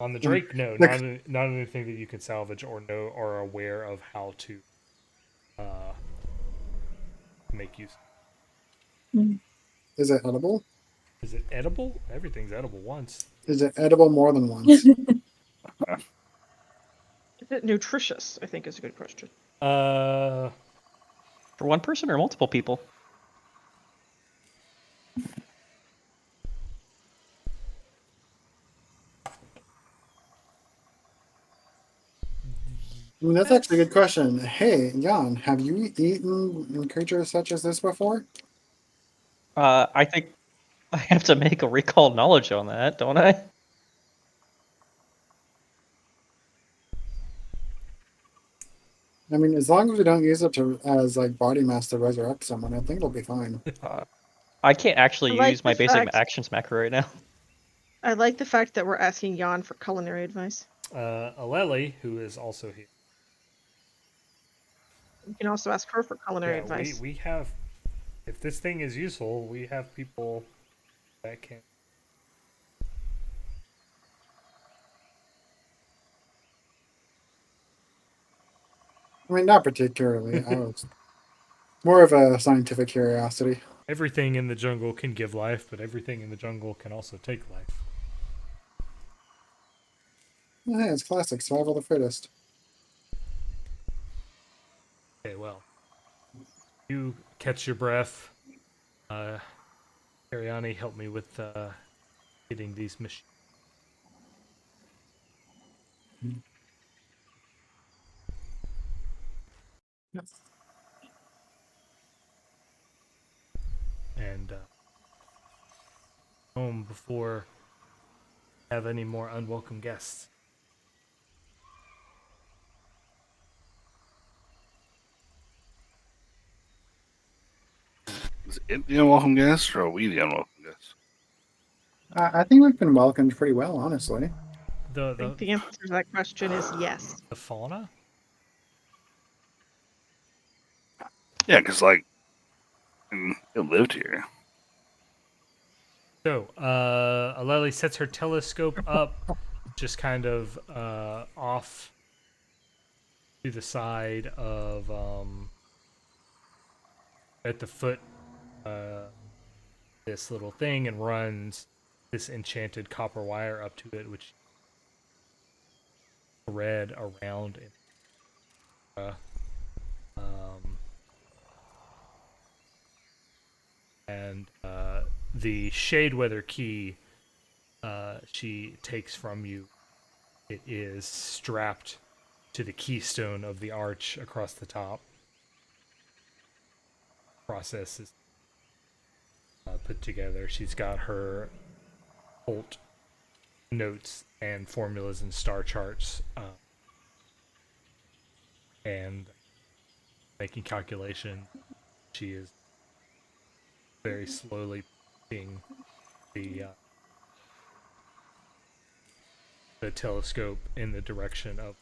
On the Drake, no, not anything that you can salvage or know or are aware of how to make use. Is it edible? Is it edible? Everything's edible once. Is it edible more than once? Is it nutritious? I think is a good question. Uh, For one person or multiple people? I mean, that's actually a good question. Hey, Yawn, have you eaten creatures such as this before? I think I have to make a recall knowledge on that, don't I? I mean, as long as we don't use it as like body mass to resurrect someone, I think it'll be fine. I can't actually I like use my the basic fact- actions macro right now. I like the fact that we're asking Yawn for culinary advice. Aleli, who is also here. You can also ask her for culinary Yeah, advice. we have. If this thing is useful, we have people that can. I mean, not particularly. I was more of a scientific curiosity. Everything in the jungle can give life, but everything in the jungle can also take life. Oh, hey, it's classic survival of the fittest. Okay, well, you catch your breath. Teriani, help me with getting these machines. And home before have any more unwelcome guests. Is it the unwelcome guest or are we the unwelcome guest? I think we've been welcomed pretty well, honestly. I think the answer to that question is yes. The fauna? Yeah, because like it lived here. So, Aleli sets her telescope up, just kind of off to the side of at the foot this little thing, and runs this enchanted copper wire up to it, which thread around it. And the Shade Weather key she takes from you. It is strapped to the keystone of the arch across the top. Process is put together. She's got her Holt notes and formulas and star charts, and making calculations. She is very slowly putting the telescope in the direction of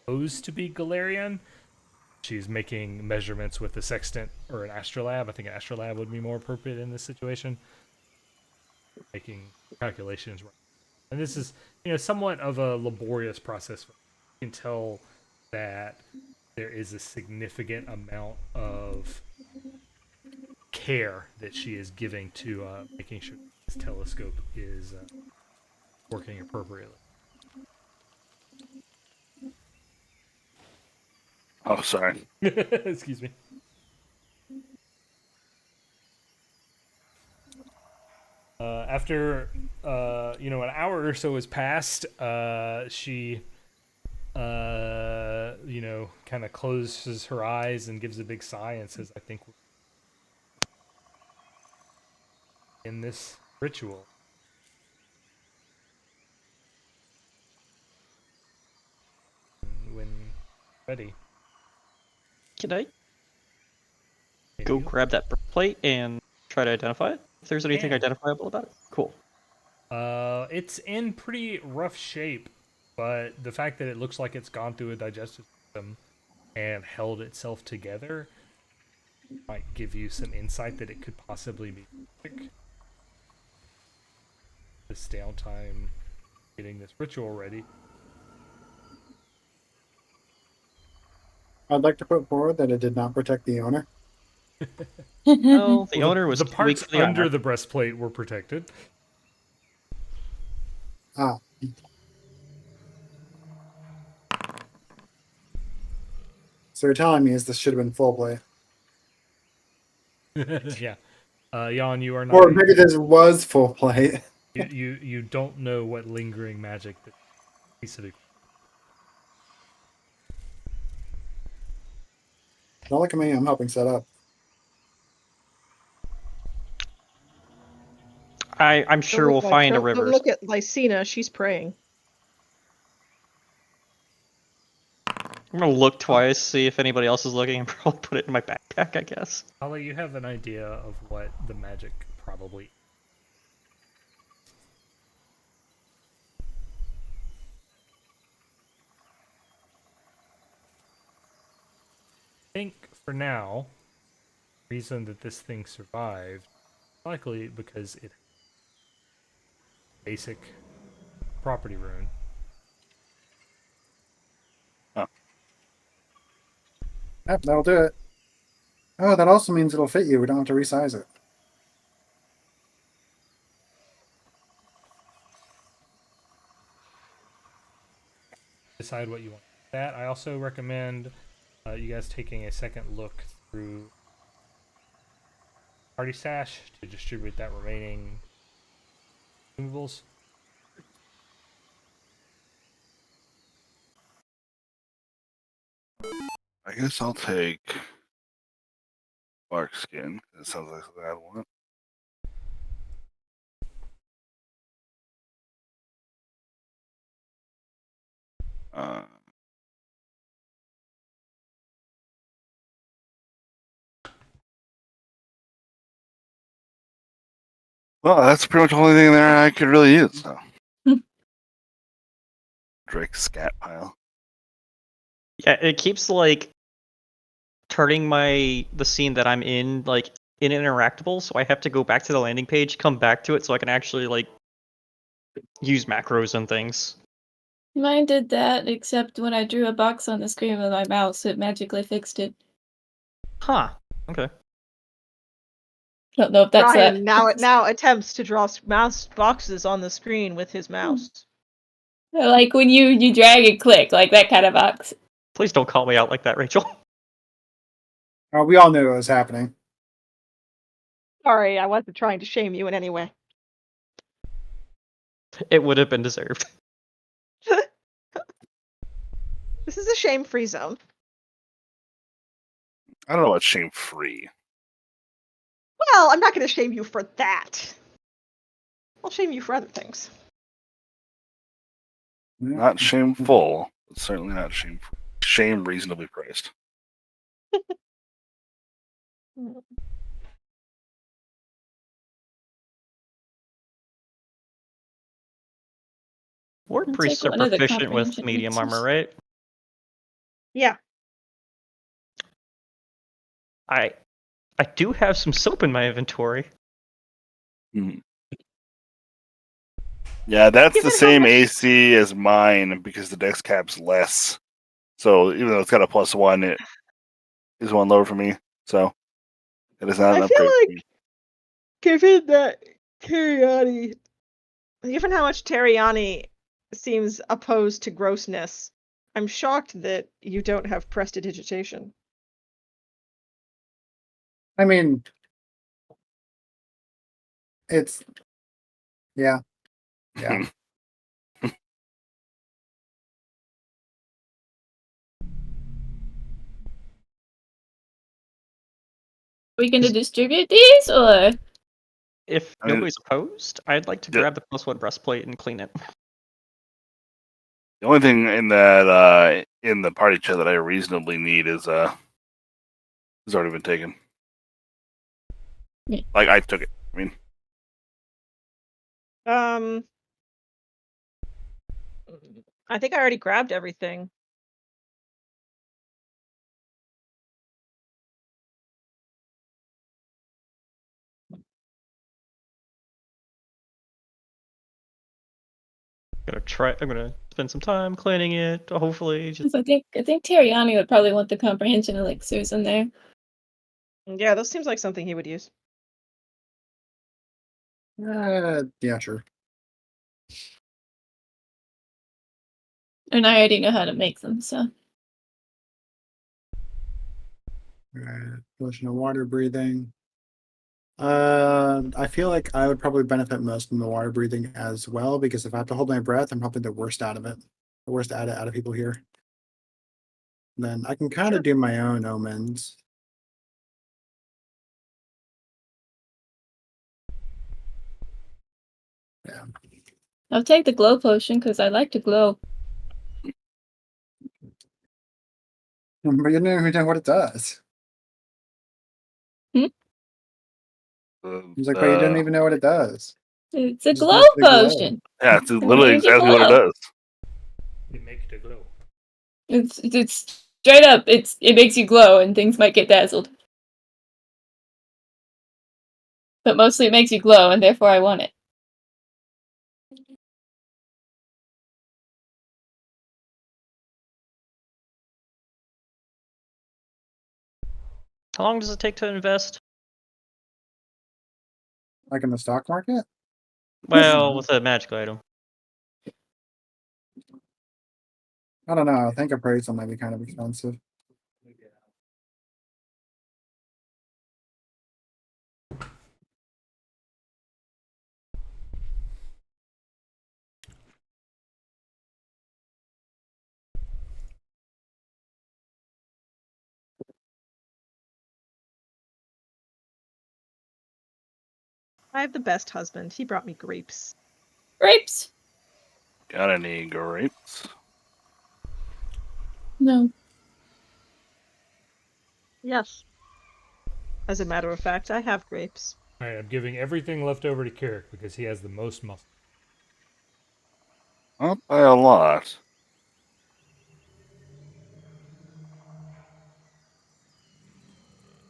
supposed to be Golarion. She's making measurements with a sextant or an astrolabe. I think an astrolabe would be more appropriate in this situation. Making calculations. And this is, somewhat of a laborious process. You can tell that there is a significant amount of care that she is giving to making sure this telescope is working appropriately. Oh, sorry. Excuse me. After an hour or so has passed, she kind of closes her eyes and gives a big sigh and says, "I think we're in this ritual." When ready. Can I Can go you? grab that plate and try to identify it? If there's anything Can. identifiable about it? Cool. It's in pretty rough shape, but the fact that it looks like it's gone through a digestive system and held itself together might give you some insight that it could possibly be magic. This downtime getting this ritual ready. I'd like to put forward that it did not protect the owner. No, the owner was the too weak parts for the under armor. the breastplate were protected. Ah, so you're telling me is this should have been full plate, Yeah. Yawn, you are not. or maybe this was full plate. You don't know what lingering magic that piece of it. Don't look at me. I'm helping set up. I'm sure we'll find a river. Don't look at Lycaena. She's praying. I'm gonna look twice, see if anybody else is looking, and probably put it in my backpack, I guess. Khali, you have an idea of what the magic probably. I think for now, the reason that this thing survived, likely because it basic property rune. Yep, that'll do it. Oh, that also means it'll fit you. We don't have to resize it. Decide what you want. That I also recommend you guys taking a second look through Party Stash to distribute that remaining consumables. I guess I'll take bark skin. That sounds like something I want. Uh, well, that's pretty much the only thing there I could really use. So. Drake scat pile. Yeah, it keeps like turning the scene that I'm in like interactable, so I have to go back to the landing page, come back to it, so I can actually like use macros and things. Mine did that, except when I drew a box on the screen with my mouse, it magically fixed it. Huh. Okay. Don't know if that's Ryan that. now attempts to draw mouse boxes on the screen with his mouse. Like when you drag and click, like that kind of box. Please don't call me out like that, Rachel. We all knew it was happening. Sorry, I wasn't trying to shame you in any way. It would have been deserved. This is a shame-free zone. I don't know about shame free. Well, I'm not going to shame you for that. I'll shame you for other things. Yeah. Not shameful, but certainly not shame. Shame reasonably priced. Warpriests are one of the proficient with comprehension medium answers. armor, right? Yeah. I do have some soap in my inventory. Hmm. Yeah, that's the Given how same much- AC as mine because the dex cap's less. So even though it's got a +1, it is one lower for me. So it is not an I feel upgrade for like, me. given that Teriani, given how much Teriani seems opposed to grossness, I'm shocked that you don't have prestidigitation. I mean, it's yeah. Are we gonna distribute these or? If I mean, nobody's opposed, I'd like to the- grab the +1 breastplate and clean it. The only thing in the party chat that I reasonably need is has already been taken. Yeah. Like I took it. I mean, I think I already grabbed everything. I'm gonna spend some time cleaning it. Hopefully, just 'Cause I think Teriani would probably want the comprehension elixirs in there. Yeah, those seems like something he would use. Yeah, sure. And I already know how to make them, so. Potion of water breathing. I feel like I would probably benefit most from the water breathing as well, because if I have to hold my breath, I'm probably the worst out of it. The worst at it out of people here. Then I can kind of do my own omens. Yeah. I'll take the glow potion because I like to glow. But you don't even know what it does. It's like, but you don't even know what it does. It's a Just glow makes it glow. potion. yeah, it's It literally makes it exactly what it glow. does. You make it a glow. It's straight up. It makes you glow, and things might get dazzled. But mostly it makes you glow, and therefore I want it. how long does it take to invest? Like in the stock market? Well, with a magic item. I don't know. I think appraisal might be kind of expensive. I have the best husband. He brought me grapes. Grapes? Got any grapes? No. Yes. As a matter of fact, I have grapes. All right, I'm giving everything left over to Kirrik because he has the most muscle. Not by a lot.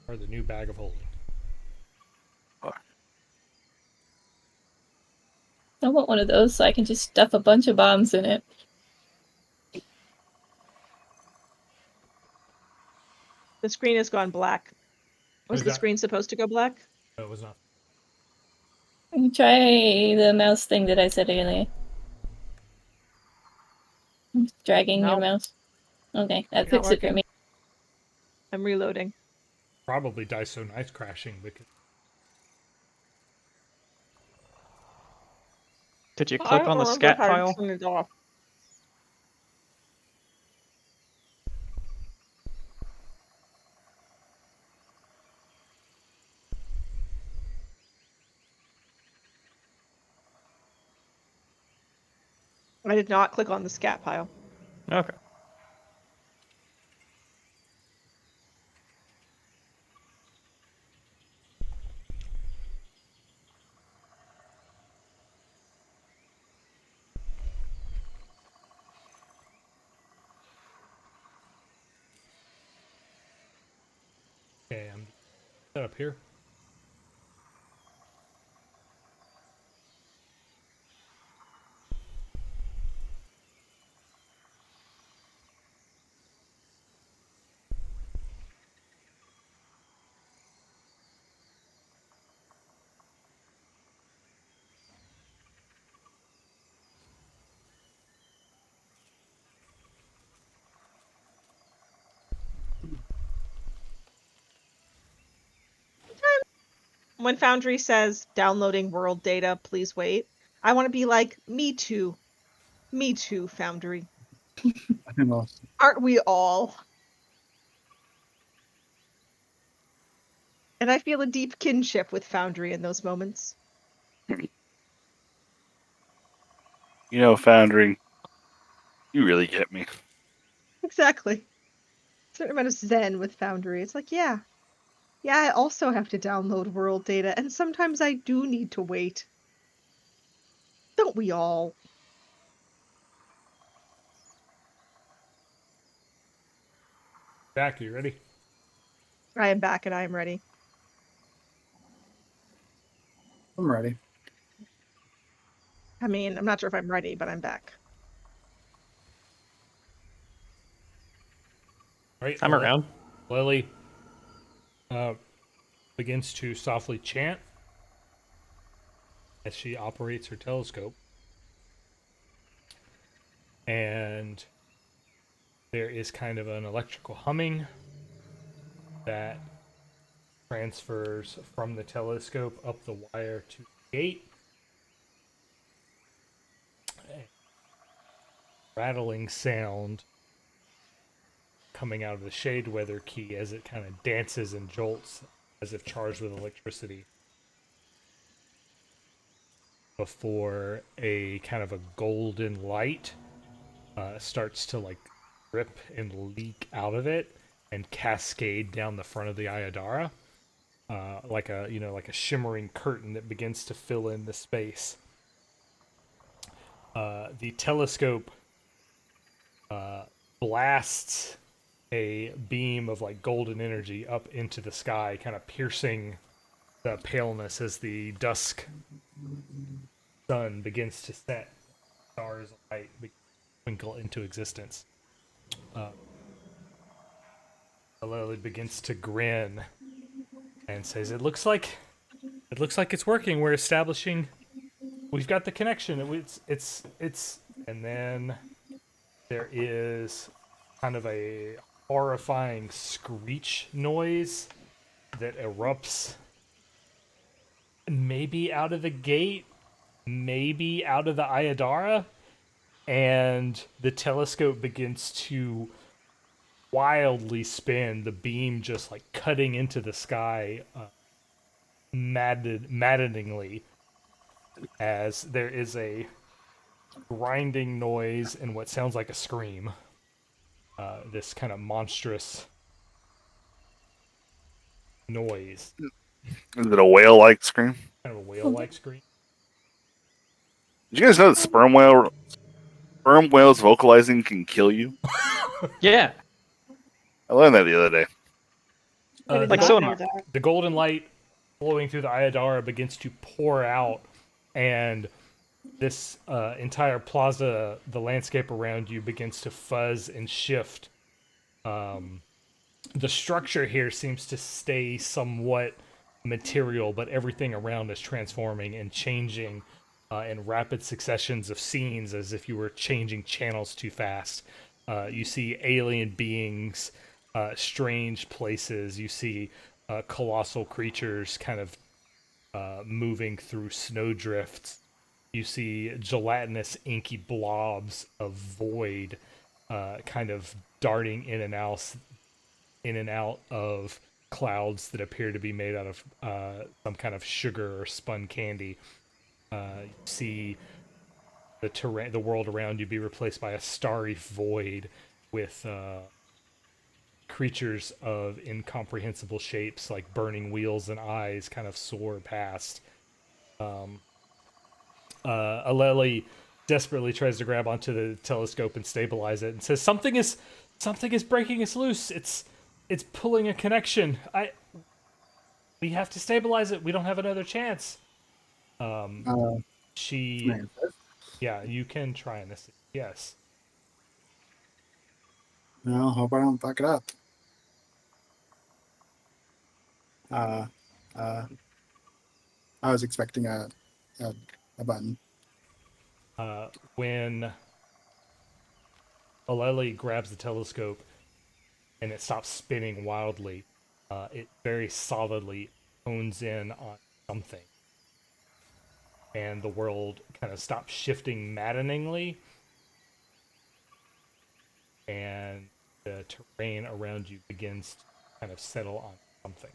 Or the new bag of holding. I want one of those so I can just stuff a bunch of bombs in it. The screen has gone black. Was Is the that- screen supposed to go black? No, it was not. Try the mouse thing that I said earlier. Dragging your Nope. mouse. Okay, that Not fixed it for working. me. I'm reloading. Probably Dice So Nice crashing because Did you I click don't on the remember scat how to file? turn it off. I did not click on the scat pile. Okay. okay, I'm set up here. When Foundry says downloading world data, please wait, I want to be like, me too. Me too, Foundry. Aren't we all? And I feel a deep kinship with Foundry in those moments. You know, Foundry, you really get me. Exactly. Certain amount of zen with Foundry. It's like, yeah. Yeah, I also have to download world data, and sometimes I do need to wait. Don't we all? Back, you ready? I am back and I am ready. I'm ready. I mean, I'm not sure if I'm ready, but I'm back. Right. I'm around. Lily begins to softly chant as she operates her telescope. And there is kind of an electrical humming that transfers from the telescope up the wire to the gate. A rattling sound coming out of the shade weather key as it kind of dances and jolts as if charged with electricity before a kind of a golden light starts to like drip and leak out of it and cascade down the front of the aiudara, like a shimmering curtain that begins to fill in the space. The telescope blasts a beam of like golden energy up into the sky, kind of piercing the paleness as the dusk sun begins to set. Stars of light twinkle into existence. Lily begins to grin and says, "It looks like it's working. We're establishing. We've got the connection. It's." And then there is kind of a horrifying screech noise that erupts, maybe out of the gate, maybe out of the aiudara, and the telescope begins to wildly spin, the beam just like cutting into the sky maddeningly, as there is a grinding noise and what sounds like a scream. This kind of monstrous noise, Is it a whale-like scream? kind of a whale-like scream. Did you guys know that sperm whales vocalizing can kill you? Yeah. I learned that the other day. I did Like not sonar. know that. The golden light flowing through the aiudara begins to pour out, and this entire plaza, the landscape around you, begins to fuzz and shift. The structure here seems to stay somewhat material, but everything around is transforming and changing in rapid successions of scenes, as if you were changing channels too fast. You see alien beings, strange places. You see colossal creatures kind of moving through snowdrifts. You see gelatinous, inky blobs of void kind of darting in and out of clouds that appear to be made out of some kind of sugar or spun candy. You see the world around you be replaced by a starry void with creatures of incomprehensible shapes, like burning wheels and eyes, kind of soar past. Aleli desperately tries to grab onto the telescope and stabilize it, and says, "Something is breaking us loose. It's pulling a connection. We have to stabilize it. We don't have another chance." She, Man, yeah, you can try and assist. Yes. no, hope I don't fuck it up. Uh, uh, I was expecting a button. When Aleli grabs the telescope and it stops spinning wildly, it very solidly hones in on something. And the world kind of stops shifting maddeningly. And the terrain around you begins to kind of settle on something.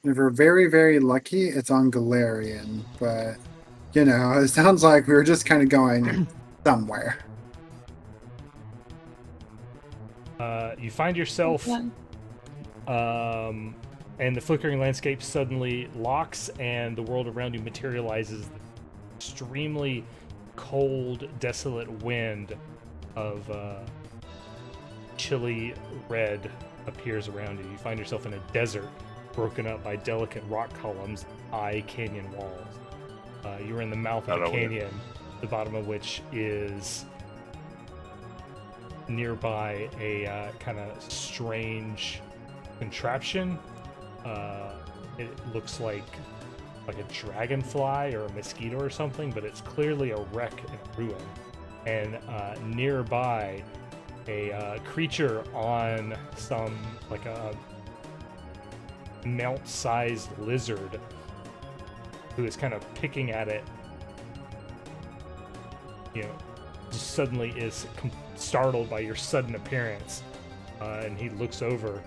If we're very, very lucky, it's on Golarion, but it sounds like we were just kind of going somewhere. You find yourself, and the flickering landscape suddenly locks, and the world around you materializes. The extremely cold, desolate wind of chilly red appears around you. You find yourself in a desert broken up by delicate rock columns, high canyon walls. You're in the mouth of a canyon, the bottom of which is nearby a kind of strange contraption. It looks like a dragonfly or a mosquito or something, but it's clearly a wreck and a ruin. And nearby, a creature on some like a melt-sized lizard who is kind of picking at it, just suddenly is startled by your sudden appearance, and he looks over,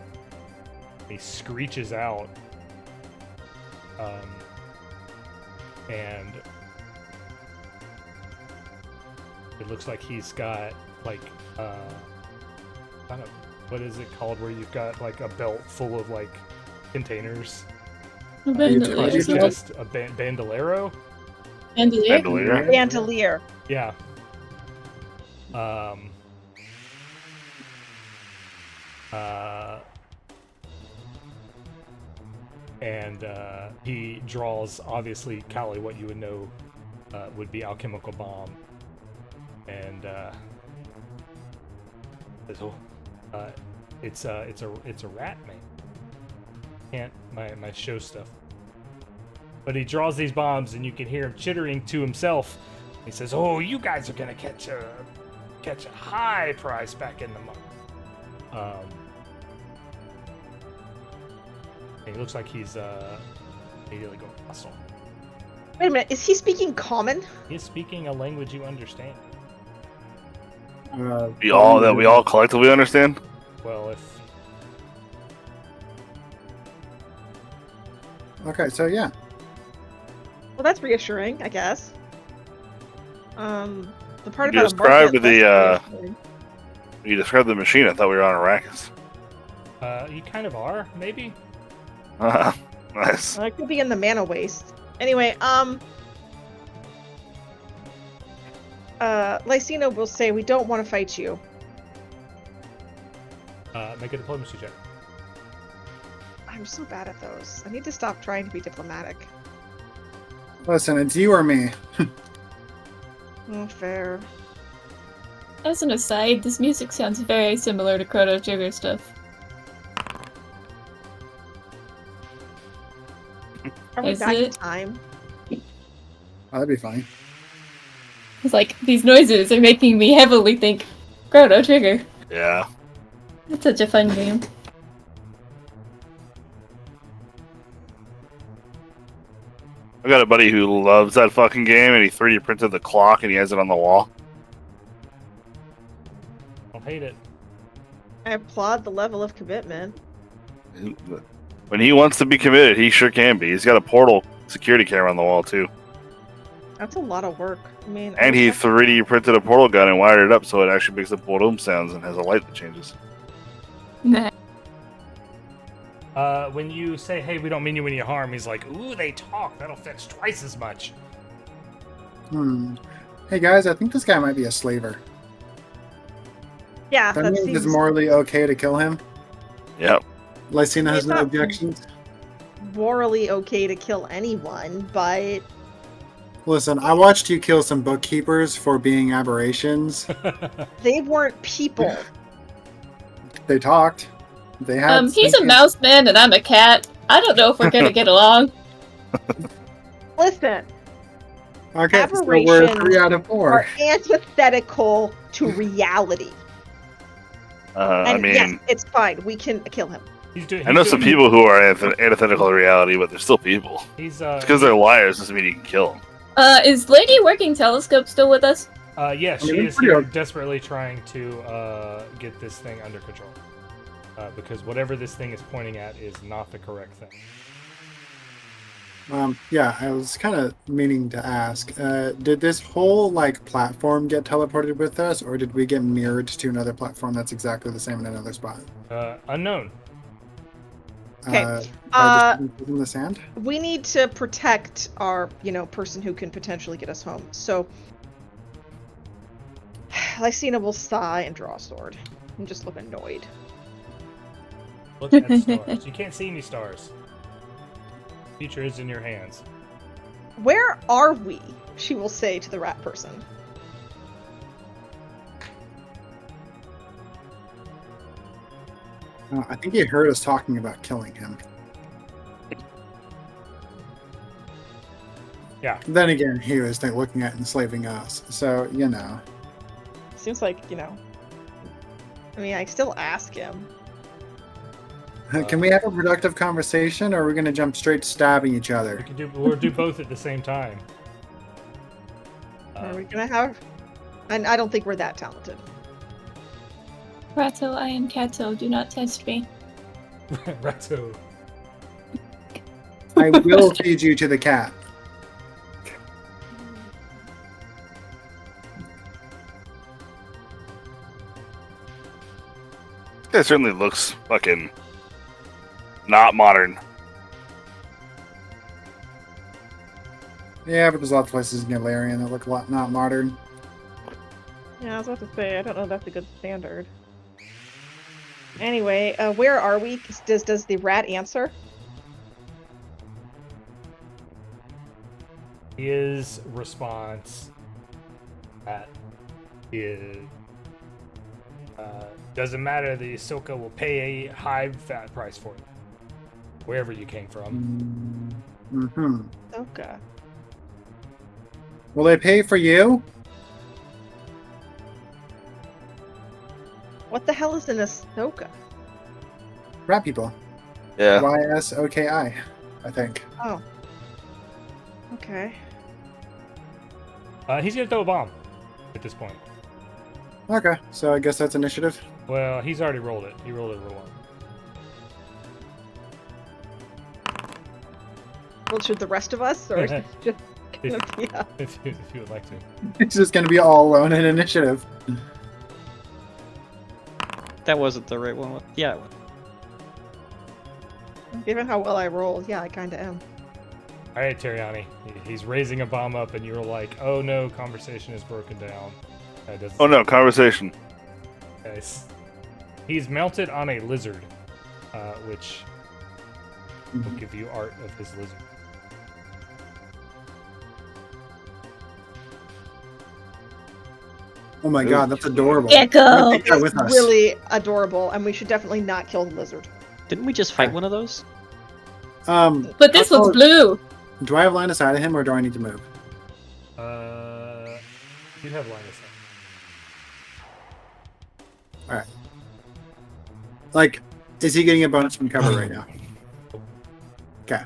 he screeches out, and it looks like he's got like kind of, what is it called, where you've got like a belt full of like containers. Bandolier. Just a bandolero. Bandolier. Yeah. And he draws, obviously, Khali, what you would know would be alchemical bomb, and it's a rat, man. Can't my show stuff. But he draws these bombs, and you can hear him chittering to himself. He says, "Oh, you guys are gonna catch a high price back in the month." And he looks like he's immediately going hostile. Wait a minute, is he speaking common? He's speaking a language you understand. We all collectively understand. Well, if Okay, so yeah. Well, that's reassuring, I guess. The part You about described reassuring. You described the machine. I thought we were on Arrakis. you kind of are, maybe. Nice. I could be in the mana waste. Anyway, Lycaena will say, "We don't want to fight you." Make a diplomacy check. I'm so bad at those. I need to stop trying to be diplomatic. Listen, it's you or me. Fair. As an aside, this music sounds very similar to Chrono Trigger stuff. Are we Is back in it? time? Oh, that'd be funny. It's like, these noises are making me heavily think Chrono Trigger. Yeah. It's such a fun game. I got a buddy who loves that fucking game, and he 3D printed the clock, and he has it on the wall. I'll hate it. I applaud the level of commitment. When he wants to be committed, he sure can be. He's got a portal security camera on the wall too, That's a lot of work. I mean, and he 3D printed a portal gun and wired it up so it actually makes the boom sounds and has a light that changes. Nah. When you say, "Hey, we don't mean you any harm," he's like, "Ooh, they talk. That'll fetch twice as much." Hey guys, I think this guy might be a slaver. yeah, That that means seems it's morally okay to kill him. Yep. Lycaena has It's no not- objections. morally okay to kill anyone, but Listen, I watched you kill some bookkeepers for being aberrations. they weren't people. They talked. They had. He's a mouse man and I'm a cat. I don't know if we're gonna get along. Listen, Okay, so we're aberrations 3 out of 4. are antithetical to reality. I And yes, mean, it's fine. We can kill him. I know some people who are antithetical to reality, but they're still people. He's Just because they're liars doesn't mean you can kill them. Is Lady Working Telescope still with us? Yeah, she mean, is pretty here okay. desperately trying to get this thing under control. Because whatever this thing is pointing at is not the correct thing. Yeah, I was kind of meaning to ask, did this whole like platform get teleported with us, or did we get mirrored to another platform that's exactly the same in another spot? Unknown. Okay, By just in the sand? We need to protect our, person who can potentially get us home. So, Lycaena will sigh and draw a sword and just look annoyed. Look at the stars. You can't see any stars. Future is in your hands. Where are we? She will say to the rat person. I think he heard us talking about killing him. Yeah. Then again, he was looking at enslaving us, so Seems like, I mean, I still ask him. Can we have a productive conversation, or are we going to jump straight to stabbing each other? We'll do both at the same time. Are we gonna have? And I don't think we're that talented. Ratto, I am Kato. Do not test me. Ratto. I will feed you to the cat. This guy certainly looks fucking not modern. Yeah, but there's lots of places in Golarion that look a lot not modern. Yeah, I was about to say, I don't know if that's a good standard. Anyway, where are we? Does the rat answer? His response is doesn't matter. The Ahsoka will pay a high fat price for it, wherever you came from. Mm-hmm. Okay. Will they pay for you? What the hell is an Ahsoka? Rat people. Yeah. YSOKI, I think. Oh. Okay. He's gonna throw a bomb at this point. Okay, so I guess that's initiative. Well, he's already rolled it. He rolled it a little one. Well, should the rest of us, or just yeah? If you would like to. It's just going to be all alone in initiative. That wasn't the right one. Yeah. It was. Given how well I rolled, yeah, I kind of am. All right, Teriani. He's raising a bomb up, and you're like, "Oh no, conversation is broken down." Oh no, conversation. Nice. He's mounted on a lizard, which will give you art of his lizard. Oh my god, that's adorable. Gecko! Take that with us. Really adorable, and we should definitely not kill the lizard. Didn't we just fight one of those? But this also, one's blue. Do I have line of sight of him, or do I need to move? You have line of sight. Alright. Like, is he getting a bonus from cover right now? Okay.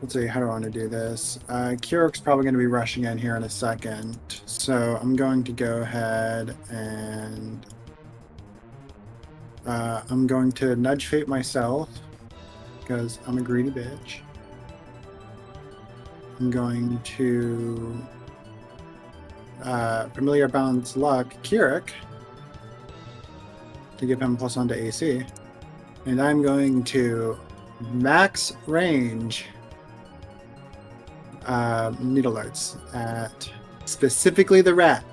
Let's see, how do I want to do this? Kirik's probably going to be rushing in here in a second, so I'm going to go ahead and I'm going to nudge fate myself, because I'm a greedy bitch. I'm going to familiar balance luck Kirrik to give him +1 to AC, and I'm going to max range needle darts at specifically the rat.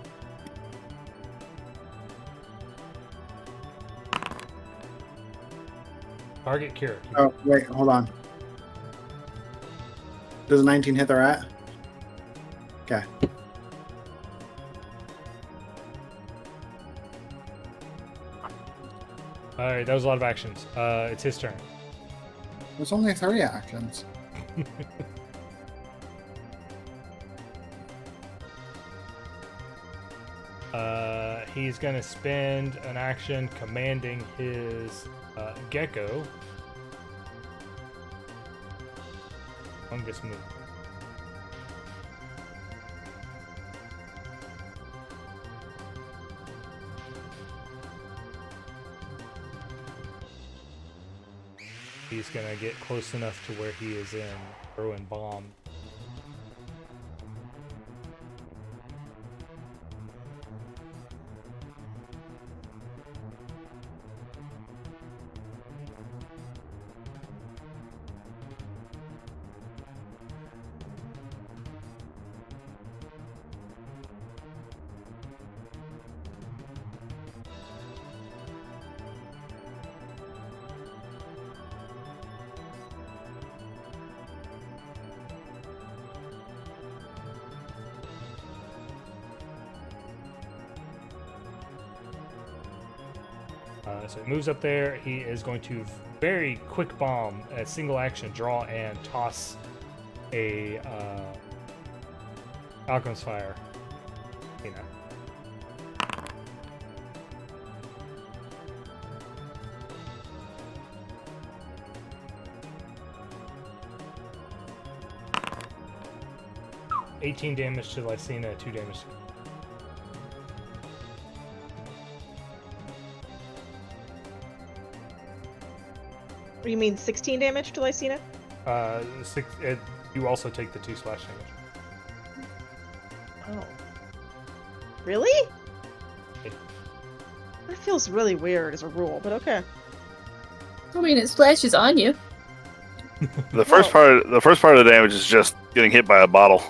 Target Kirrik. Oh wait, hold on. Does a 19 hit the rat? Okay. All right, that was a lot of actions. It's his turn. There's only 3 actions. he's gonna spend an action commanding his gecko. Fungus move. He's gonna get close enough to where he is in throwing bomb. So he moves up there. He is going to very quick bomb, a single action, draw and toss a Alchemist Fire. You know. $18 damage to Lycaena, 2 damage to You mean 16 damage to Lycaena? you also take the 2 splash damage. Oh. Really? Yeah. That feels really weird as a rule, but okay. I mean, it splashes on you. The first part of the damage is just getting hit by a bottle.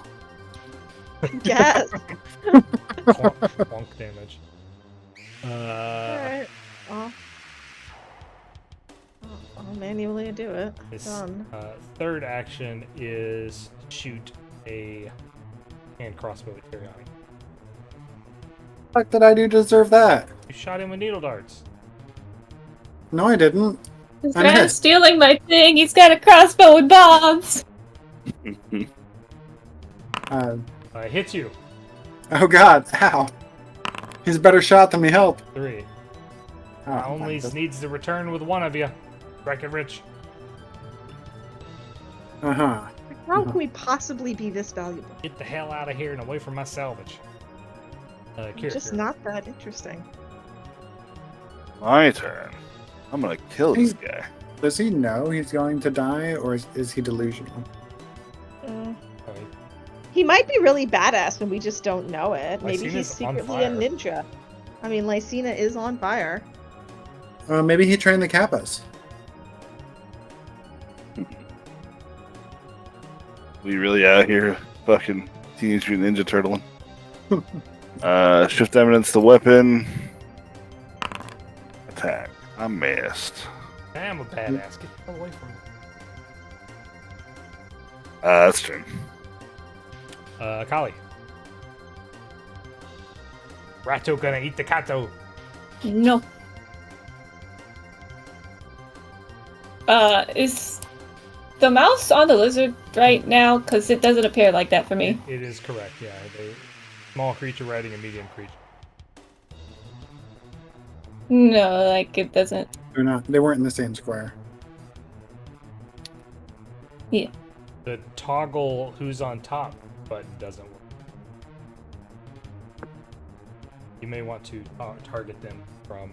Yes. Bonk damage. Alright. I'll manually do it. His Done. third action is shoot a hand crossbow at Teriani. What did I do to deserve that? You shot him with needle darts. No, I didn't. This I man's missed. stealing my thing. He's got a crossbow with bombs. It hits you. Oh god, ow. He's a better shot than me help. 3. Oh, Only thank needs to return with one of you. Rich. Uh-huh. How can we possibly be this valuable? Get the hell out of here and away from my salvage. Kirrik, Just you're- not that interesting. My turn. I'm gonna kill this guy. Does he know he's going to die, or is he delusional? Oh, He might be really badass and we just don't know it. Maybe he's Lycaena's on secretly a fire. ninja. I mean, Lycaena is on fire. Maybe he trained the Kappas. We really out here fucking Teenage Mutant Ninja Turtling. Shift eminence the weapon. Attack. I missed. I am a badass. Get the hell away from me. That's true. Khali. Ratto gonna eat the kato. No. Is the mouse on the lizard right now? Because it doesn't appear like that for me. It is correct, yeah. Small creature riding a medium creature. No, like it doesn't. They're not. They weren't in the same square. Yeah. The toggle who's on top button doesn't work. You may want to target them from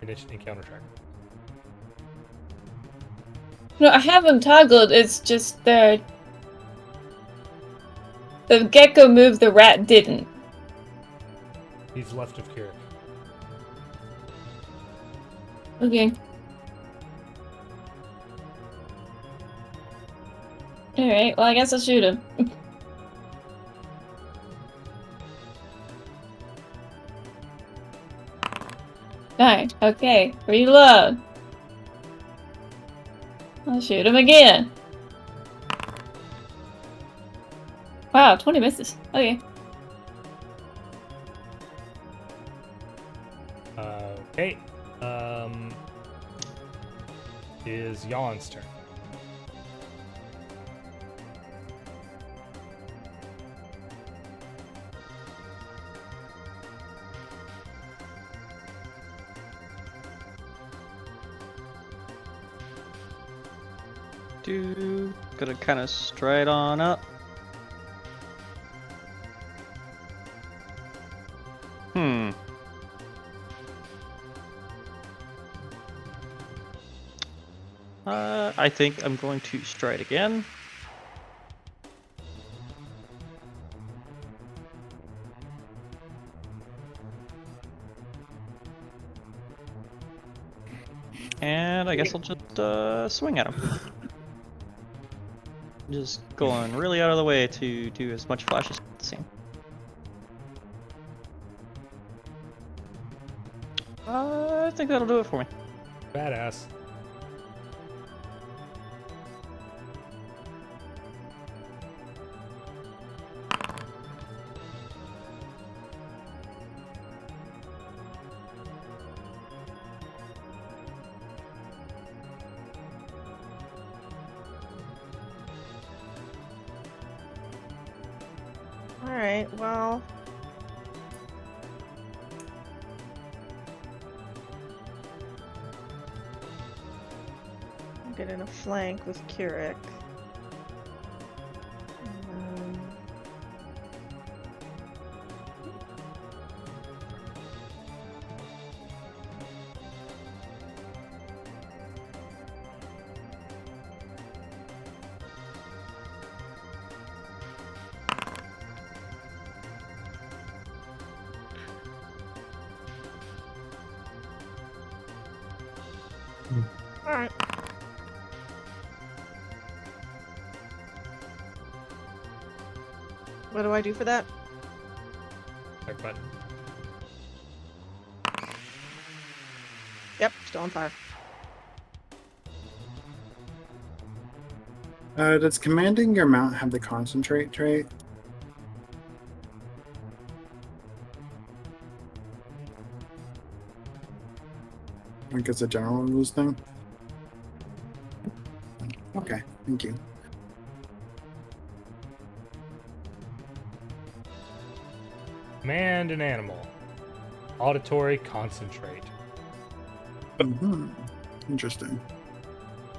encounter track. No, I have them toggled. It's just the gecko moved, the rat didn't. He's left of Kirrik. Okay. Alright, well I guess I'll shoot him. Fine, okay, reload. I'll shoot him again. Wow, 20 misses. Okay. Okay. Is Yawn's turn. Gonna kind of stride on up. I think I'm going to stride again. And I guess I'll just swing at him. Just going really out of the way to do as much flash as possible. I think that'll do it for me. Badass. Alright, well. I'm getting a flank with Kirrik. Alright. What do I do for that? Back button. Yep, still on fire. Does commanding your mount have the concentrate trait? I think it's a general rules thing. Okay, thank you. Command an animal. Auditory concentrate. Mm-hmm. Interesting.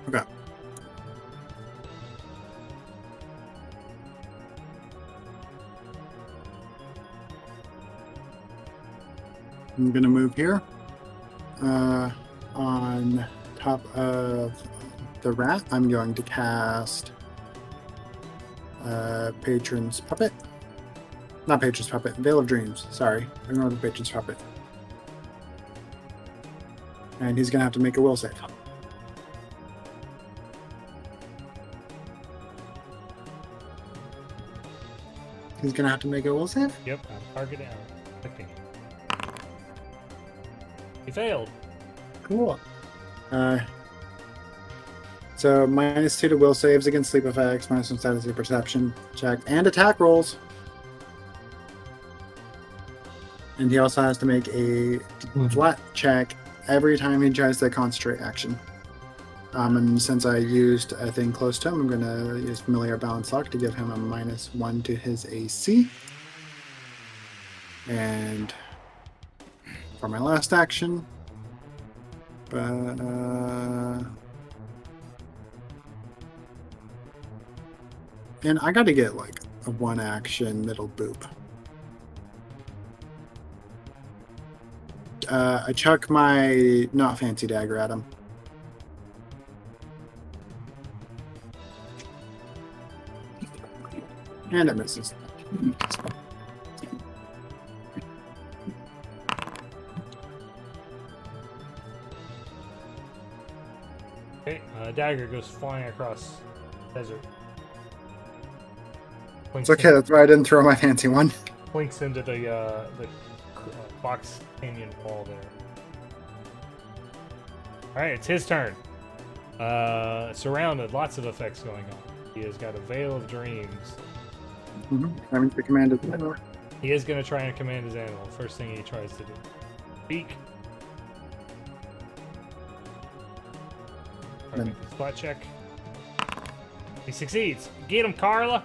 Okay. I'm gonna move here. On top of the rat, I'm going to cast Patron's Puppet. Not Patron's Puppet, Veil of Dreams. Sorry, I ignored the Patron's Puppet. And he's gonna have to make a will save. He's gonna have to make a will save? Yep, I'm targeting. I'm clicking it. He failed. Cool. So -2 to will saves against sleep effects, -1 status of perception check, and attack rolls. And he also has to make a flat check every time he tries to concentrate action. And since I used a thing close to him, I'm going to use Familiar Balance Lock to give him a -1 to his AC. And for my last action, and I got to get like a 1-action middle boop. I chuck my not fancy dagger at him. And it misses. Okay, dagger goes flying across the desert. It's okay, that's why I didn't throw my fancy one. Blinks into the box canyon wall there. Alright, it's his turn. Surrounded, lots of effects going on. He has got a Veil of Dreams. Having to command his animal. He is going to try and command his animal. First thing he tries to do. Speak. Make the spot check. He succeeds. Get him, Carla!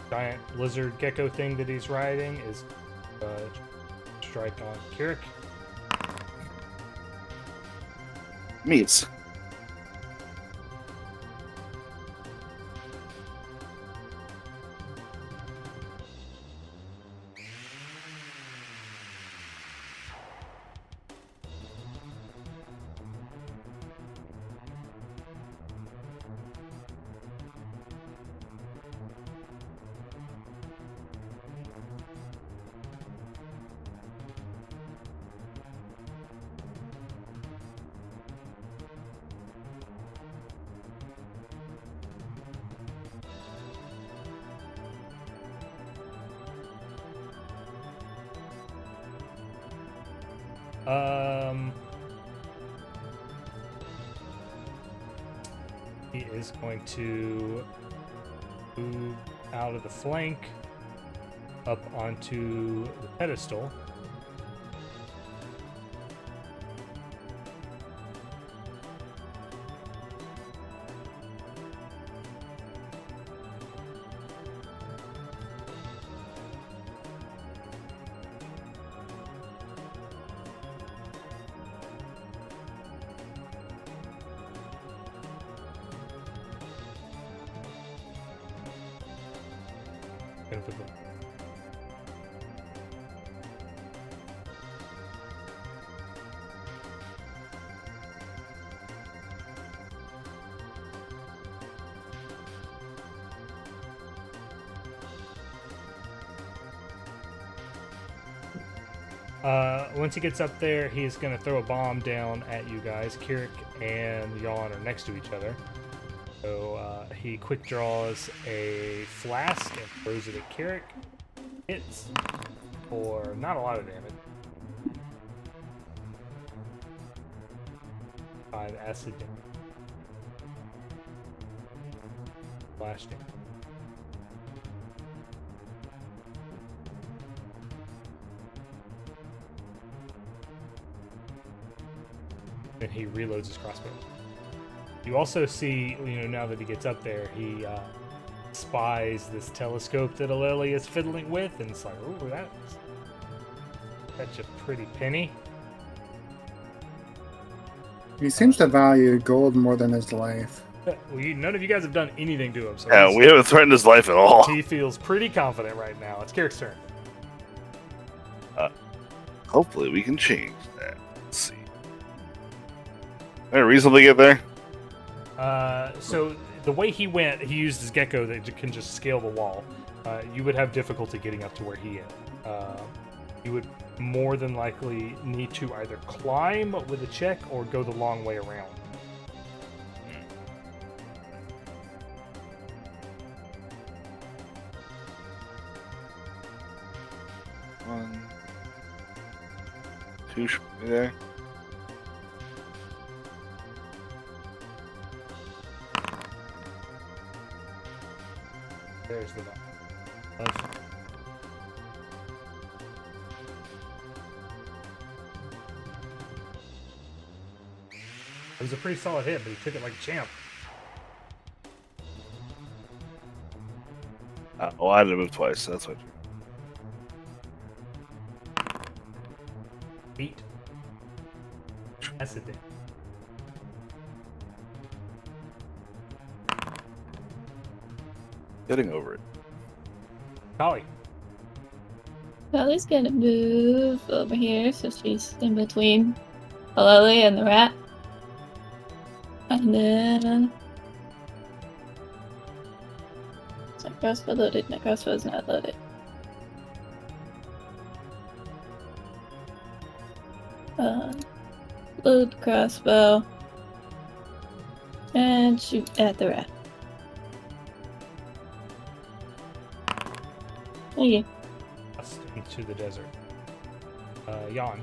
giant lizard gecko thing that he's riding is strike on Kirrik. Meats. He is going to move out of the flank up onto the pedestal. Gonna put the once he gets up there, he's going to throw a bomb down at you guys. Kirrik and Yawn are next to each other. So he quick draws a flask and throws it at Kirrik. Hits for not a lot of damage. 5 acid damage. Flash damage. And he reloads his crossbow. You also see, now that he gets up there, he spies this telescope that Aleli is fiddling with, and it's like, oh, that's a pretty penny. He seems to value gold more than his life. Well, none of you guys have done anything to him, so Yeah, we haven't threatened his life at all. he feels pretty confident right now. It's Kirik's turn. Hopefully we can change that. Let's see. Can I reasonably get there? So the way he went, he used his gecko that can just scale the wall. You would have difficulty getting up to where he is. You would more than likely need to either climb with a check or go the long way around. One, two should be there. There's the bomb. It was a pretty solid hit, but he took it like a champ. Oh, I had to move twice, so that's what. 8. Acid damage. Getting over it. Khali. Khali's gonna move over here, so she's in between Aleli and the rat. And then... Is that crossbow loaded? No, crossbow's not loaded. Load crossbow. And shoot at the rat. Okay. Into the desert. Yawn.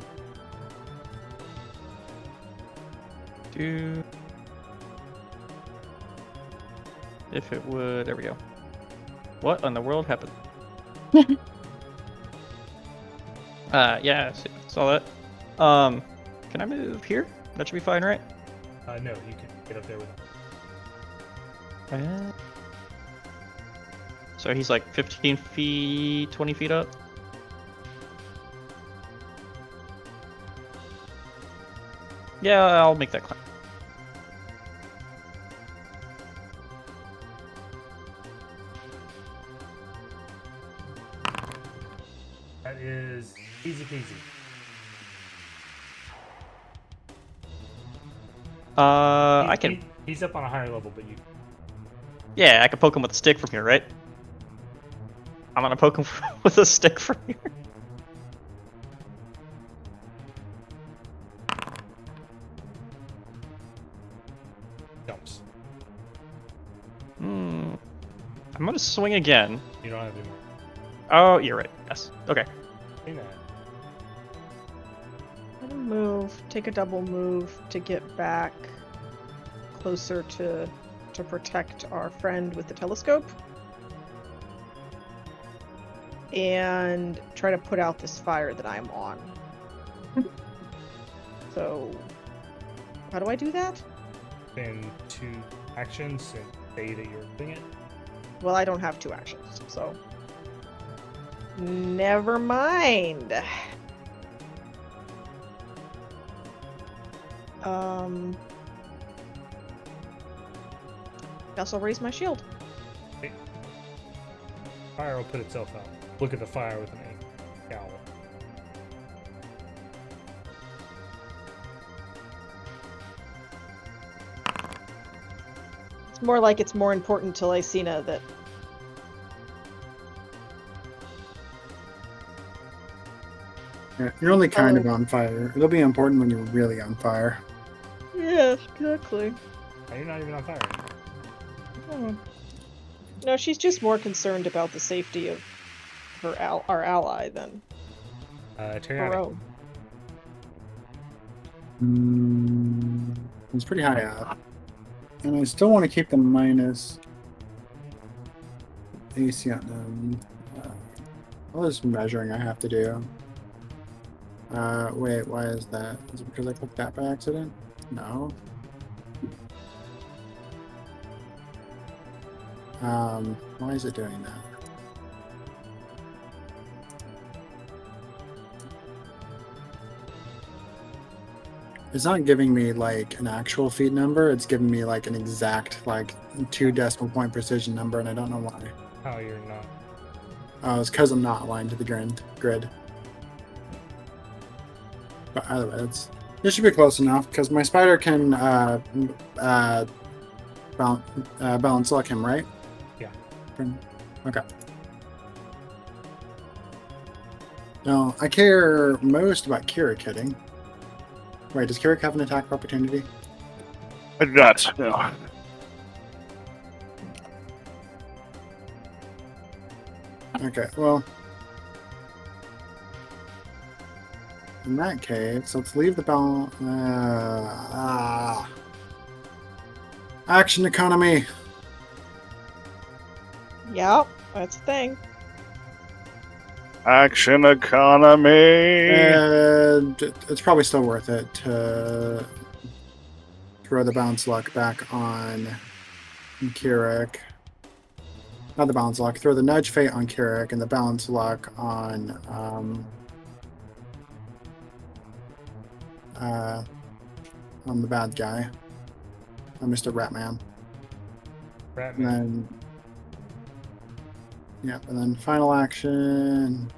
If it would, there we go. What in the world happened? Yeah, saw that. Can I move here? That should be fine, right? No, you can get up there with him. So he's like 15 feet, 20 feet up. Yeah, I'll make that climb. That is easy peasy. I can. He's up on a higher level, but you. Yeah, I can poke him with a stick from here, right? I'm gonna poke him with a stick from here. Jumps. I'm gonna swing again. You don't have any more. Oh, you're right. Yes. Okay. See that. I'm gonna move, take a double move to get back closer to protect our friend with the telescope. And try to put out this fire that I'm on. So, how do I do that? Spend 2 actions and say that you're doing it. Well, I don't have 2 actions, so. Never mind. Guess I'll raise my shield. Okay. Fire will put itself out. Look at the fire with an cowl. It's more like it's more important to Lycaena that. Yeah, you're only kind of on fire. It'll be important when you're really on fire. Yeah, exactly. And you're not even on fire. Hmm. No, she's just more concerned about the safety of her our ally than her Teriani. own. It's pretty high up. And I still want to keep the minus AC on them. All this measuring I have to do. Wait, why is that? Is it because I clicked that by accident? No. Why is it doing that? It's not giving me like an actual feed number, it's giving me like an exact like 2 decimal point precision number, and I don't know why. How you're not. Oh, it's because I'm not aligned to the grid. But either way, this should be close enough, because my spider can balance lock him, right? Yeah. Okay. Now, I care most about Kirrik hitting. Wait, does Kirrik have an attack of opportunity? I do not. No. Okay, well. In that case, let's leave the balance. Action economy! Yep, that's the thing. Action economy. And it's probably still worth it to throw the balance luck back on Kirrik. Not the balance luck. Throw the nudge fate on Kirrik and the balance luck on the bad guy, on Mr. Ratman. Ratman. And then, yeah, and then final action.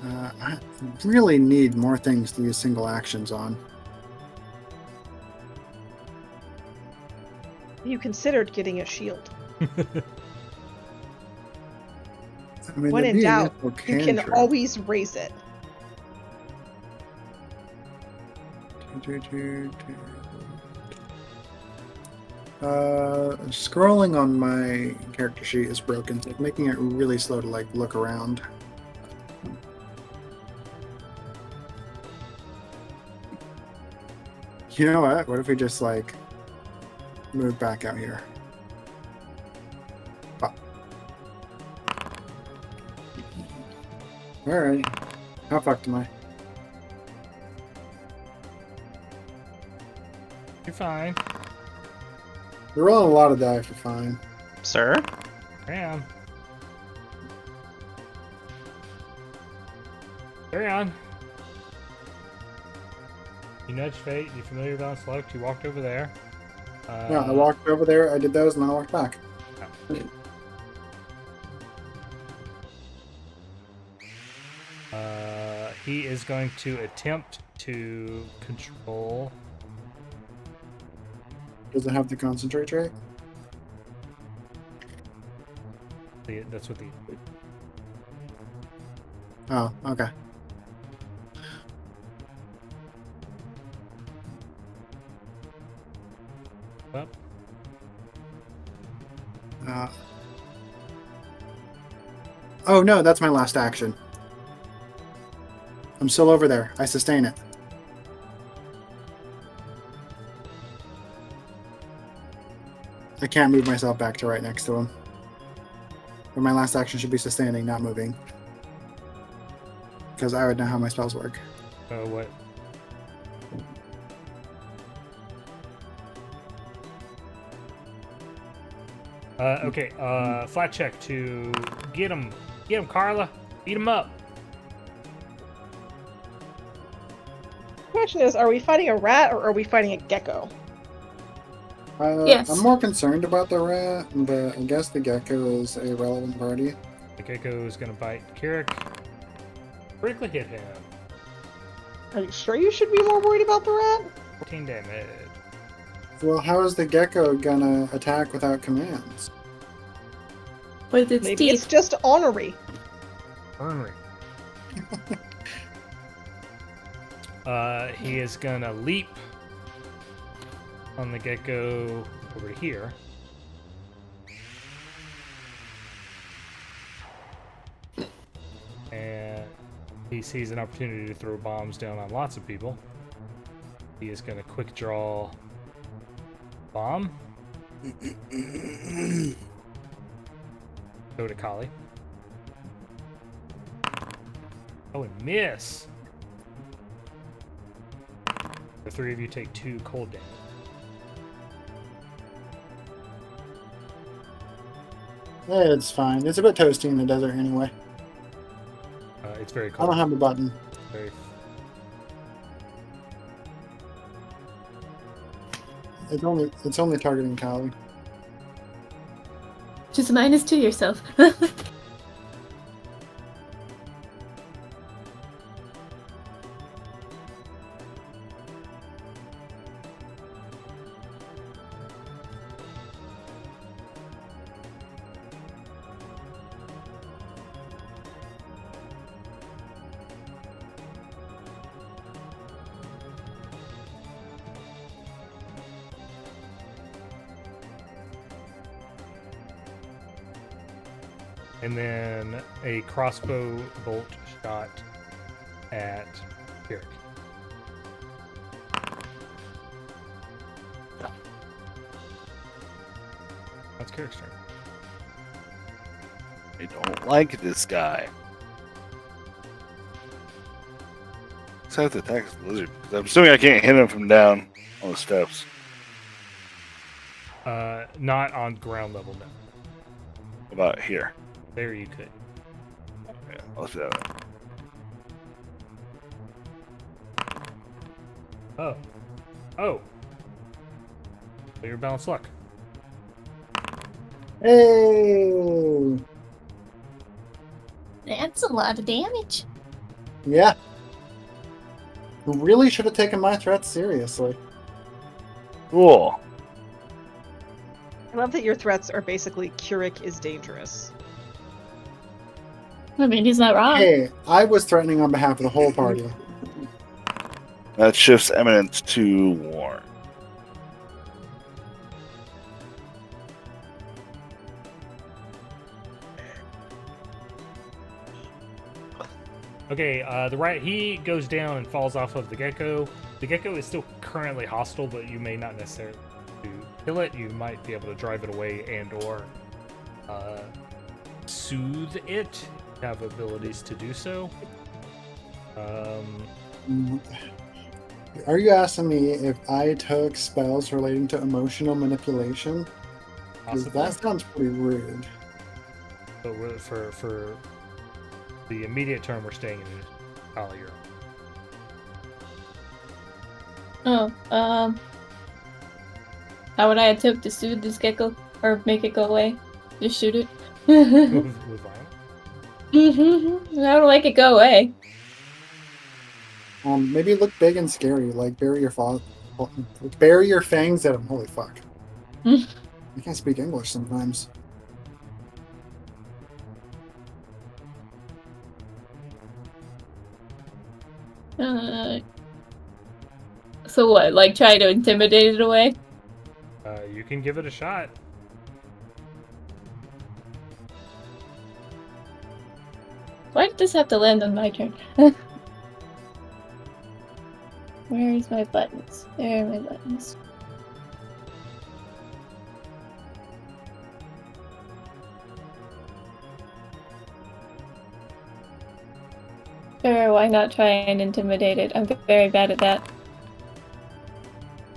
I really need more things to use single actions on. You considered getting a shield. I mean, When there'd in be an doubt, initial you can cantrip. always raise it. Scrolling on my character sheet is broken, so it's making it really slow to like look around. You know what? What if we just like move back out here? Oh. Alright. How fucked am I? You're fine. We're rolling a lot of die for fine. Sir? Carry on. Carry on. You nudged Fate. You familiar with Balance Select. You walked over there. Yeah, I walked over there, I did those, and then I walked back. He is going to attempt to control. Does it have the concentrate trait? That's what the. Oh, okay. Well, Oh no, that's my last action. I'm still over there. I sustain it. I can't move myself back to right next to him. But my last action should be sustaining, not moving. Because I would know how my spells work. oh, what? Okay, flat check to get him. Get him, Carla. Beat him up. Question is, are we fighting a rat or are we fighting a gecko? Yes. I'm more concerned about the rat, but I guess the gecko is a relevant party. The gecko is going to bite Kirrik. Critically hit him. Are you sure you should be more worried about the rat? 14 damage. Well, how is the gecko gonna attack without commands? With its Maybe it's teeth. just ornery. Ornery. He is going to leap on the gecko over here. And he sees an opportunity to throw bombs down on lots of people. He is going to quick draw bomb. Go to Khali. Oh, and miss. The three of you take 2 cold damage. Yeah, it's fine. It's a bit toasty in the desert anyway. It's very I cold. don't have a button. Very. It's only targeting Khali. Just -2 yourself. And then a crossbow bolt shot at Kirrik. That's Kirik's turn. I don't like this guy. So I have to attack the lizard. 'Cause I'm assuming I can't hit him from down on the steps. Not on ground level, no. About here. There you could. Yeah, let's do that. Oh. Oh. So your balanced luck. Hey! That's a lot of damage. Yeah. You really should have taken my threats seriously. Cool. I love that your threats are basically Kirrik is dangerous. I mean, he's not wrong. Hey, I was threatening on behalf of the whole party. That shifts eminence to war. Okay, he goes down and falls off of the gecko. The gecko is still currently hostile, but you may not necessarily to kill it. You might be able to drive it away and or soothe it. You have abilities to do so. Are you asking me if I took spells relating to emotional manipulation? Because Possibly. that sounds pretty rude. But for the immediate term, we're staying in Khali. Oh, how would I attempt to soothe this gecko or make it go away? Just shoot it. With violence. I don't make it go away. Maybe look big and scary, like bury your fangs at him. Holy fuck! I can't speak English sometimes. So what? Like try to intimidate it away? You can give it a shot. Why did this have to land on my turn? Where is my buttons? There are my buttons. Sure, why not try and intimidate it? I'm very bad at that.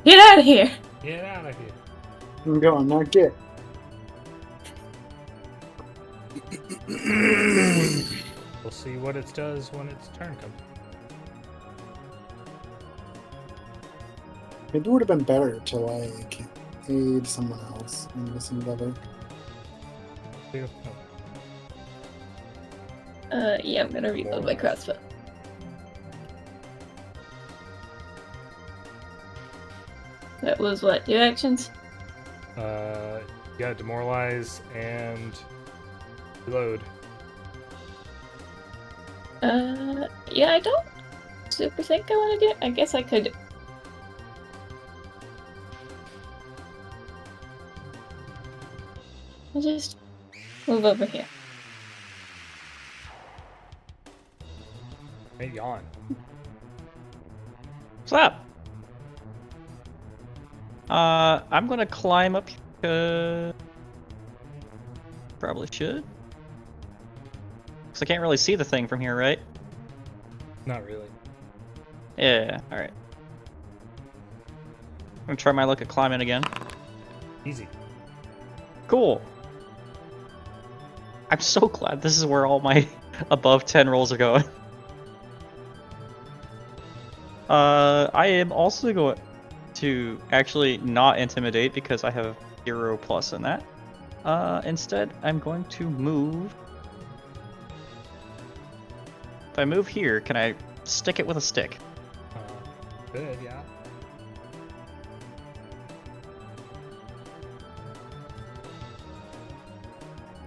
Get out of here! Get out of here. I'm going, not get. We'll see what it does when its turn comes. It would have been better to like aid someone else in this endeavor. Yeah, I'm gonna reload my crossbow. That was what, 2 actions? Yeah, demoralize and reload. Yeah, I don't super think I want to do it. I guess I could. I'll just move over here. Hey, Yawn. What's up? I'm gonna climb up here. Probably should. Because I can't really see the thing from here, right? Not really. Yeah, alright. I'm gonna try my luck at climbing again. Easy. Cool. I'm so glad this is where all my above 10 rolls are going. I am also going to actually not intimidate because I have 0+ in that. Instead, I'm going to move. If I move here, can I stick it with a stick? Good, yeah.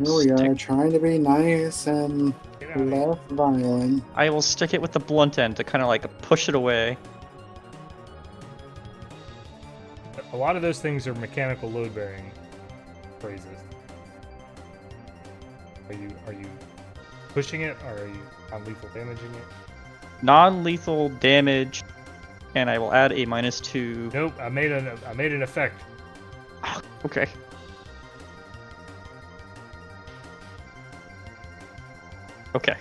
Here we are, trying to be nice and Get out of here. less violent. I will stick it with the blunt end to kind of like push it away. A lot of those things are mechanical load-bearing phrases. Are you pushing it, or are you non-lethal damaging it? Non-lethal damage, and I will add a -2. Nope, I made an effect. Okay. Okay.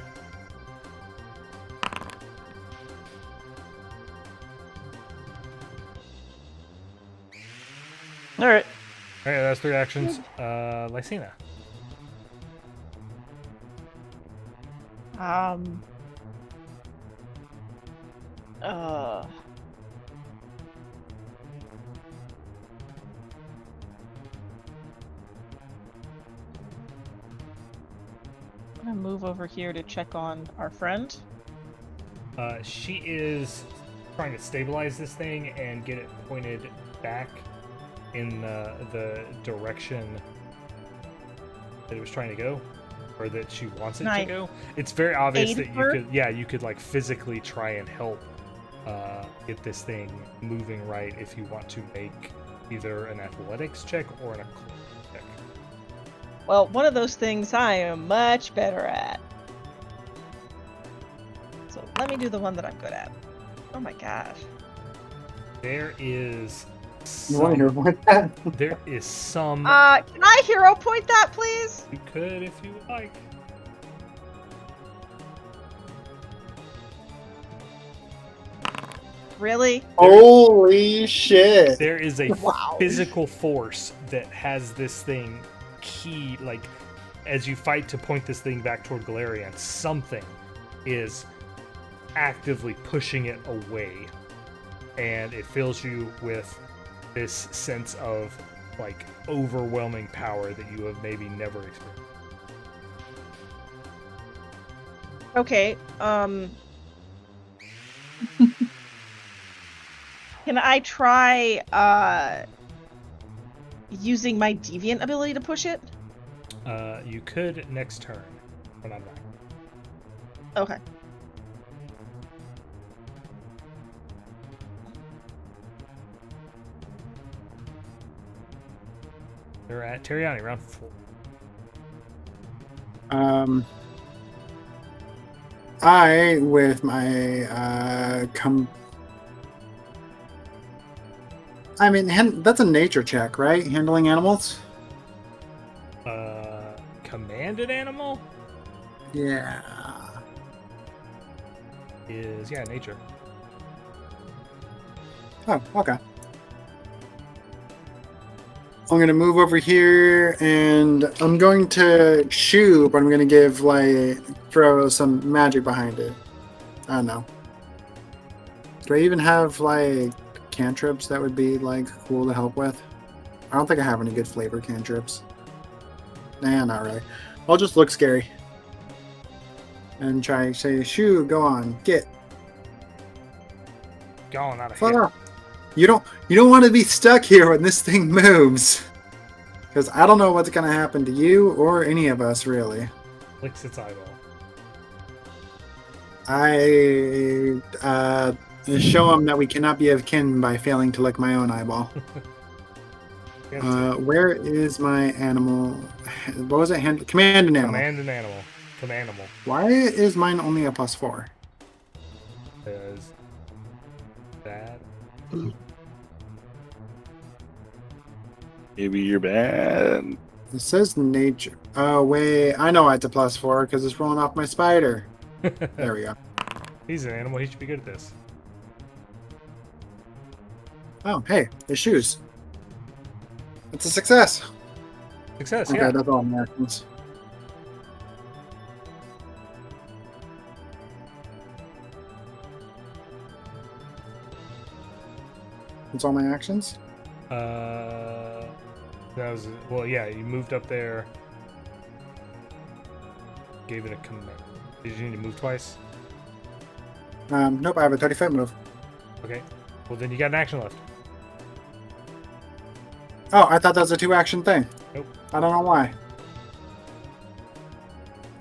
Alright. Alright, that's 3 actions. Lycaena. I'm gonna move over here to check on our friend. She is trying to stabilize this thing and get it pointed back in the direction that it was trying to go, or that she wants it to go. It's very obvious that you could like physically try and help get this thing moving right if you want to make either an athletics check or an occult check. Well, one of those things I am much better at. So let me do the one that I'm good at. Oh my gosh. There is You want to hear what that? there is some. Can I hero point that, please? You could if you would like. Really? Holy shit! There is a Wow. physical force that has this thing key, like, as you fight to point this thing back toward Golarion, something is actively pushing it away. And it fills you with this sense of, like, overwhelming power that you have maybe never experienced. Okay, can I try, using my deviant ability to push it? You could next turn, when I'm back. Okay. They're at Teriani, round 4. I, with my I mean, that's a nature check, right? Handling animals. Commanded animal Yeah. is, yeah, nature. Oh, okay. I'm gonna move over here, and I'm going to shoo, but I'm gonna give throw some magic behind it. I don't know. Do I even have cantrips that would be cool to help with? I don't think I have any good flavor cantrips. Nah, not really. I'll just look scary. And try to say, shoo, go on, get. Going out of Fuck here. off. You don't want to be stuck here when this thing moves. Because I don't know what's going to happen to you or any of us, really. Licks its eyeball. I show him that we cannot be of kin by failing to lick my own eyeball. Where is my animal? What was it? Command an animal. Command an animal. Commanimal. Why is mine only a +4? Because that. Maybe you're bad. It says nature. Oh, wait. I know why it's a +4 because it's rolling off my spider. There we go. He's an animal. He should be good at this. Oh, hey, his shoes. It's a success. Success, Okay, yeah. that's all Americans. That's all my actions? That was, well, yeah, you moved up there. Gave it a command. Did you need to move twice? Nope, I have a 30-foot move. Okay. Well, then you got an action left. Oh, I thought that was a 2-action thing. Nope. I don't know why.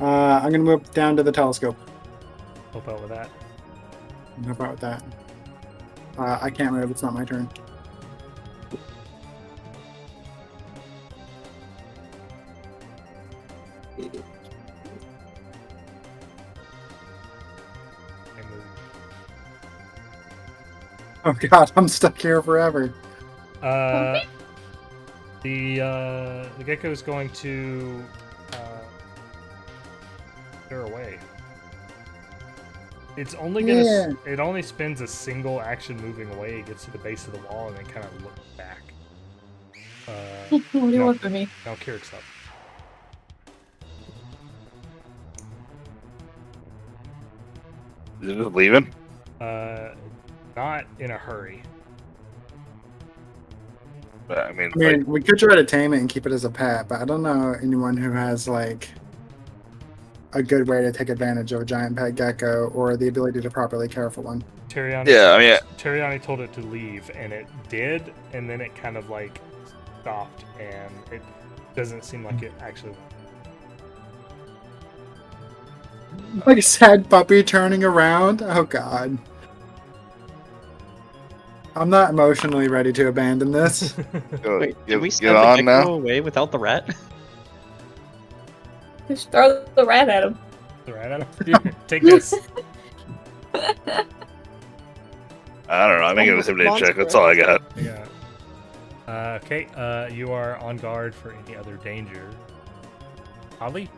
I'm going to move down to the telescope. Help out with that. Help out with that. I can't move, it's not my turn. And move. Oh god, I'm stuck here forever. The gecko is going to clear away. It's only gonna. It only spends a single action moving away. It gets to the base of the wall and then kind of looks back. What do you want from me? Now Kirrik's up. Is it just leaving? Not in a hurry. But I mean, We could try to tame it and keep it as a pet, but I don't know anyone who has a good way to take advantage of a giant pet gecko or the ability to properly care for one. Teriani. Yeah, I mean, Teriani told it to leave, and it did, and then it kind of stopped, and it doesn't seem like it actually. Like a sad puppy turning around. Oh god. I'm not emotionally ready to abandon this. Wait, did we get send the on gecko now. away without the rat? Just throw the rat at him. The rat at him. Here, take this. I don't know. I'm making a intimidate check. That's all I got. Yeah. Okay. You are on guard for any other danger. Khali?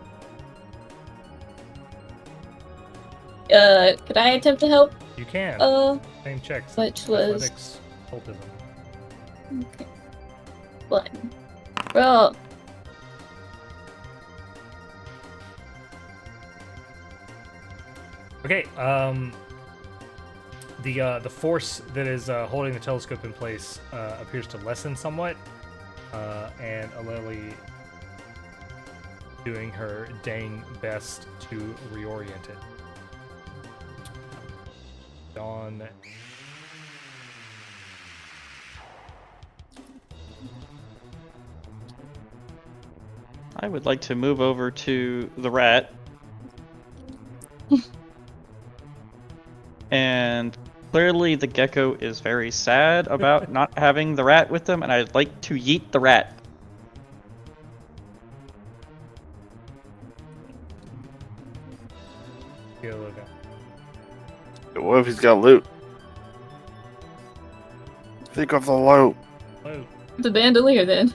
Could I attempt to help? You can. Same checks. Which was- Athletics, cultism. Okay. One. Roll. Okay. The force that is holding the telescope in place appears to lessen somewhat, and Aleli doing her dang best to reorient it. Yawn. I would like to move over to the rat. And clearly the gecko is very sad about not having the rat with them, and I'd like to yeet the rat. Get a look at. What if he's got loot? Think of the loot. Oh, The bandolier then.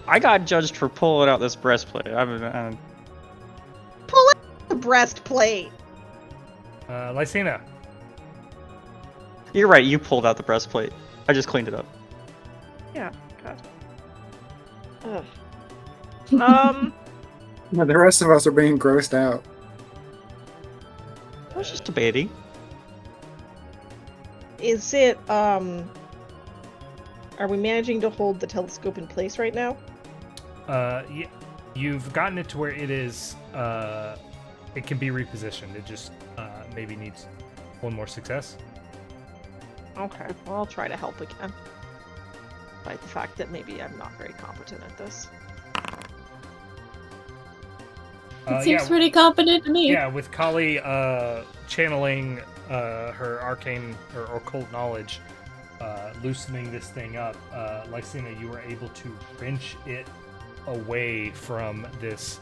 I got judged for pulling out this breastplate. Pull out the breastplate. Lycaena. You're right, you pulled out the breastplate. I just cleaned it up. Yeah. God. Ugh. No, the rest of us are being grossed out. I was just debating. Is it are we managing to hold the telescope in place right now? You've gotten it to where it is. It can be repositioned. It just maybe needs one more success. Okay, well, I'll try to help again. Despite the fact that maybe I'm not very competent at this. It seems pretty competent to me. Yeah, with Khali channeling her arcane or occult knowledge, loosening this thing up, Lycaena, you were able to wrench it away from this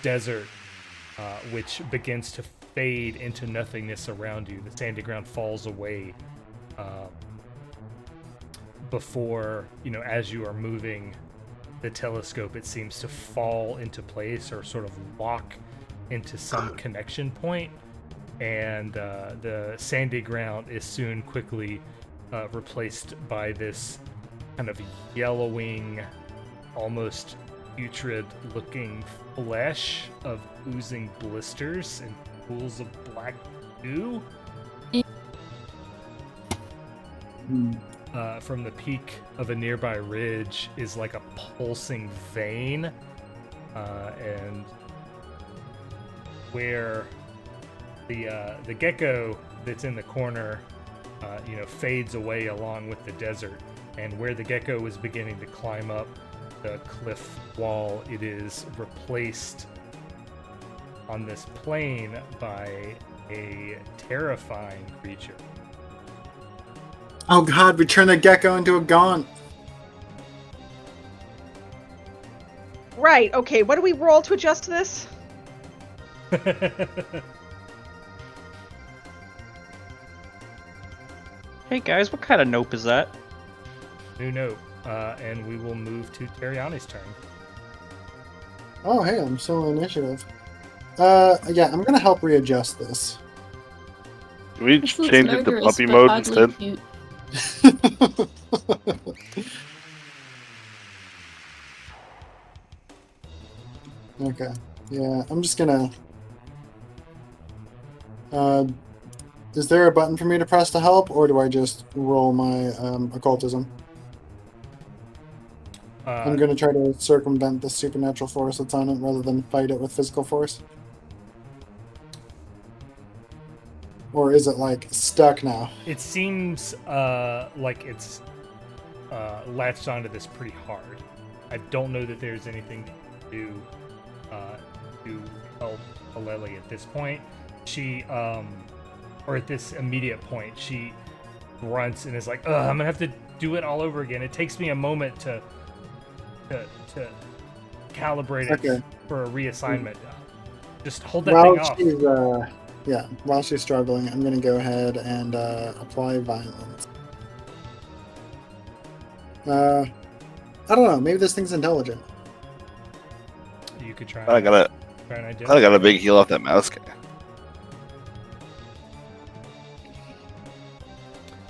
desert, which begins to fade into nothingness around you. The sandy ground falls away before, as you are moving the telescope, it seems to fall into place or sort of lock into some connection point, and the sandy ground is soon quickly replaced by this kind of yellowing, almost putrid-looking flesh of oozing blisters and pools of black goo. From the peak of a nearby ridge is like a pulsing vein, and where the gecko that's in the corner, fades away along with the desert, and where the gecko was beginning to climb up the cliff wall, it is replaced on this plane by a terrifying creature. Oh god, we turned the gecko into a gaunt. Right, okay, what do we roll to adjust to this? Hey guys, what kind of nope is that? New note, and we will move to Teriani's turn. Oh hey, I'm still in initiative. Yeah, I'm gonna help readjust this. Can we This looks change it to murderous, puppy but mode oddly instead? cute. Okay. Yeah, I'm just gonna... is there a button for me to press to help, or do I just roll my occultism? I'm gonna try to circumvent the supernatural force that's on it rather than fight it with physical force. Or is it, like, stuck now? It seems like it's latched onto this pretty hard. I don't know that there's anything to do to help Aleli at this point. She, or at this immediate point, she grunts and is like, "Ugh, I'm gonna have to do it all over again. It takes me a moment to calibrate it for a reassignment. Just hold that thing off." She's, while she's struggling, I'm going to go ahead and apply violence. I don't know. Maybe this thing's intelligent. You could try. I got try an idea. a big heal off that mouse guy.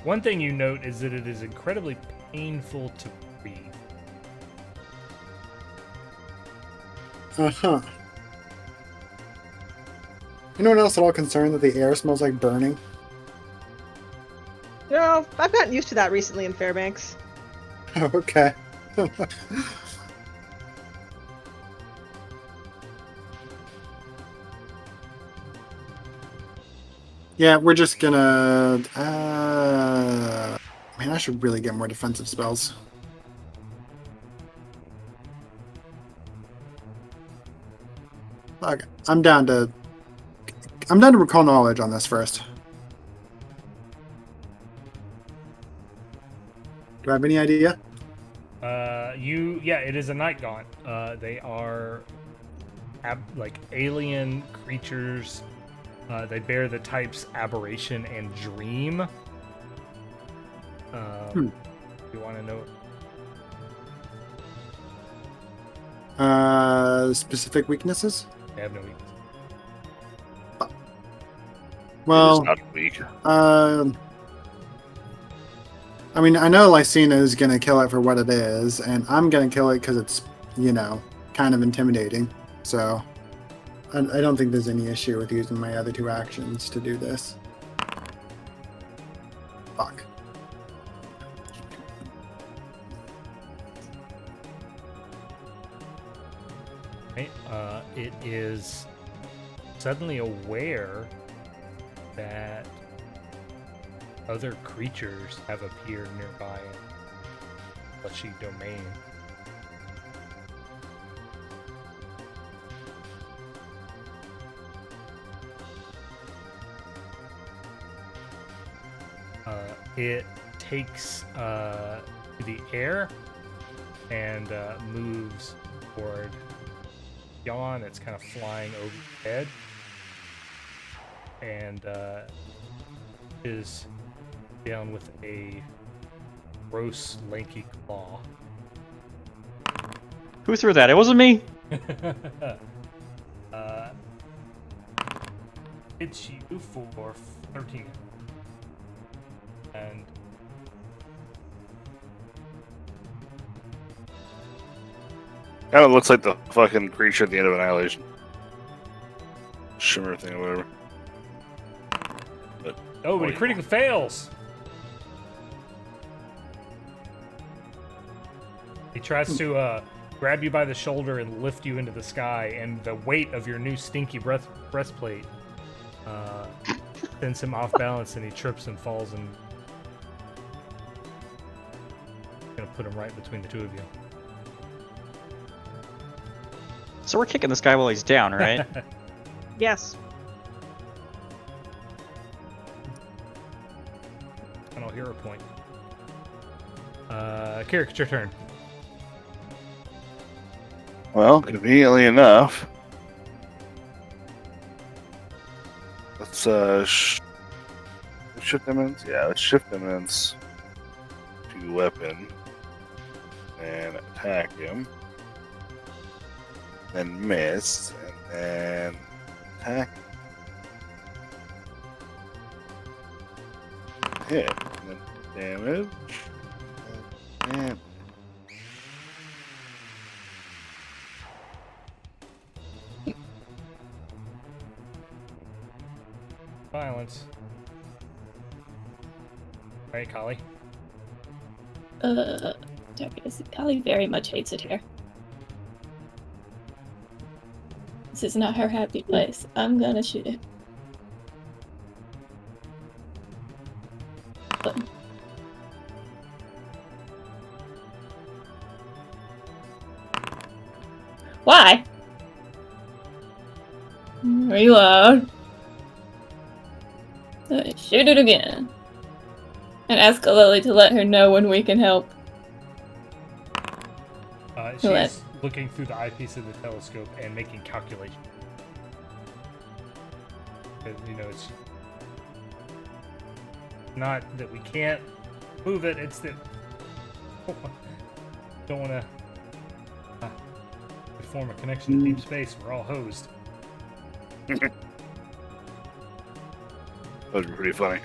One thing you note is that it is incredibly painful to breathe. Uh-huh. Anyone else at all concerned that the air smells like burning? No, I've gotten used to that recently in Fairbanks. Okay. Yeah, we're just gonna... Man, I should really get more defensive spells. Okay, I'm down to recall knowledge on this first. Do I have any idea? It is a night gaunt. They are like alien creatures. They bear the types aberration and dream. You want to know? Specific weaknesses? They have no weakness. Well, It's not weak. I mean, I know Lycaena is going to kill it for what it is, and I'm going to kill it because it's, kind of intimidating. So, I don't think there's any issue with using my other two actions to do this. Fuck. Right? It is suddenly aware that other creatures have appeared nearby in fleshy domain. It takes to the air and moves toward Yawn. It's kind of flying overhead and is down with a gross, lanky claw. Who threw that? It wasn't me. It's you for 13. And Kind of looks like the fucking creature at the end of Annihilation. Shimmer thing or whatever. but he critically fails. He tries to grab you by the shoulder and lift you into the sky, and the weight of your new stinky breastplate sends him off balance, and he trips and falls, and gonna put him right between the two of you. So we're kicking this guy while he's down, right? Yes. And I'll hero point. Kirrik, it's your turn. Well, conveniently enough, let's shift eminence. Yeah, let's shift eminence to weapon and attack him. Then miss, and then attack. Hit, and then damage. And Violence. Right, Khali. Khali very much hates it here. This is not her happy place. I'm gonna shoot it. But... Why? Reload. Shoot it again. And ask Lily to let her know when we can help. She's looking through the eyepiece of the telescope and making calculations. It's not that we can't move it, it's that don't want to form a connection to deep space. We're all hosed. that would be pretty funny.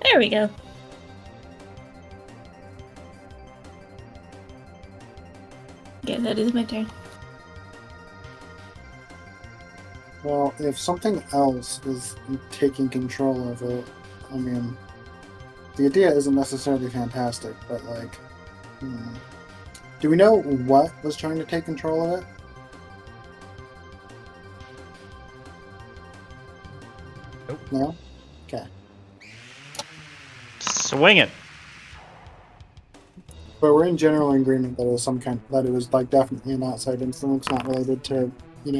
There we go. Okay, that is my turn. Well, if something else is taking control of it, I mean, the idea isn't necessarily fantastic, but like, do we know what was trying to take control of it? Nope. No? Okay. Swing it. But we're in general agreement that it was that it was like definitely an outside influence, not related to,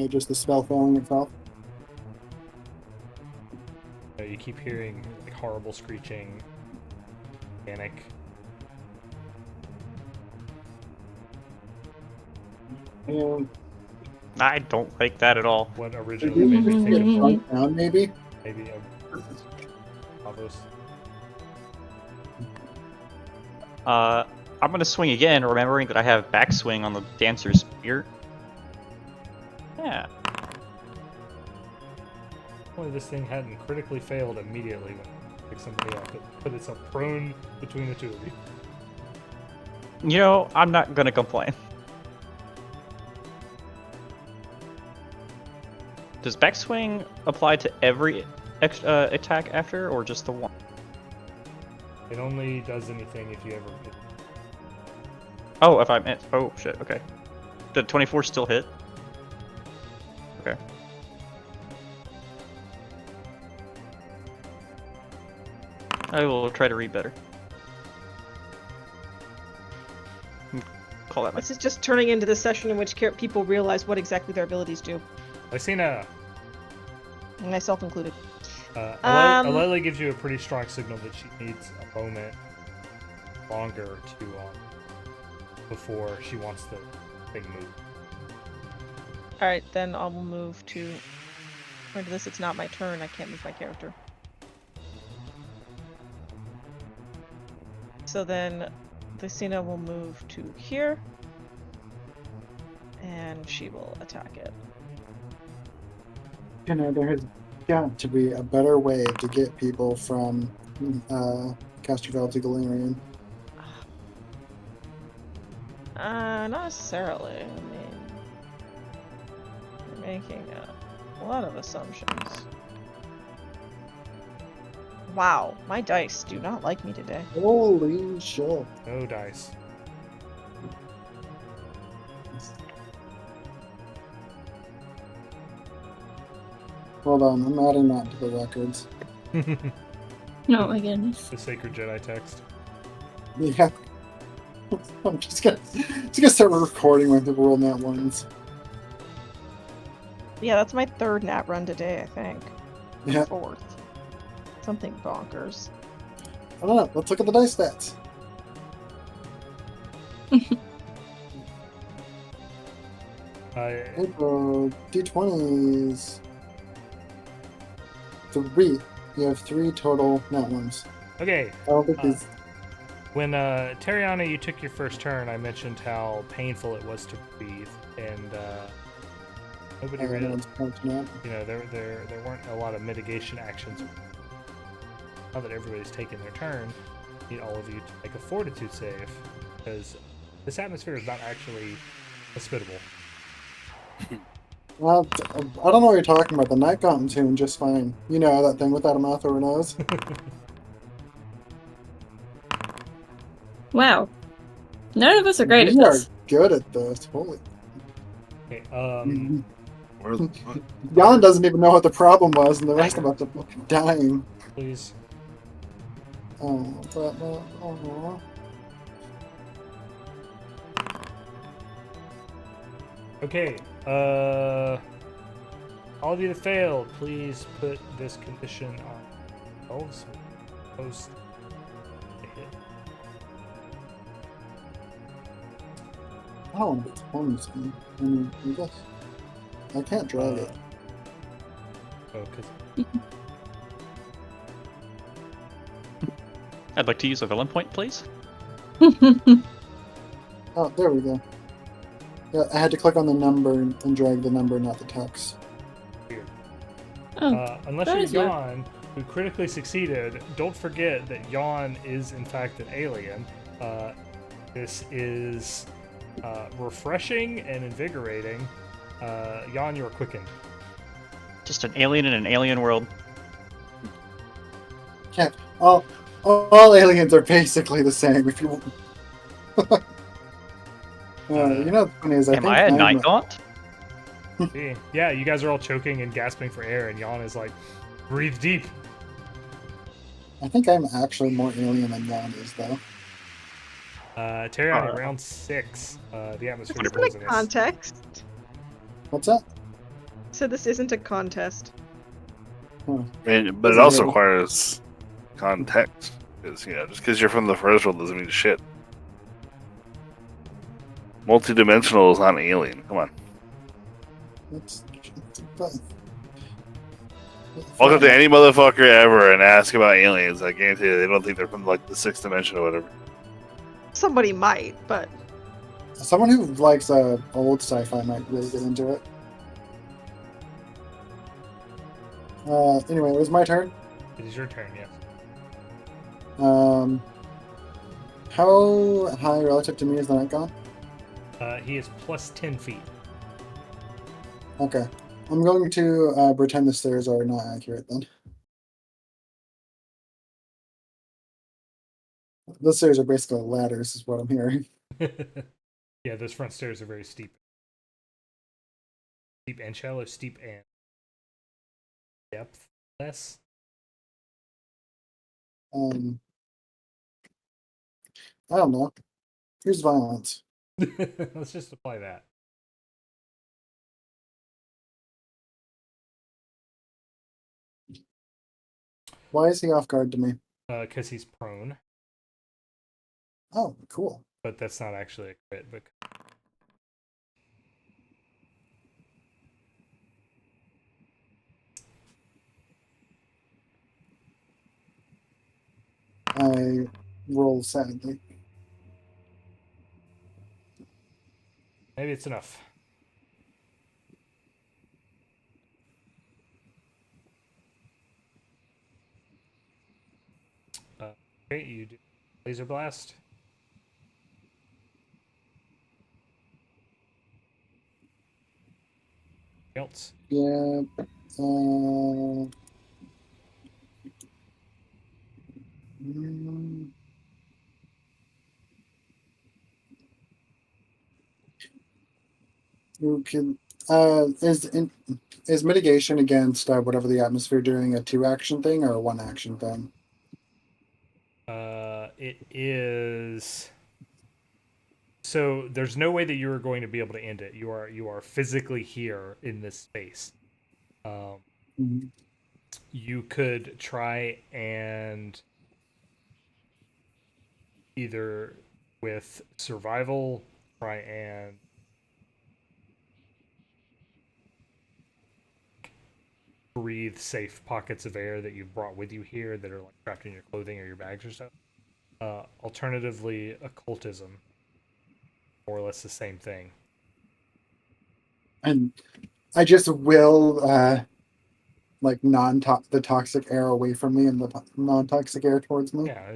just the spell failing itself. You keep hearing like horrible screeching, panic. And I don't like that at all. What originally made me think of Right down, maybe? maybe Avos. I'm gonna swing again, remembering that I have backswing on the dancer's spear. Yeah. Only this thing hadn't critically failed immediately when it picked somebody up. It put itself prone between the two of you. You know, I'm not gonna complain. Does backswing apply to every attack after, or just the one? It only does anything if you ever. Oh, if I'm at. Oh shit. Okay. Did 24 still hit? Okay. I will try to read better. Call that my. This is just turning into the session in which people realize what exactly their abilities do, Lycaena, and myself included. Aleli gives you a pretty strong signal that she needs a moment longer to before she wants the thing moved. All right, then I'll move to. According to this, it's not my turn. I can't move my character. So then, Lycaena will move to here, and she will attack it. There has got to be a better way to get people from Castrovel to Golarion. Not necessarily. I mean, you're making a lot of assumptions. Wow, my dice do not like me today. Holy shit. No dice. Hold on, I'm adding that to the records. Oh my goodness. The sacred Jedi text. Yeah. I'm just gonna start recording when people roll nat ones. Yeah, that's my third nat run today, I think. Yeah. Fourth. Something bonkers. I don't know. Let's look at the dice stats. D20s. 3. You have 3 total nat ones. Okay. I don't think these. When Teriani, you took your first turn, I mentioned how painful it was to breathe, and nobody really, there weren't a lot of mitigation actions. Now that everybody's taken their turn, I need all of you to make a fortitude save, because this atmosphere is not actually hospitable. Well, I don't know what you're talking about. The night got in tune just fine. You know, that thing without a mouth or a nose. Wow. None of us are great at We are this. good at this. Holy. Okay, Where the Yawn doesn't even know what the problem was, and the rest of us are fucking dying. please. Oh. Okay, all of you that failed, please put this condition on yourselves. Post a hit. I don't want to get horns. I mean, I guess I can't drag it. Oh, because I'd like to use a villain point, please. Oh, there we go. Yeah, I had to click on the number and drag the number, not the text. weird. Oh, Unless that you're is weird. Yawn, who critically succeeded. Don't forget that Yawn is in fact an alien. This is refreshing and invigorating. Yawn, you're quickened. Just an alien in an alien world. Can't. All aliens are basically the same. If you, you know, the funny is, I Am think I a I'm night gaunt? See? Yeah, you guys are all choking and gasping for air, and Yawn is like, breathe deep. I think I'm actually more alien than Yawn is, though. Teriani, round 6. The atmosphere This is isn't a poisonous. contest. What's that? So this isn't a contest. Huh. But it Doesn't also really- requires context. Because, just because you're from the first world doesn't mean shit. Multidimensional is not an alien. Come on. Walk up to any motherfucker ever and ask about aliens. I guarantee you they don't think they're from like the 6th dimension or whatever. Somebody might, but Someone who likes old sci-fi might really get into it. Anyway, it was my turn. It is your turn, yes. How high relative to me is the night gone? He is plus 10 feet. Okay. I'm going to pretend the stairs are not accurate then. The stairs are basically ladders, is what I'm hearing. Yeah, those front stairs are very steep. Steep and shallow, steep and depth less. I don't know. Here's violence. Let's just apply that. Why is he off guard to me? Because he's prone, Oh, cool. but that's not actually a crit. But I roll sadly. maybe it's enough. Okay, you do laser blast. Else. Yeah. Mm, you can. Is mitigation against whatever the atmosphere doing a 2-action thing or a 1-action thing? It is. So there's no way that you are going to be able to end it. You are physically here in this space. Mhm. You could try and either with survival try and breathe safe pockets of air that you've brought with you here that are like trapped in your clothing or your bags or stuff. Alternatively, occultism, more or less the same thing. And I just will like the toxic air away from me and the non-toxic air towards me. Yeah,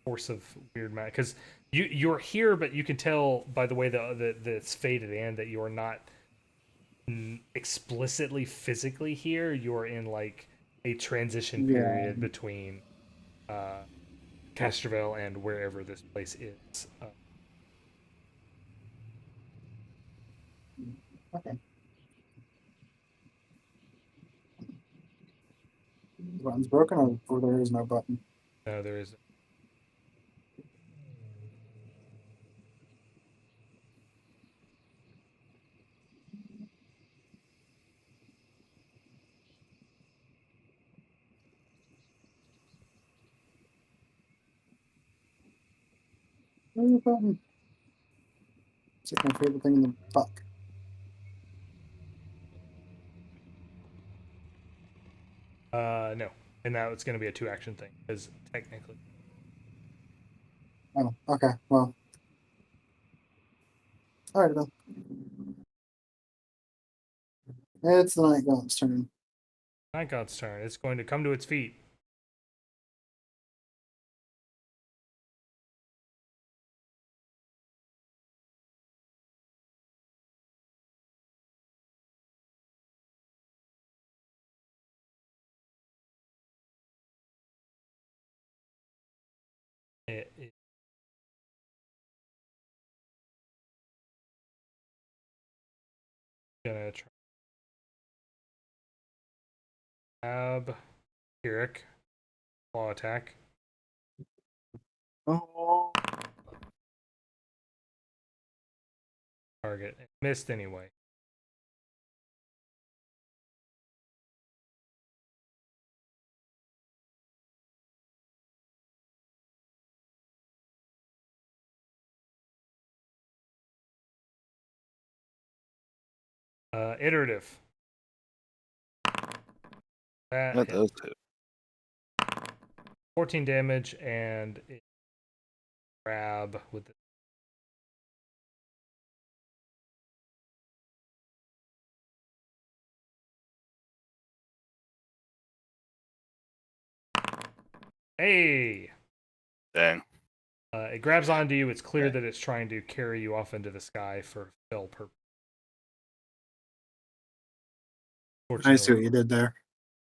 force of weird magic. Because you're here, but you can tell by the way that it's faded in that you are not explicitly physically here. You're in like a transition period between Castrovel and wherever this place is. Okay. The button's broken or there is no button. No, there is. Where's the button? It's like my favorite thing in the book. No, and now it's going to be a 2-action thing because technically. Oh, okay. Well, all right then. It's the night gaunt's turn. Night God's turn. It's going to come to its feet. It gonna try. Stab Kirrik. Claw attack. Oh. Target. It missed anyway. Iterative. That That hit. does hit. 14 damage and it grab with it. Hey! Dang. It grabs onto you. It's clear that it's trying to carry you off into the sky for spell purpose. I see what you did there.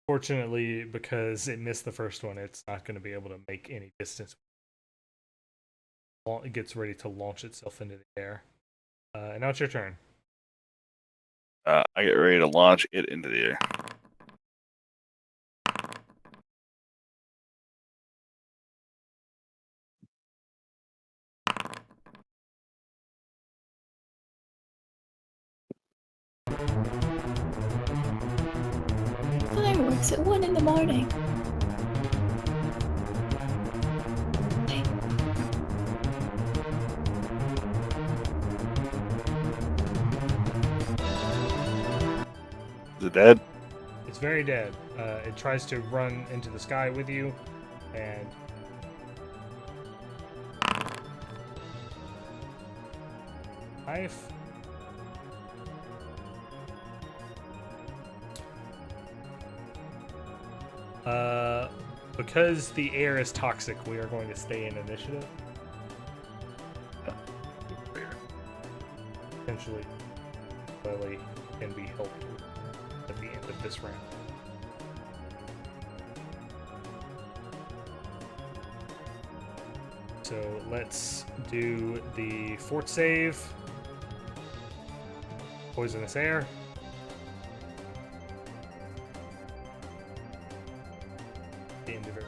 Fortunately, because it missed the first one, it's not going to be able to make any distance. It gets ready to launch itself into the air. And now it's your turn. I get ready to launch it into the air. Fireworks at 1 in the morning. Is it dead? It's very dead. It tries to run into the sky with you, and life. Because the air is toxic, we are going to stay in initiative. Potentially, Lily can be helped at the end of this round. So let's do the fort save. Poisonous air. The end of it.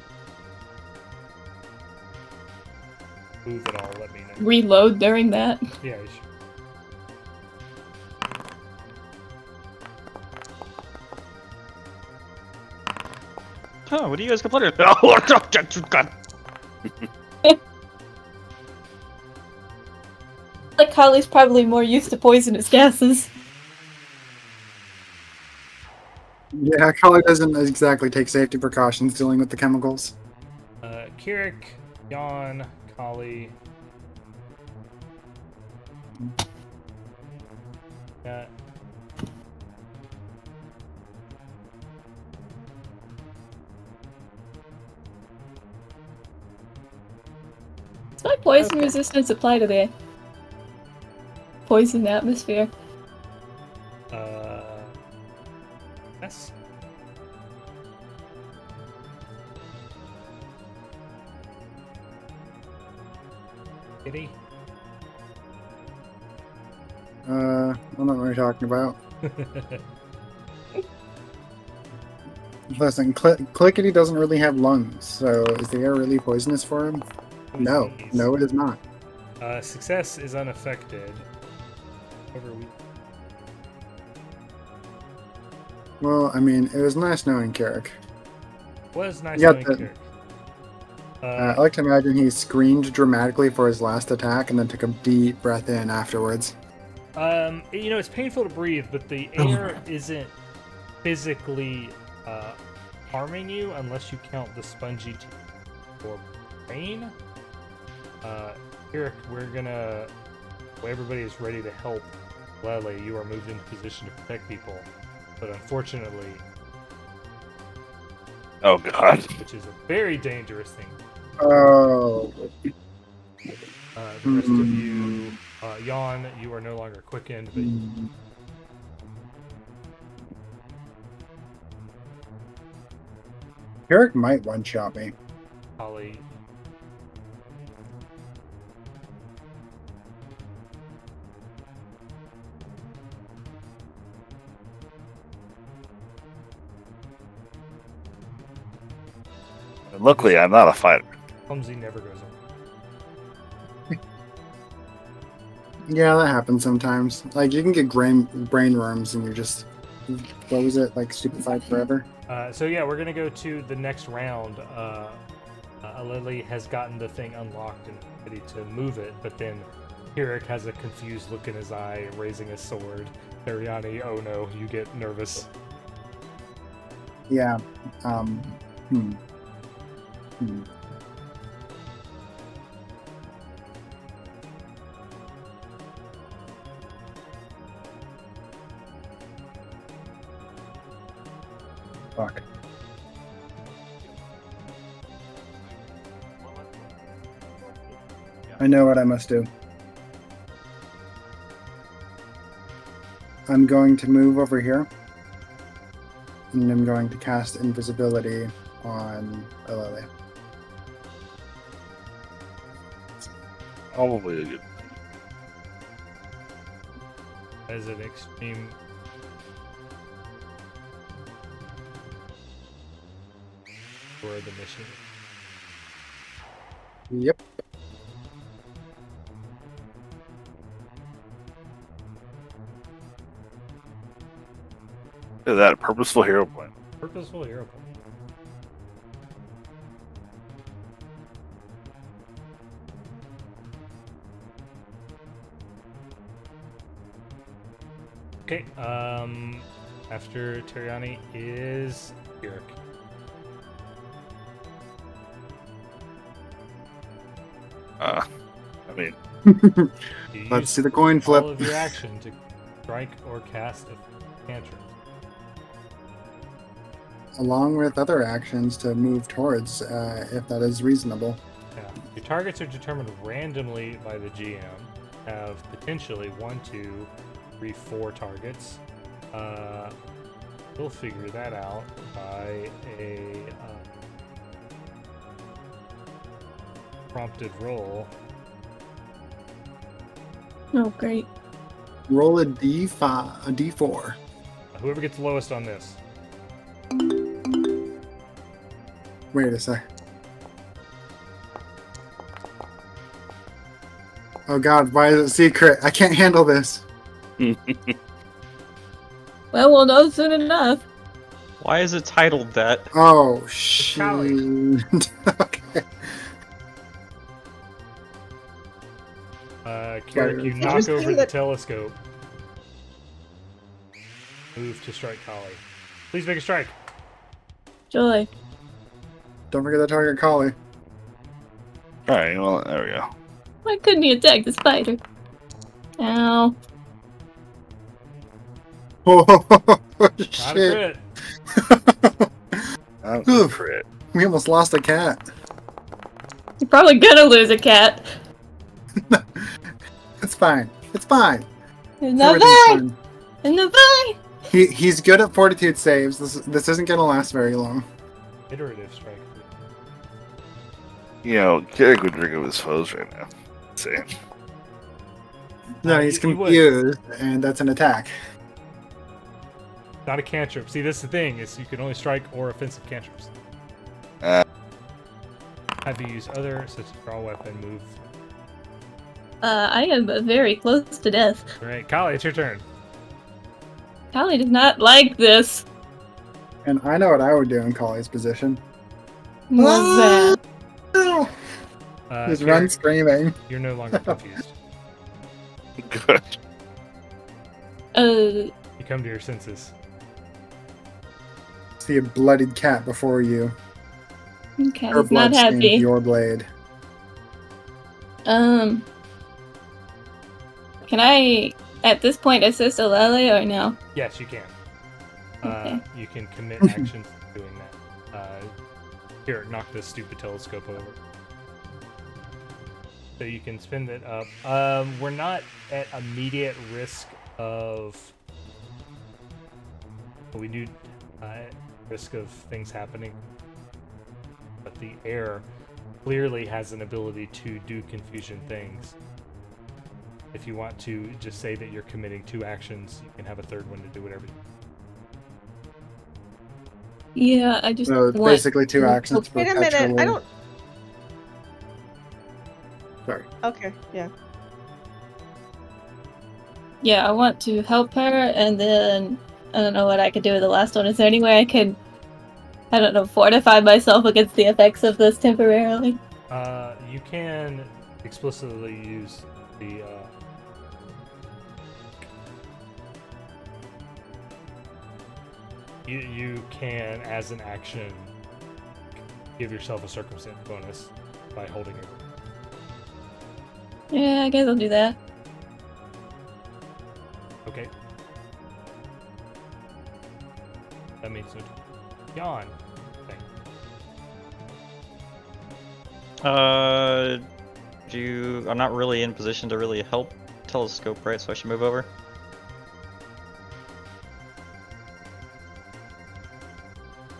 Move at all, let me know. Reload during that. Yeah, you should. Oh, what do you guys complain about? God. Like Khali's probably more used to poisonous gases. Yeah, Khali doesn't exactly take safety precautions dealing with the chemicals. Kirrik, Yawn, Khali. Does my poison resistance apply to the poison atmosphere? Yes. Kitty. I don't know what you're talking about. Listen, Clickety doesn't really have lungs, so is the air really poisonous for him? No. Please. No, it is not. Success is unaffected. Well, I mean, it was nice knowing Kirrik. Was nice Yeah, knowing Kirrik. I like to imagine he screamed dramatically for his last attack and then took a deep breath in afterwards. You know, it's painful to breathe, but the air isn't physically harming you unless you count the spongy teeth or brain. Kirrik, we're gonna. Well, everybody is ready to help Lele. You are moved into position to protect people, but unfortunately, Oh god. which is a very dangerous thing. Oh. The rest of you, Yawn, you are no longer quickened, but Kirrik might one-shot me. Khali, And luckily, I'm not a fighter. Clumsy never goes on. Yeah, that happens sometimes. Like, you can get brain worms and you're just... What was it? Like, stupefied forever? So yeah, we're gonna go to the next round. Lily has gotten the thing unlocked and ready to move it, but then Kirrik has a confused look in his eye, raising his sword. Teriani, oh no, you get nervous. Yeah. Fuck. I know what I must do. I'm going to move over here. And I'm going to cast invisibility on Lily. Probably a good. As an extreme. For the mission. Yep. Is that a purposeful hero point? Purposeful hero point. Okay, after Teriani is Kirrik. I mean, You Let's use see the coin all flip. of your action to strike or cast a cantrip. Along with other actions to move towards, if that is reasonable. Yeah. Your targets are determined randomly by the GM. Have potentially 1, 2, 3, 4 targets. We'll figure that out by a prompted roll. Oh, great. Roll a D5, a D4. Whoever gets the lowest on this. Wait a sec. Oh god, why is it secret? I can't handle this. Well, we'll know soon enough. Why is it titled that? Oh, Khali. shoot. Okay. Kirrik, you knock Interesting over the that- telescope. Move to strike Khali. Please make a strike. Joy. Don't forget to target Khali. alright, well, there we go. Why couldn't he attack the spider? Ow. Oh, Not a shit. crit. That's Oof. a crit. We almost lost a cat. You're probably gonna lose a cat. It's fine. It's fine. It's not Everything's fine. fine. It's not fine. He's good at fortitude saves. This isn't gonna last very long. Iterative strike. You know, Kirrik would drink of his foes right now. Insane. No, he's he would. confused, and that's an attack. Not a cantrip. See, this is the thing, is you can only strike or offensive cantrips. Uh. Have you use other, such as draw weapon, move. I am very close to death. Alright, Khali, it's your turn. Khali does not like this. And I know what I would do in Khali's position. What's that? Just Kirrik, run screaming. You're no longer confused. Good. You come to your senses. See a bloodied cat before you. Cat Her is not blood stains happy. your blade. Can I, at this point, assist Alele or no? Yes, you can. Okay. You can commit actions to doing that. Here, knock this stupid telescope over. So you can spin it up. We're not at immediate risk of. We do risk of things happening, but the air clearly has an ability to do confusion things. If you want to just say that you're committing 2 actions, you can have a third one to do whatever. Yeah, I just So it's want basically 2 actions. Wait a minute, I don't. Sorry. Okay, yeah. Yeah, I want to help her, and then I don't know what I could do with the last one. Is there any way I could, I don't know, fortify myself against the effects of this temporarily? You can explicitly use the. You can, as an action, give yourself a circumstance bonus by holding it. Yeah, I guess I'll do that. Okay. That means no. Yawn. I'm not really in position to really help telescope, right? So I should move over.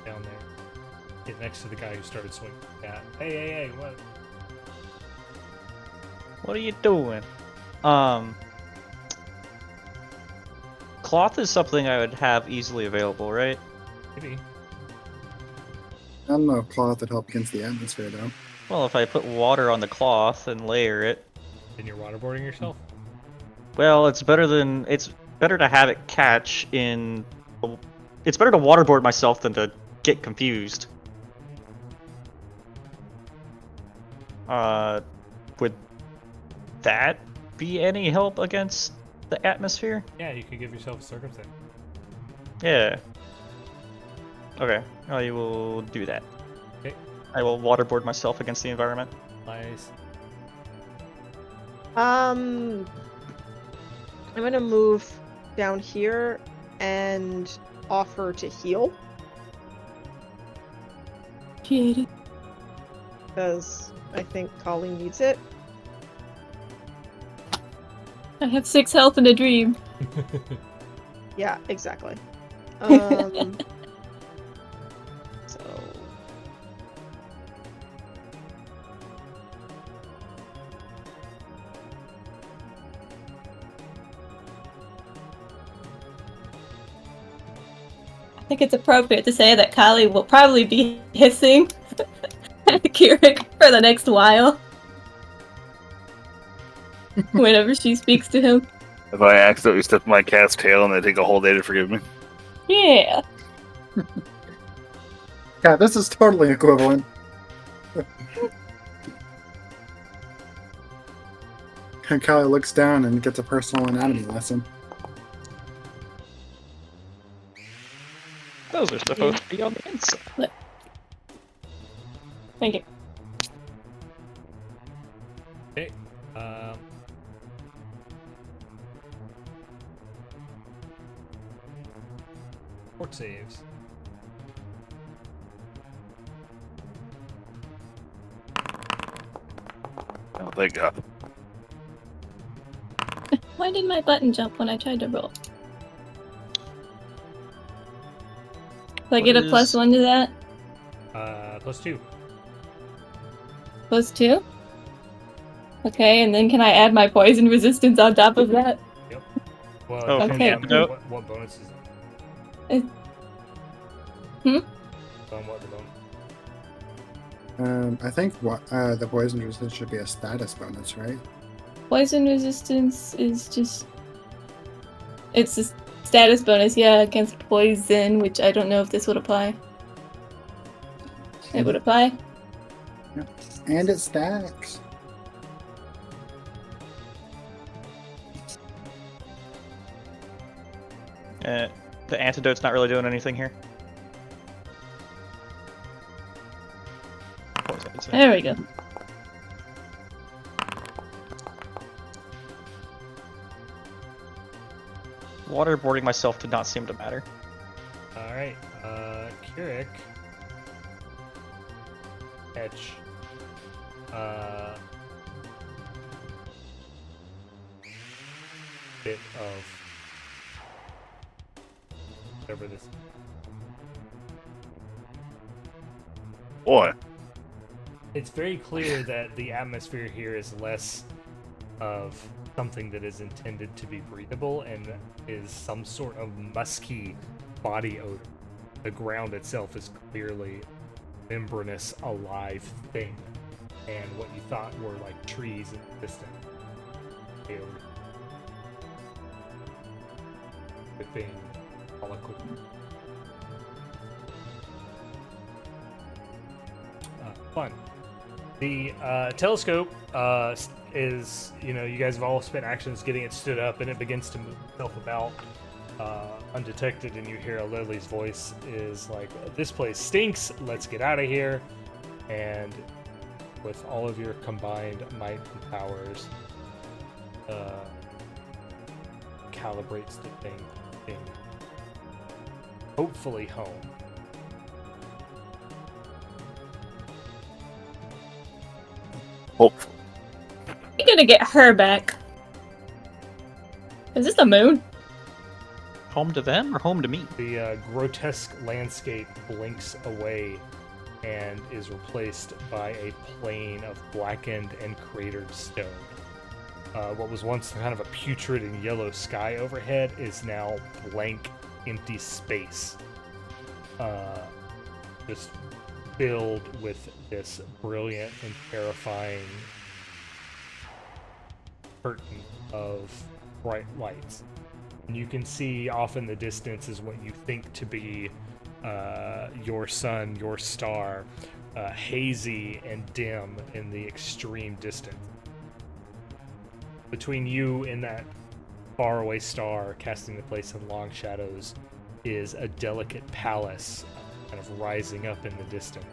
Down there. Get next to the guy who started swinging. Yeah. Hey, what? What are you doing? Cloth is something I would have easily available, right? Maybe. I don't know if cloth would help against the atmosphere, though. Well, if I put water on the cloth and layer it, Then you're waterboarding yourself? well, it's better to have it catch in. It's better to waterboard myself than to get confused. Would that be any help against the atmosphere? Yeah, you could give yourself a circumstance. Yeah. Okay, I will do that. Okay. I will waterboard myself against the environment. Nice. I'm gonna move down here and offer to heal Appreciate it. because I think Khali needs it. I have 6 health and a dream. Yeah, exactly. So I think it's appropriate to say that Khali will probably be hissing at Kirrik for the next while. Whenever she speaks to him. If I accidentally step on my cat's tail and they take a whole day to forgive me. Yeah. Yeah, this is totally equivalent. And Khali looks down and gets a personal anatomy lesson. Those are supposed to be on the inside. Thank you. Okay. Fort saves. Oh, thank God. Why did my button jump when I tried to roll? Do I get a +1 to that? +2. +2? Okay, and then can I add my poison resistance on top of that? Yep. Well, Oh, it okay. depends on what bonus is it? Hmm? On what the bonus? I think the poison resistance should be a status bonus, right? Poison resistance is just... It's a status bonus, yeah, against poison, which I don't know if this would apply. It would apply? Yep. And it stacks. The antidote's not really doing anything here. There we go. Waterboarding myself did not seem to matter. Alright, Kirrik. catch bit of whatever this. Boy. It's very clear that the atmosphere here is less of something that is intended to be breathable and is some sort of musky body odor. The ground itself is clearly a membranous, alive thing, and what you thought were like trees in the distance. Within molecule. Fun. The telescope is, you guys have all spent actions getting it stood up, and it begins to move itself about undetected, and you hear Lily's voice is like, this place stinks, let's get out of here. And with all of your combined might and powers, calibrates the thing hopefully home. Hopefully. We're gonna get her back. Is this the moon? Home to them or home to me? The grotesque landscape blinks away and is replaced by a plain of blackened and cratered stone. What was once kind of a putrid and yellow sky overhead is now blank, empty space. Just filled with this brilliant and terrifying curtain of bright lights. And you can see off in the distance is what you think to be your sun, your star, hazy and dim in the extreme distance. Between you and that faraway star casting the place in long shadows is a delicate palace kind of rising up in the distance,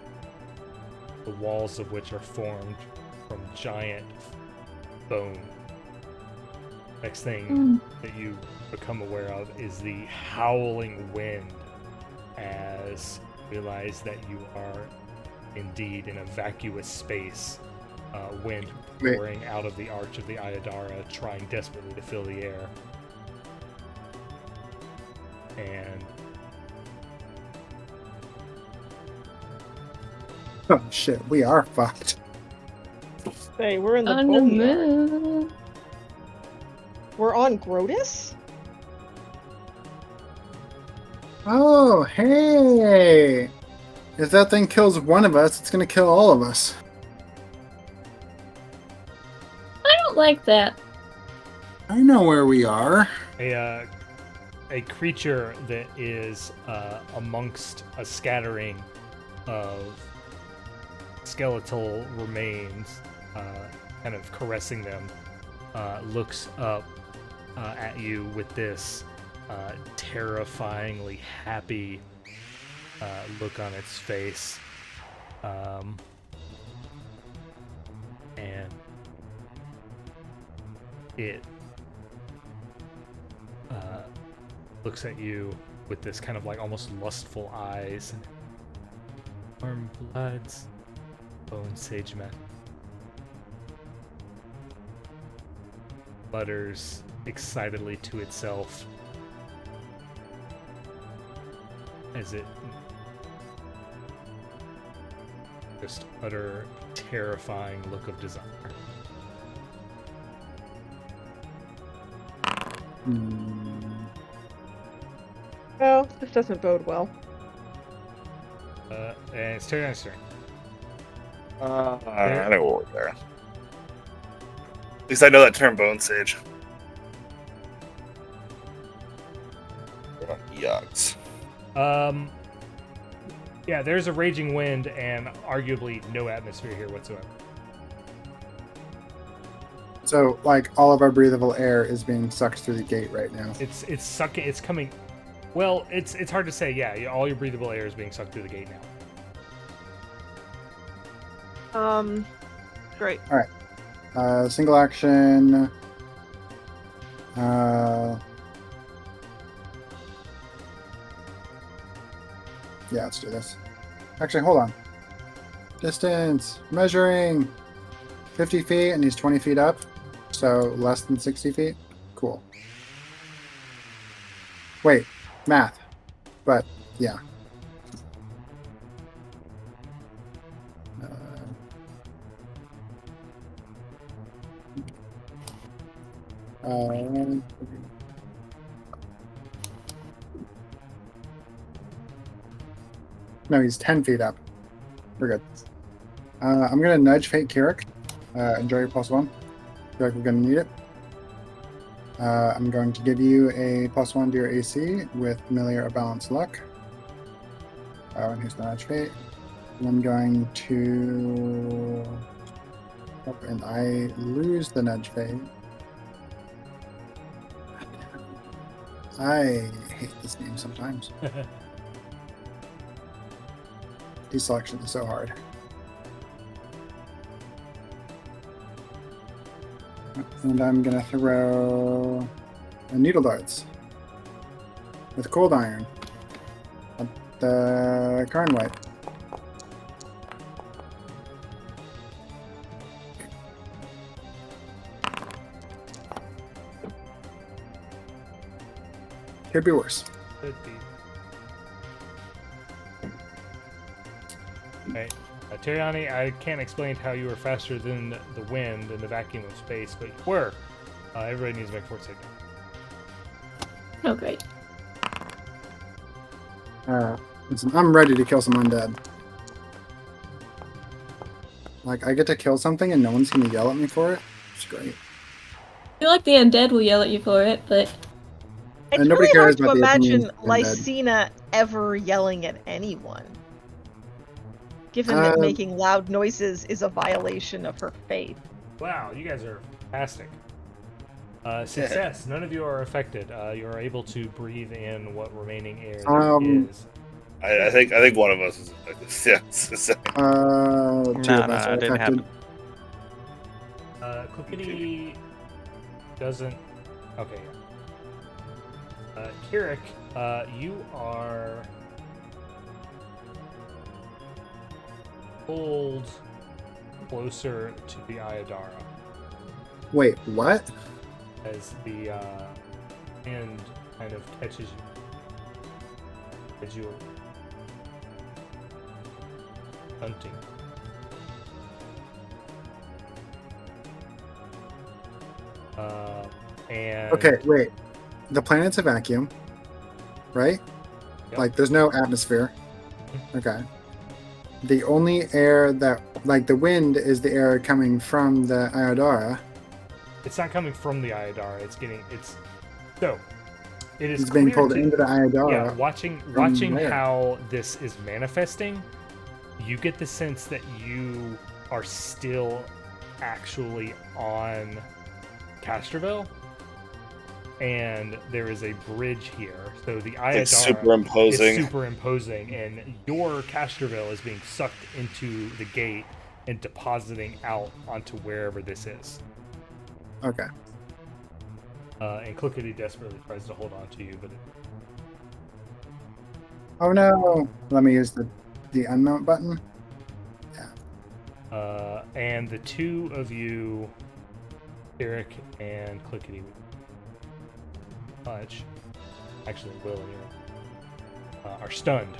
the walls of which are formed from giant bone. Next thing that you become aware of is the howling wind as you realize that you are indeed in a vacuous space, wind pouring out of the arch of the Aiudara, trying desperately to fill the air. And Oh shit, we are fucked. Hey, we're in the On the boneyard. moon. We're on Grotus? Oh, hey! If that thing kills one of us, it's gonna kill all of us. I don't like that. I know where we are. a creature that is amongst a scattering of skeletal remains, kind of caressing them, looks up at you with this terrifyingly happy look on its face, and it looks at you with this kind of like almost lustful eyes. Warm bloods, bone sage man. Mutters excitedly to itself as it just utter terrifying look of desire. Oh, this doesn't bode well. And it's Teriani's turn. I know what there. At least I know that term, Bone Sage. Yucks. Yeah, there's a raging wind and arguably no atmosphere here whatsoever. So, like, all of our breathable air is being sucked through the gate right now. It's sucking. It's coming. Well, it's hard to say. Yeah, all your breathable air is being sucked through the gate now. Great. Single action. Yeah, let's do this. Actually, hold on. Distance. Measuring. 50 feet, and he's 20 feet up. So less than 60 feet. Cool. Wait. Math. But, yeah. No, he's 10 feet up. We're good. I'm going to nudge Fate Kirrik. Enjoy your +1. Feel like we're going to need it. I'm going to give you a +1 to your AC with familiar or balanced luck. And here's the nudge Fate. And I'm going to... Oh, and I lose the nudge Fate. I hate this game sometimes. These selections are so hard. And I'm gonna throw a needle darts with cold iron at the Karn White. Could be worse. Could be. Right. Teriani, I can't explain how you were faster than the wind in the vacuum of space, but you were. Everybody needs to make 4 seconds. Oh, great. Listen, I'm ready to kill some undead. Like, I get to kill something and no one's gonna yell at me for it. It's great. I feel like the undead will yell at you for it, but... It's And nobody really hard cares to about the imagine opinions of undead. Lycaena ever yelling at anyone. Given that making loud noises is a violation of her faith. Wow, you guys are fantastic. Success. None of you are affected. You are able to breathe in what remaining air there is. I think one of us is affected. Yes. Two of us are it didn't affected. happen. Clickety doesn't. Okay. Kirrik, you are pulled closer to the Aiudara Wait, what? as the hand kind of catches you as you are hunting. And Okay, wait. The planet's a vacuum, right? Yep. Like, there's no atmosphere. Okay. The only air that, like, the wind is the air coming from the Aiudara. it's not coming from the Aiudara. So it is It's being clear pulled to- into the Aiudara. Yeah, watching there. how this is manifesting, you get the sense that you are still actually on Castrovel, and there is a bridge here. So the Aiudara It's superimposing. is superimposing, and your Castrovel is being sucked into the gate and depositing out onto wherever this is. Okay. And Clickety desperately tries to hold on to you, but Oh no! Let me use the unmount button. and the two of you, Eric and Clickety, much actually Will are stunned.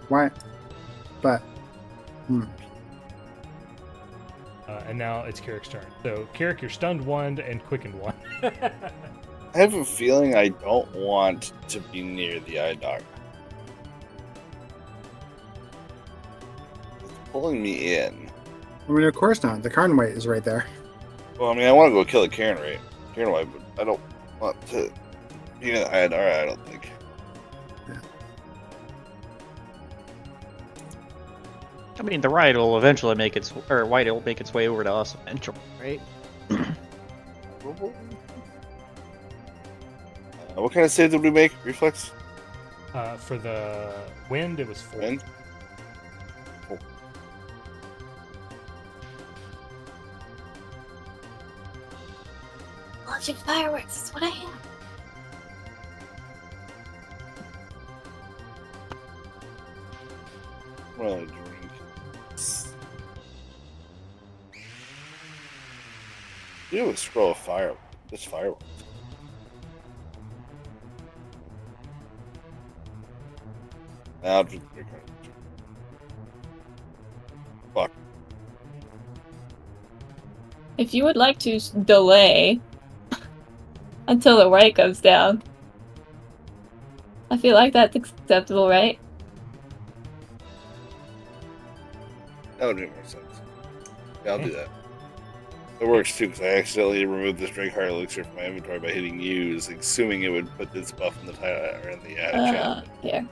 Why? But. And now it's Kirrik's turn. So Kirrik, you're stunned one and quickened one. I have a feeling I don't want to be near the aiudara. It's pulling me in. I mean, of course not. The Karn White is right there. Well, I mean, I want to go kill a Karen White, but I don't want to be near the aiudara, I don't think. I mean, the ride will eventually make its, or white will make its way over to us eventually, right? What kind of save did we make? Reflex? For the wind, it was 4. Wind? Launching fireworks is what I am. Well, drink. Do a scroll of fire. This fireworks. I'll just fuck. If you would like to delay until the right goes down, I feel like that's acceptable, right? That would make more sense. Yeah, I'll do that. It works too, because I accidentally removed this Drakeheart elixir from my inventory by hitting use, assuming it would put this buff in the title or in the chat. Here.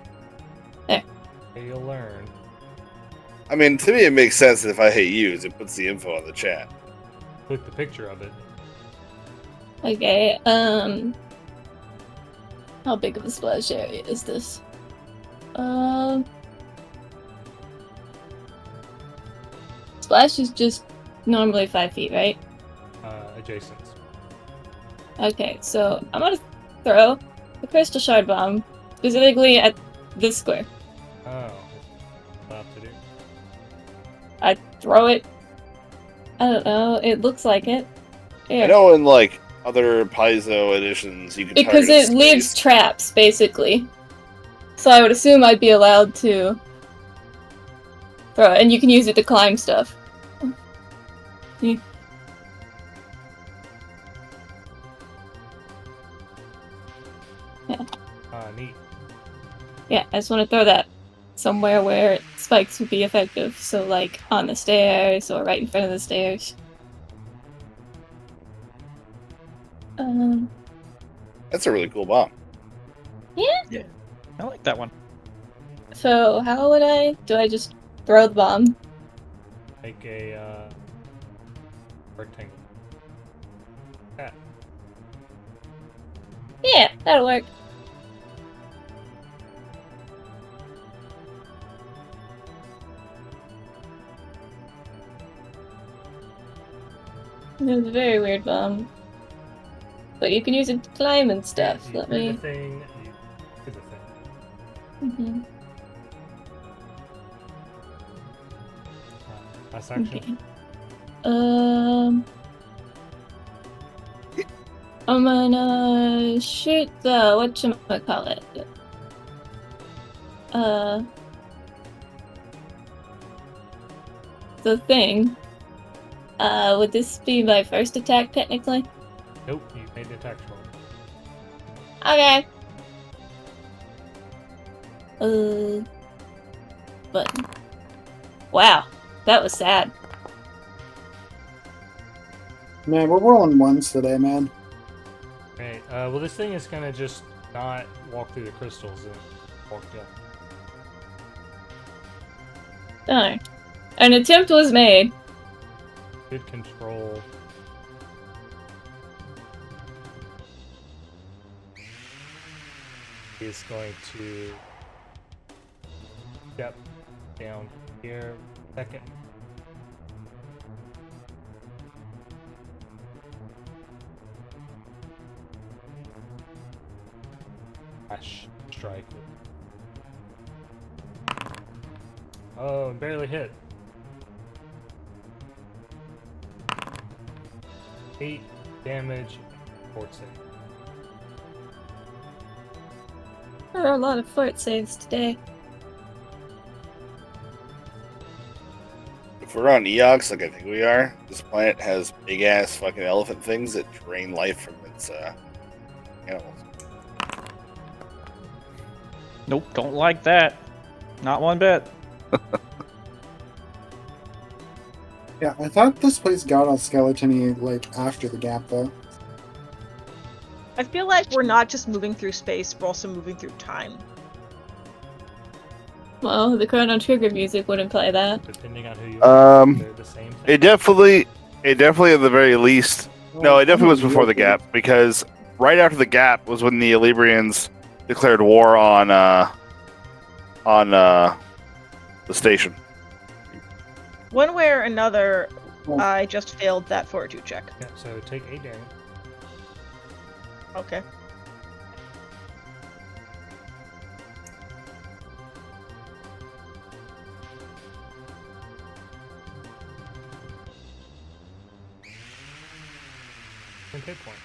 Hey, you'll learn. I mean, to me, it makes sense that if I hit use, it puts the info on the chat. Click the picture of it. Okay, how big of a splash area is this? Splash is just normally 5 feet, right? Adjacent. Okay, so I'm gonna throw the crystal shard bomb specifically at this square. Oh. About to do. I throw it. I don't know, it looks like it. Here. I know in, like, other Paizo editions, you can Because target it leaves space. traps, basically. So I would assume I'd be allowed to throw it, and you can use it to climb stuff. Yeah. Neat. Yeah, I just want to throw that somewhere where spikes would be effective. So, like, on the stairs, or right in front of the stairs. That's a really cool bomb. Yeah? I like that one. So, how would I... Do I just throw the bomb? Make a rectangle. Yeah. Yeah, that'll work. It was a very weird bomb. But you can use it to climb and stuff. You Let do me... the thing. You do the thing. Mm-hmm. Last action. Okay. I'm gonna shoot the whatchamacallit. The thing. Would this be my first attack technically? Nope, you made the attack roll. Okay. Button. Wow, that was sad. Man, we're rolling ones today, man. Right. Well, this thing is gonna just not walk through the crystals and walk down. Darn. An attempt was made. Good control. Is going to step down here. Second. Flash strike. Oh, barely hit. 8 damage. Fort save. There are a lot of fort saves today. If we're on Eox, like I think we are, this planet has big ass fucking elephant things that drain life from its animals. Nope, don't like that. Not one bit. Yeah, I thought this place got all skeleton-y, like, after the gap, though. I feel like we're not just moving through space, we're also moving through time. Well, the Chrono Trigger music would imply that. Depending on who you are, they're the same thing. It definitely at the very least. No, it definitely was before the gap, because right after the gap was when the Elibrians declared war on the station. One way or another, Well- I just failed that fortitude check. Yeah, so take 8 damage. Okay. And hit point.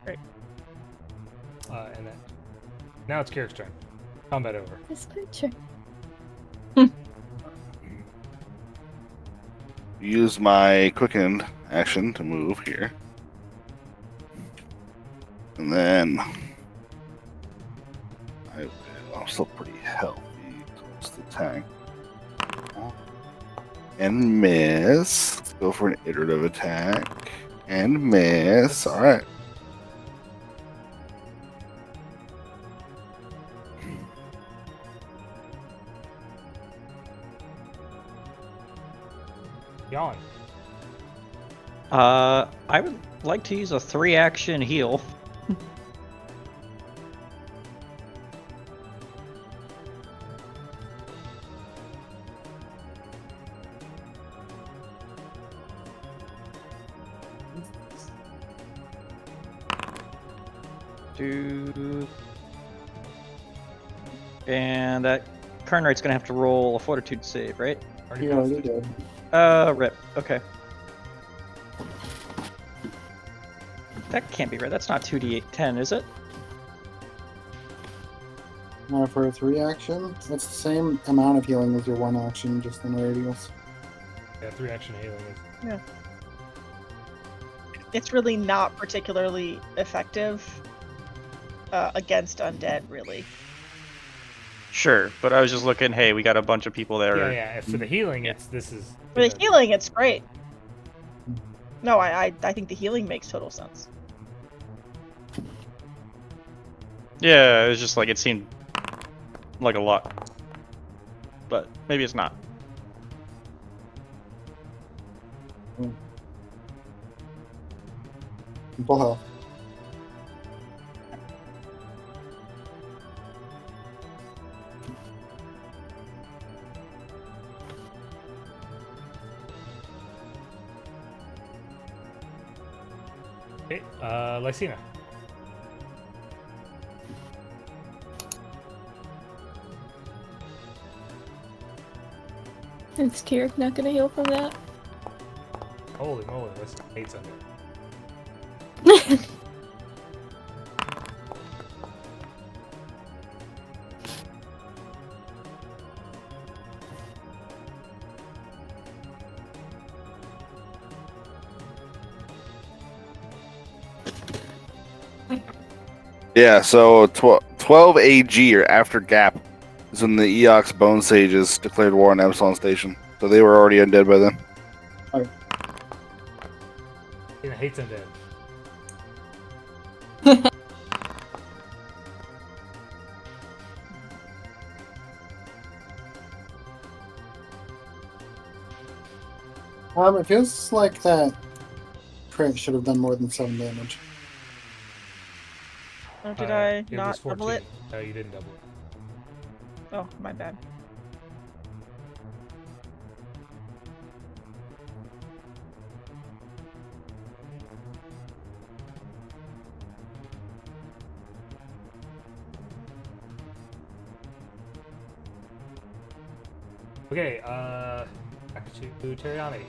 Great. And then now it's Kirik's turn. Combat over. This creature. Use my quickened action to move here. And then I'm still pretty healthy. Close to tank. And miss. Let's go for an iterative attack. And miss. Alright. Yawn. I would like to use a 3-action heal. And that current right's gonna have to roll a fortitude save, right? Already He passed already it. did. Rip. Okay. That can't be right. That's not 2d8 10, is it? Now for a 3-action, that's the same amount of healing as your 1 action, just in radius. Yeah, 3-action healing is. It's really not particularly effective against undead, really. Sure, but I was just looking, hey, we got a bunch of people there. Yeah. For the healing, this is. For the healing, it's great. No, I think the healing makes total sense. Yeah, it was just like, it seemed like a lot. But maybe it's not. Full health. Okay, Lycaena. Is Kirrik not gonna heal from that? Holy moly, that's 8 under. Yeah, so 12 AG or after Gap is when the Eox Bone Sages declared war on Epsilon Station. So they were already undead by then. He hates undead. It feels like that crit should have done more than 7 damage. Or did I It was not 14. double it? No, you didn't double it. Oh, my bad. Okay, back to Teriani.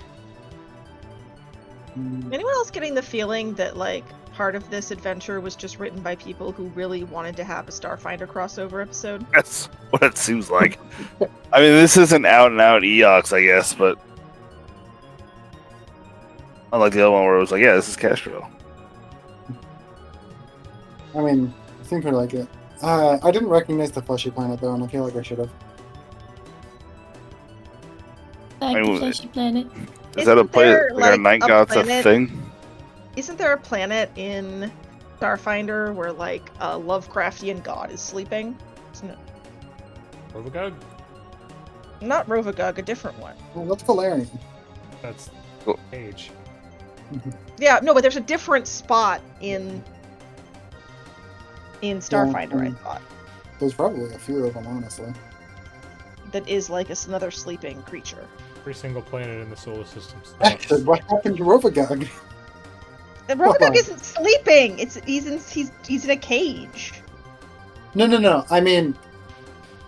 Anyone else getting the feeling that, like, part of this adventure was just written by people who really wanted to have a Starfinder crossover episode? That's what it seems like. I mean, this isn't out and out Eox, I guess, but unlike the other one where it was like, yeah, this is Castrovel. I mean, I think I like it. I didn't recognize the fleshy planet though, and I feel like I should have. Like I the mean, fleshy planet. Is that a Isn't place? there, Like, our like, night a god's a planet- thing? Isn't there a planet in Starfinder where, like, a Lovecraftian god is sleeping? Isn't it? Rovagug? Not Rovagug, a different one. Well, let's Golarion. That's Cool. Age. Yeah, no, but there's a different spot in Starfinder, I thought, There's probably a few of them, honestly. that is like another sleeping creature. Every single planet in the solar system Actually, sucks. what happened to Rovagug? And Rovagug isn't sleeping. He's in a cage. No. I mean,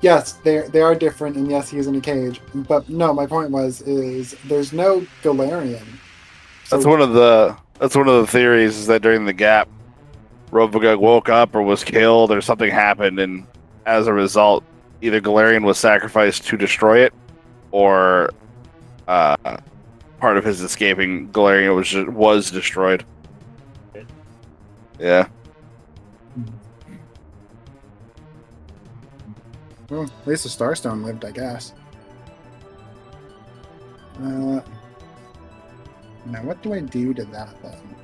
yes, they are different, and yes, he's in a cage. But no, my point is there's no Golarion. So That's one of the theories is that during the gap, Rovagug woke up or was killed or something happened, and as a result, either Golarion was sacrificed to destroy it, or part of his escaping Golarion was destroyed. Yeah. well, at least the Starstone lived, I guess. Now what do I do to that then?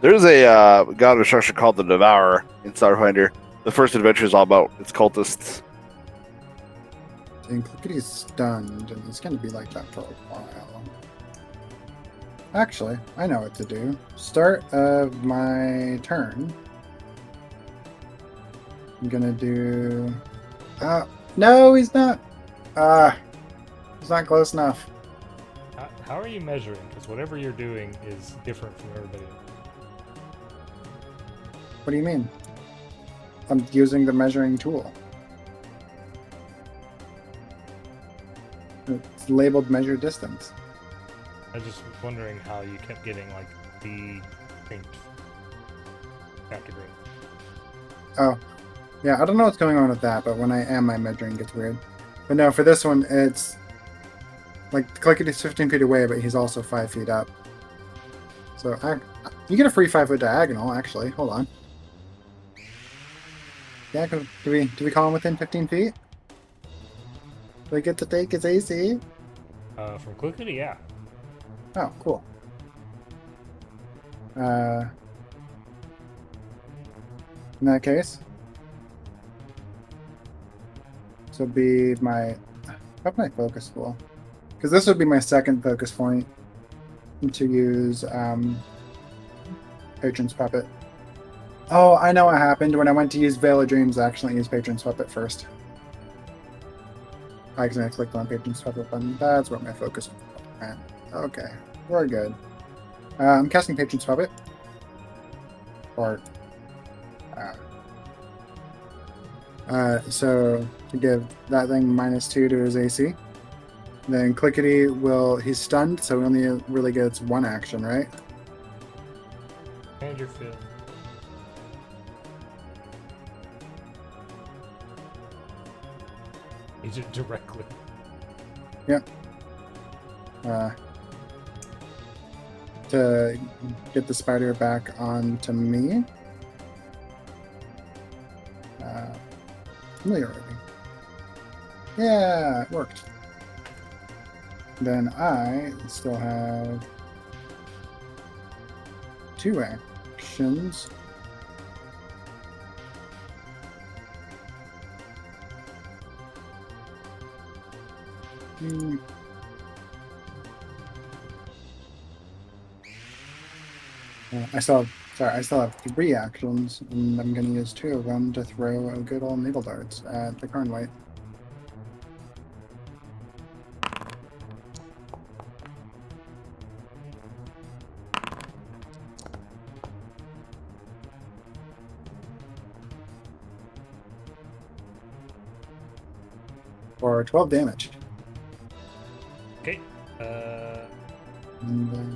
There's a god of destruction called the Devourer in Starfinder. The first adventure is all about its cultists. Dang, Clickety's stunned, and he's going to be like that for a while. Actually, I know what to do. Start of my turn. I'm going to do... no, he's not! He's not close enough. How are you measuring? Because whatever you're doing is different from everybody else. What do you mean? I'm using the measuring tool. It's labeled measure distance. I was just wondering how you kept getting like distinct category. Oh, yeah, I don't know what's going on with that, but when I am, my measuring gets weird. But no, for this one, it's like Clickety's 15 feet away, but he's also 5 feet up. So you get a free 5 foot diagonal, actually. Hold on. Yeah, do we call him within 15 feet? Do I get to take his AC? From Clickety, yeah. Oh, cool. In that case, this will be my focus pool, because this would be my second focus point to use Patron's Puppet. Oh, I know what happened when I went to use Veil of Dreams. I actually used Patron's Puppet first. I accidentally clicked on Patron's Puppet button. That's where my focus went. Okay, we're good. I'm casting Patron's Puppet. Or, so to give that thing -2 to his AC. Then Clickety he's stunned, so he only really gets one action, right? And your fill. Use it directly. Yep. To get the spider back onto me. Familiarity. Yeah, it worked. Then I still have 2 actions. I still have 3 actions, and I'm going to use 2 of them to throw a good old needle darts at the Carnwhite. For 12 damage. Okay. And then...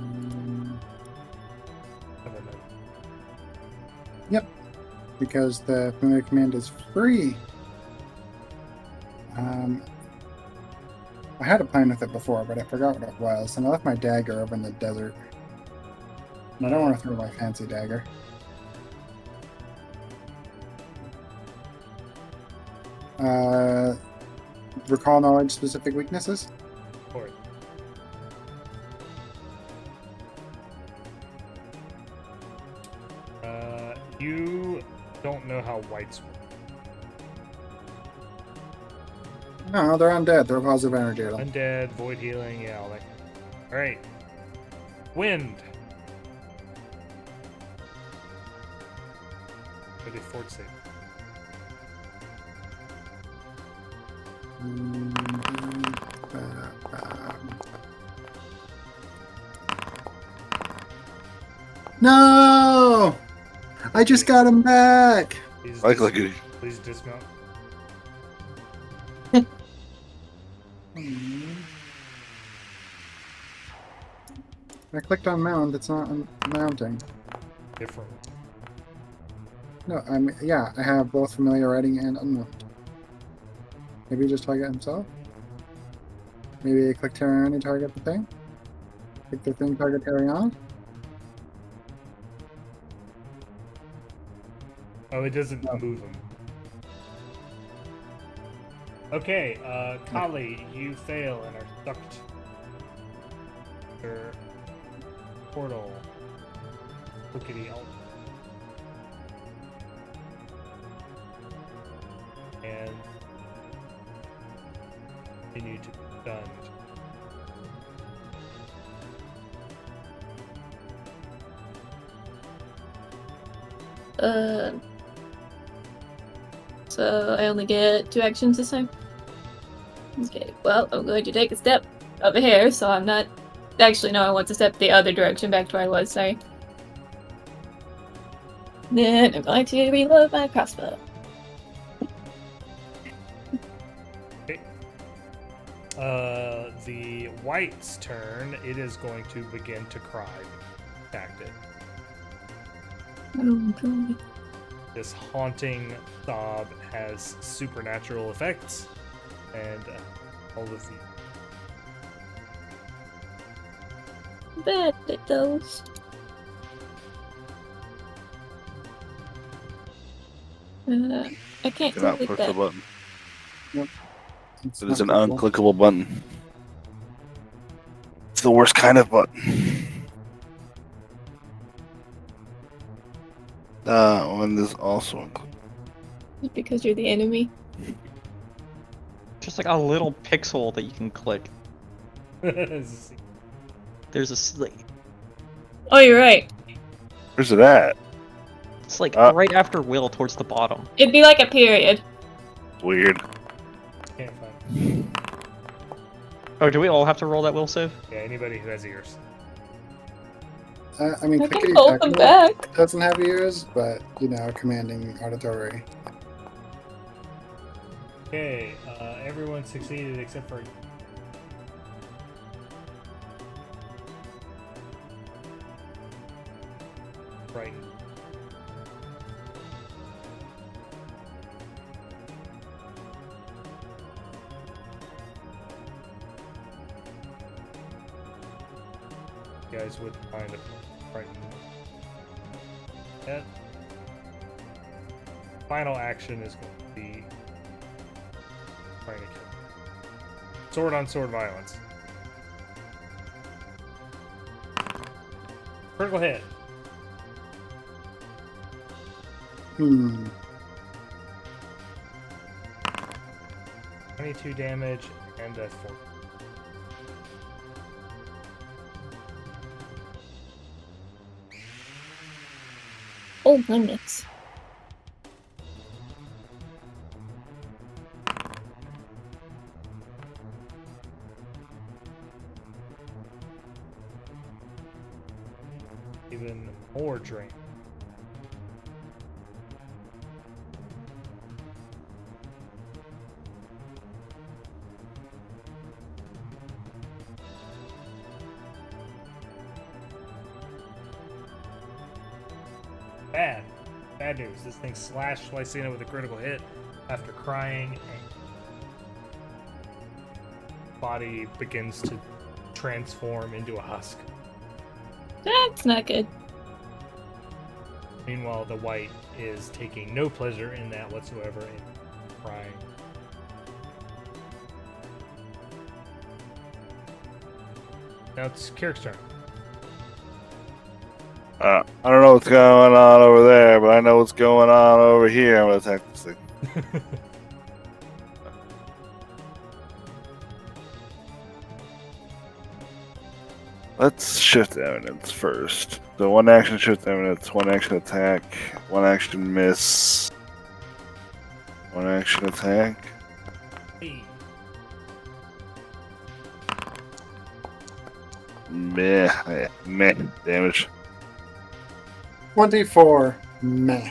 Yep, because the familiar command is free. I had a plan with it before, but I forgot what it was, and I left my dagger over in the desert. And I don't want to throw my fancy dagger. Recall knowledge specific weaknesses? For it. You don't know how whites work. No, they're undead. They're positive energy. Undead, void healing, yeah, all that. Alright. Wind. For the fort save. No! I just got him back! Please, I like Lycaena. please dismount. I clicked on mount. It's not mounting. Different. No, yeah, I have both familiar writing and unmount. Maybe just target himself? Maybe click Teriani, target the thing? Click the thing, target Teriani? Oh, it doesn't move him. Okay, Khali, you fail and are sucked. Your portal. Clickety alt. And continue to be stunned. So I only get 2 actions this time? Okay, well, I'm going to take a step over here, so I'm not... Actually, no, I want to step the other direction back to where I was, sorry. Then I'm going to reload my crossbow. Okay. The white's turn, it is going to begin to cry. Attacked it. Oh, God. This haunting sob has supernatural effects, and all of the Bad at those. I can't Cannot click push that. the button. It's It is an not clickable. unclickable button. It's the worst kind of button. That one is also unclickable. Because you're the enemy. Just like a little pixel that you can click. There's like, Oh, you're right. Where's it at? it's like right after will towards the bottom. It'd be like a period. Weird. can't find. Oh, do we all have to roll that will save? Yeah, anybody who has ears. I mean, I can clickety hold them technical back. doesn't have ears, but, you know, commanding auditory. Okay, everyone succeeded except for Brighton. You guys would find a Brighton. That final action is going to be trying to kill. Sword on sword violence. Critical hit. 22 damage and a 4. Oh, goodness. Even more drain. Bad news. This thing slashed Lycaena with a critical hit after crying, and body begins to transform into a husk. That's not good. Meanwhile, the white is taking no pleasure in that whatsoever and crying. Now it's Kirrik's turn. I don't know what's going on over there, but I know what's going on over here. I'm gonna attack this thing. Let's shift evidence first. So 1 action shift evidence, 1 action attack, 1 action miss, 1 action attack. Hey. Meh damage. 24. Meh.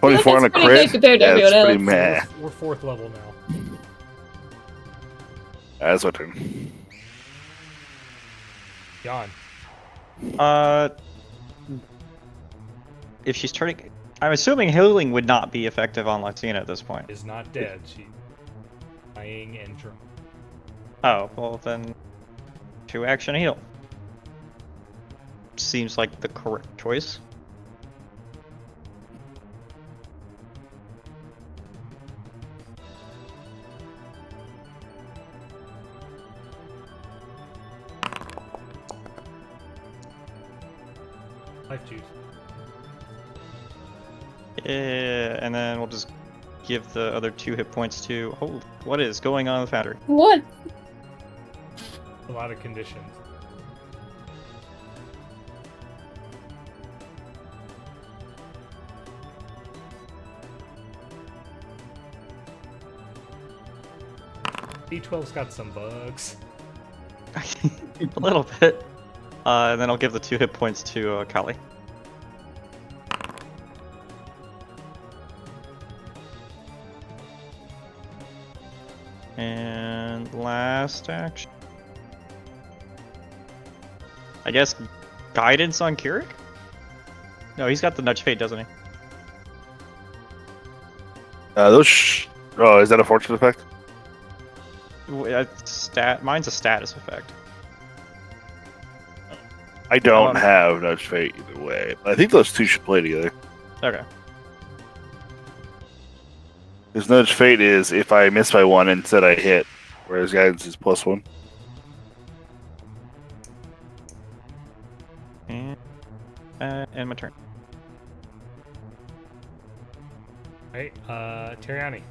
24 on that's a pretty crit. good compared to Yeah, it's everyone pretty else. meh. We're 4th level now. That's my turn. Yawn. If she's turning, I'm assuming healing would not be effective on Lycaena at this point. Is not dead. She's dying and drunk. Oh, well then, 2 action heal. Seems like the correct choice. Life juice. Yeah, and then we'll just give the other 2 hit points to. Oh, what is going on with Foundry? What? A lot of conditions. B12's got some bugs. A little bit. And then I'll give the 2 hit points to Khali. And last action. I guess guidance on Kirrik? No, he's got the nudge fate, doesn't he? Oh, is that a fortune effect? Mine's a status effect. I don't have nudge fate either way. I think those 2 should play together. Okay. Because nudge fate is if I miss by 1 instead I hit, whereas guidance is +1. And my turn. Right, Teriani.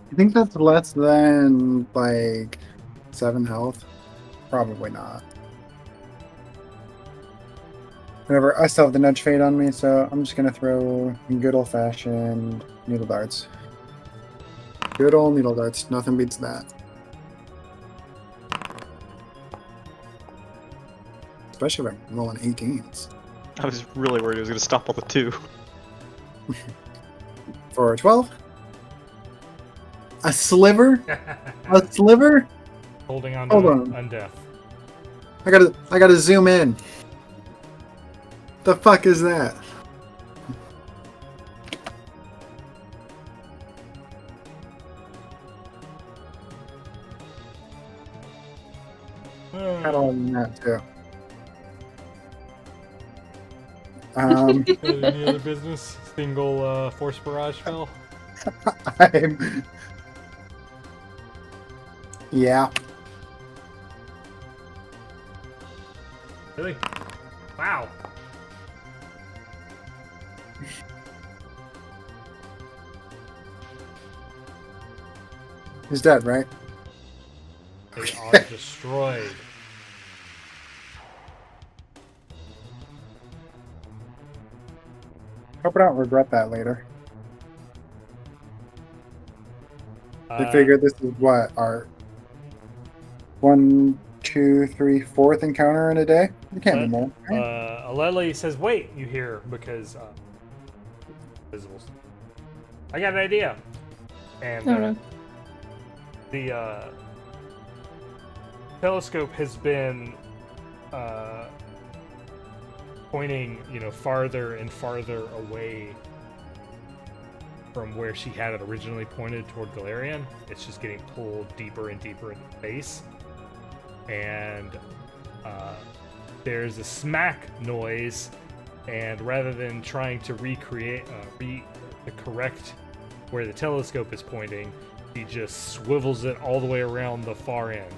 I think that's less than like 7 health. Probably not. Whatever, I still have the nudge fade on me, so I'm just gonna throw good old fashioned needle darts. Good old needle darts, nothing beats that. Especially if I'm rolling 18s. I was really worried it was going to stop all the 2. For 12? A sliver? A sliver? Holding on Hold to on. undeath. I gotta zoom in. The fuck is that? Had all in that too. Any other business? Single force barrage spell? I'm... Yeah. Really? Wow. He's dead, right? They are destroyed. Hope I don't regret that later. I Uh, figure this is what, our 1, 2, 3, 4th encounter in a day? It can't be more. Right? Aleli says, wait, you hear, because visibles. I got an idea. And the telescope has been pointing, farther and farther away from where she had it originally pointed toward Golarion. It's just getting pulled deeper and deeper into space. And there's a smack noise, and rather than trying to correct where the telescope is pointing, he just swivels it all the way around the far end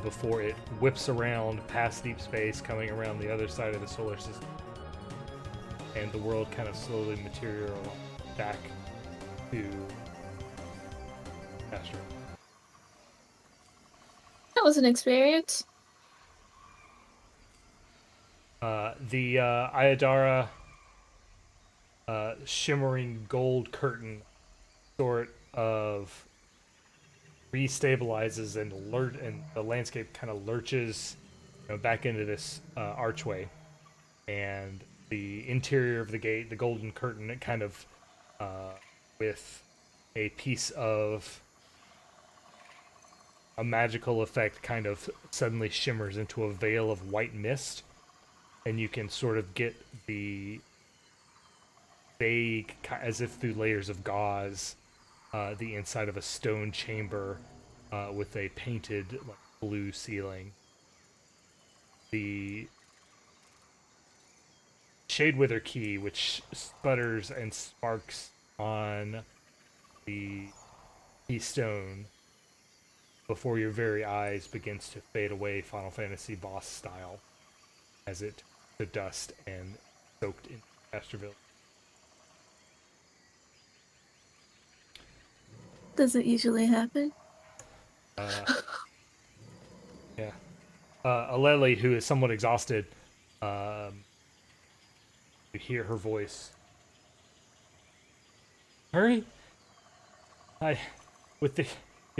before it whips around past deep space, coming around the other side of the solar system, and the world kind of slowly materializes back to Castrovel. That was an experience. The aiudara shimmering gold curtain sort of restabilizes and the landscape kind of lurches, back into this archway, and the interior of the gate, the golden curtain, it kind of with a piece of a magical effect kind of suddenly shimmers into a veil of white mist, and you can sort of get the vague, as if through layers of gauze, the inside of a stone chamber with a painted like blue ceiling. The Shade Wither key, which sputters and sparks on the keystone before your very eyes, begins to fade away Final Fantasy boss style as it to dust and soaked in Castrovel. Does it usually happen? Yeah. Aleli, who is somewhat exhausted, you hear her voice. Hurry! With the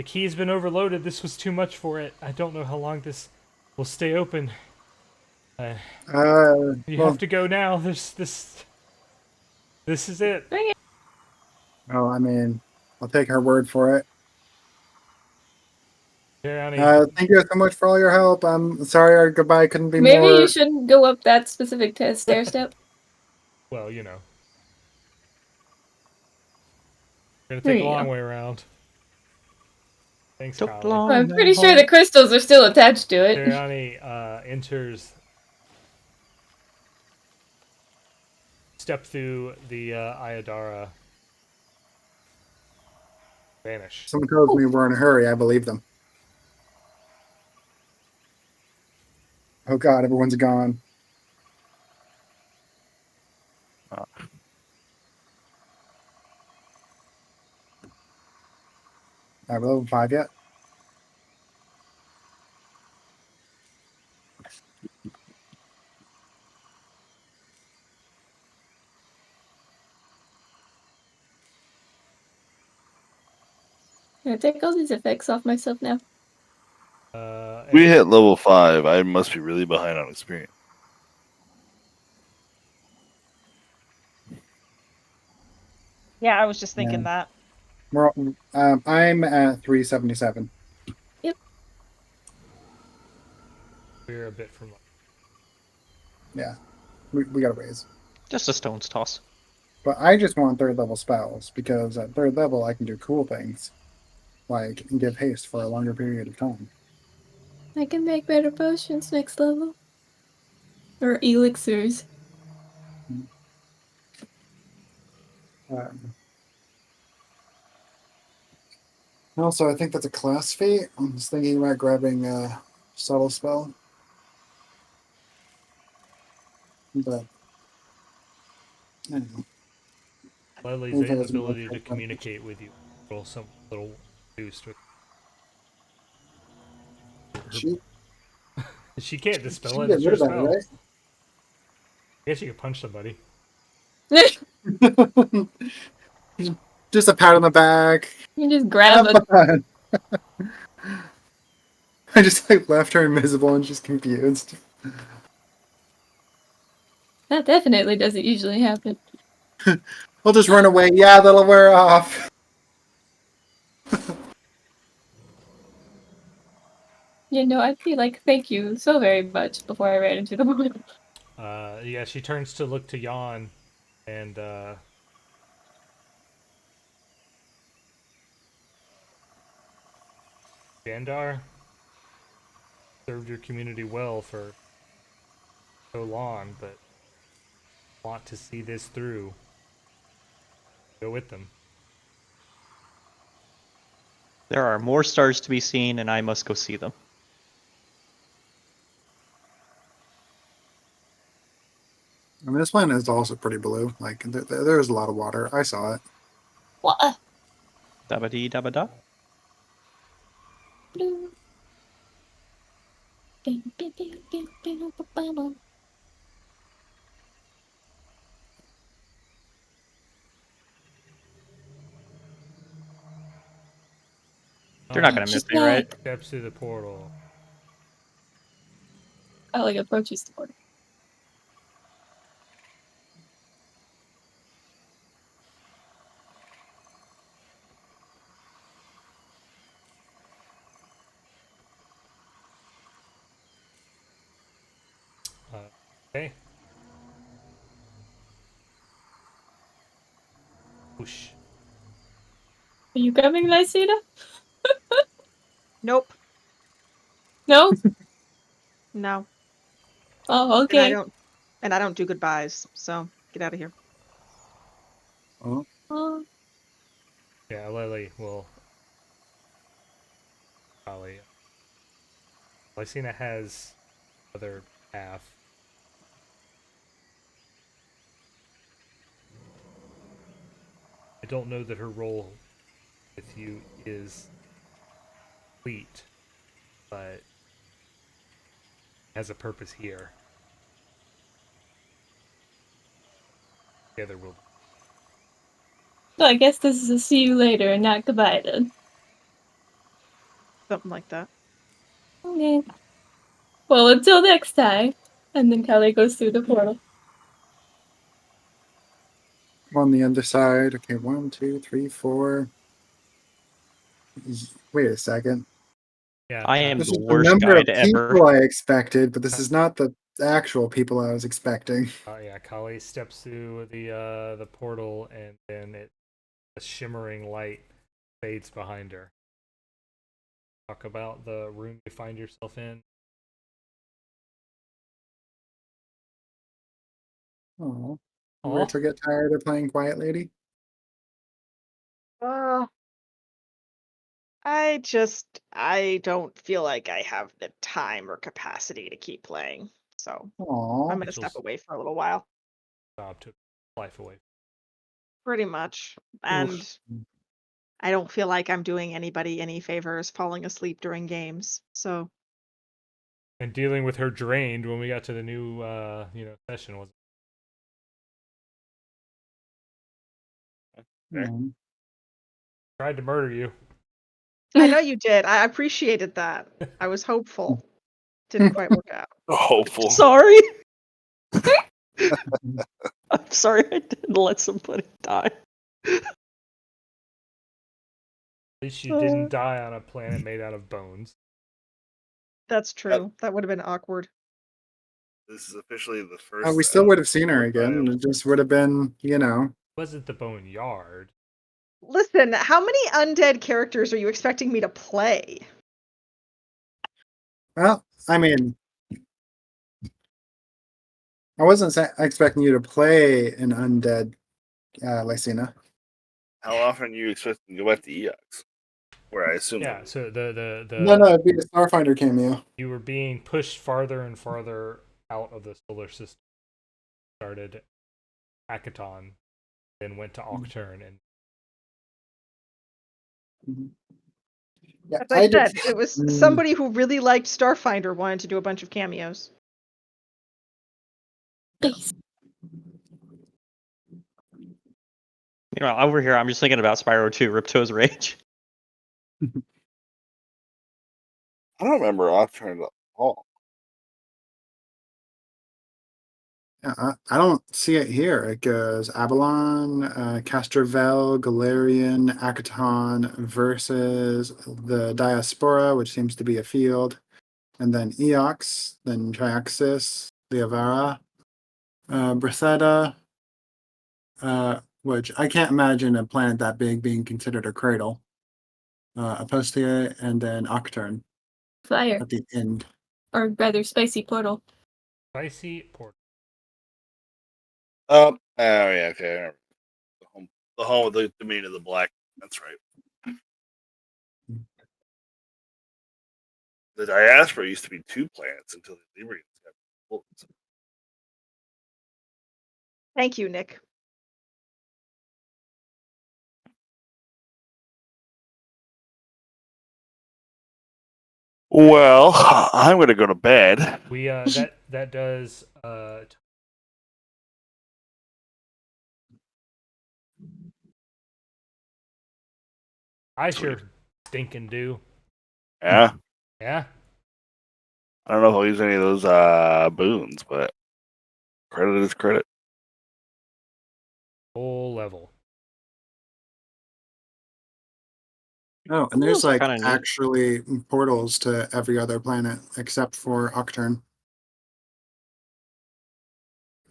key has been overloaded. This was too much for it. I don't know how long this will stay open. You have to go now. This is it. Oh, I mean, I'll take her word for it. Teriani, Thank you so much for all your help. I'm sorry our goodbye couldn't be Maybe more. you shouldn't go up that specific stair step. well, gonna There take a you long go. way around. Thanks, Took Khali. long. I'm pretty sure the crystals are still attached to it. Teriani enters. Step through the aiudara. Vanish. Someone tells me we're in a hurry. I believe them. Oh God, everyone's gone. Are we level 5 yet? Can I take all these effects off myself now? We hit level 5. I must be really behind on experience. Yeah, I was just thinking that. I'm at 377. Yep. We're a bit from. Yeah, we got a ways. Just a stone's toss. But I just want 3rd level spells because at 3rd level I can do cool things, like give haste for a longer period of time. I can make better potions next level. Or elixirs. Also, I think that's a class feat. I'm just thinking about grabbing a subtle spell. But I don't know. Leslie's inability to communicate with you. Roll some little boost with. She can't dispel it. It's her spell. Right? I guess you could punch somebody. Just a pat on the back. You just grab it. I just left her invisible and she's confused. That definitely doesn't usually happen. We'll just run away. Yeah, that'll wear off. I'd be like, thank you so very much before I ran into the wall. Yeah, she turns to look to Yawn, and Jandar served your community well for so long, but want to see this through. Go with them. There are more stars to be seen, and I must go see them. I mean, this planet is also pretty blue. Like, there's a lot of water. I saw it. What? Dabba-dee dabba-da. Blue. They're not gonna miss me, right? Steps through the portal. Oh, like approaches the portal. Okay. Whoosh. Are you coming, Lycaena? Nope. No? No. Oh, And I okay. don't. And I don't do goodbyes. So get out of here. Oh, Oh, Yeah, Lily will. Probably. Lycaena has other path. I don't know that her role with you is complete, but has a purpose here. Together we'll. so I guess this is a see you later and not goodbye then. Something like that. Okay. Well, until next time. And then Khali goes through the portal. on the other side. Okay, 1, 2, 3, 4. Wait a second. Yeah. I am This the is the worst number of guide ever. people I expected, but this is not the actual people I was expecting. Yeah. Khali steps through the portal, and then a shimmering light fades behind her. Talk about the room you find yourself in. Oh, Aw. where to get tired of playing Quiet Lady? I don't feel like I have the time or capacity to keep playing. So Aw, I'm gonna step away for a little while. Job took life away. Pretty much. And I don't feel like I'm doing anybody any favors falling asleep during games. So And dealing with her drained when we got to the new session was. Hmm. Tried to murder you. I know you did. I appreciated that. I was hopeful. Didn't quite work out. Hopeful. Sorry. I'm sorry I didn't let somebody die. At least you didn't die on a planet made out of bones. That's true. That would have been awkward. This is officially the first. We still would have seen her fourth again. time. It just would have been, Wasn't the bone yard? Listen, how many undead characters are you expecting me to play? Well, I mean, I wasn't expecting you to play an undead Lycaena. How often are you expecting to go back to EX? Where I assume. Yeah. So the No, it'd be a Starfinder cameo. you were being pushed farther and farther out of the solar system. Started Hackathon, then went to Octurne, and Yeah, As I said, just, it was somebody who really liked Starfinder wanted to do a bunch of cameos. Please. Meanwhile, over here, I'm just thinking about Spyro 2, Ripto's Rage. I don't remember Octurne at all. I don't see it here. It goes Avalon, Castrovel, Golarion, Akaton versus the Diaspora, which seems to be a field, and then Eox, then Triaxis, Lycaena, Bracetta, which I can't imagine a planet that big being considered a cradle, Apostia, and then Octurne Fire. at the end. Or rather, spicy portal. spicy port. Oh yeah, okay. I remember. The home of the domain of the black. That's right. The diaspora used to be 2 planets until the Librians got pulled. Thank you, Nick. Well, I'm going to go to bed. We that does I sure stinking do. Yeah. Yeah. I don't know if I'll use any of those boons, but credit is credit. Full level. Oh, and there's Those like kinda neat. actually portals to every other planet except for Octurne.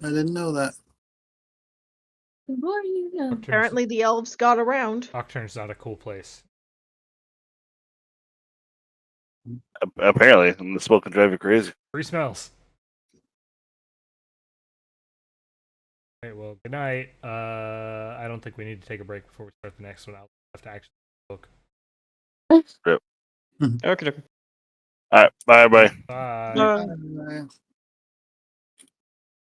I didn't know that. The more you know. Apparently the elves got around. Nocturne's not a cool place. Apparently, and the smoke can drive you crazy. Free smells. Alright, well, good night. I don't think we need to take a break before we start the next one. I'll have to actually look. Okay. All right, bye. Bye. Uh, Bye.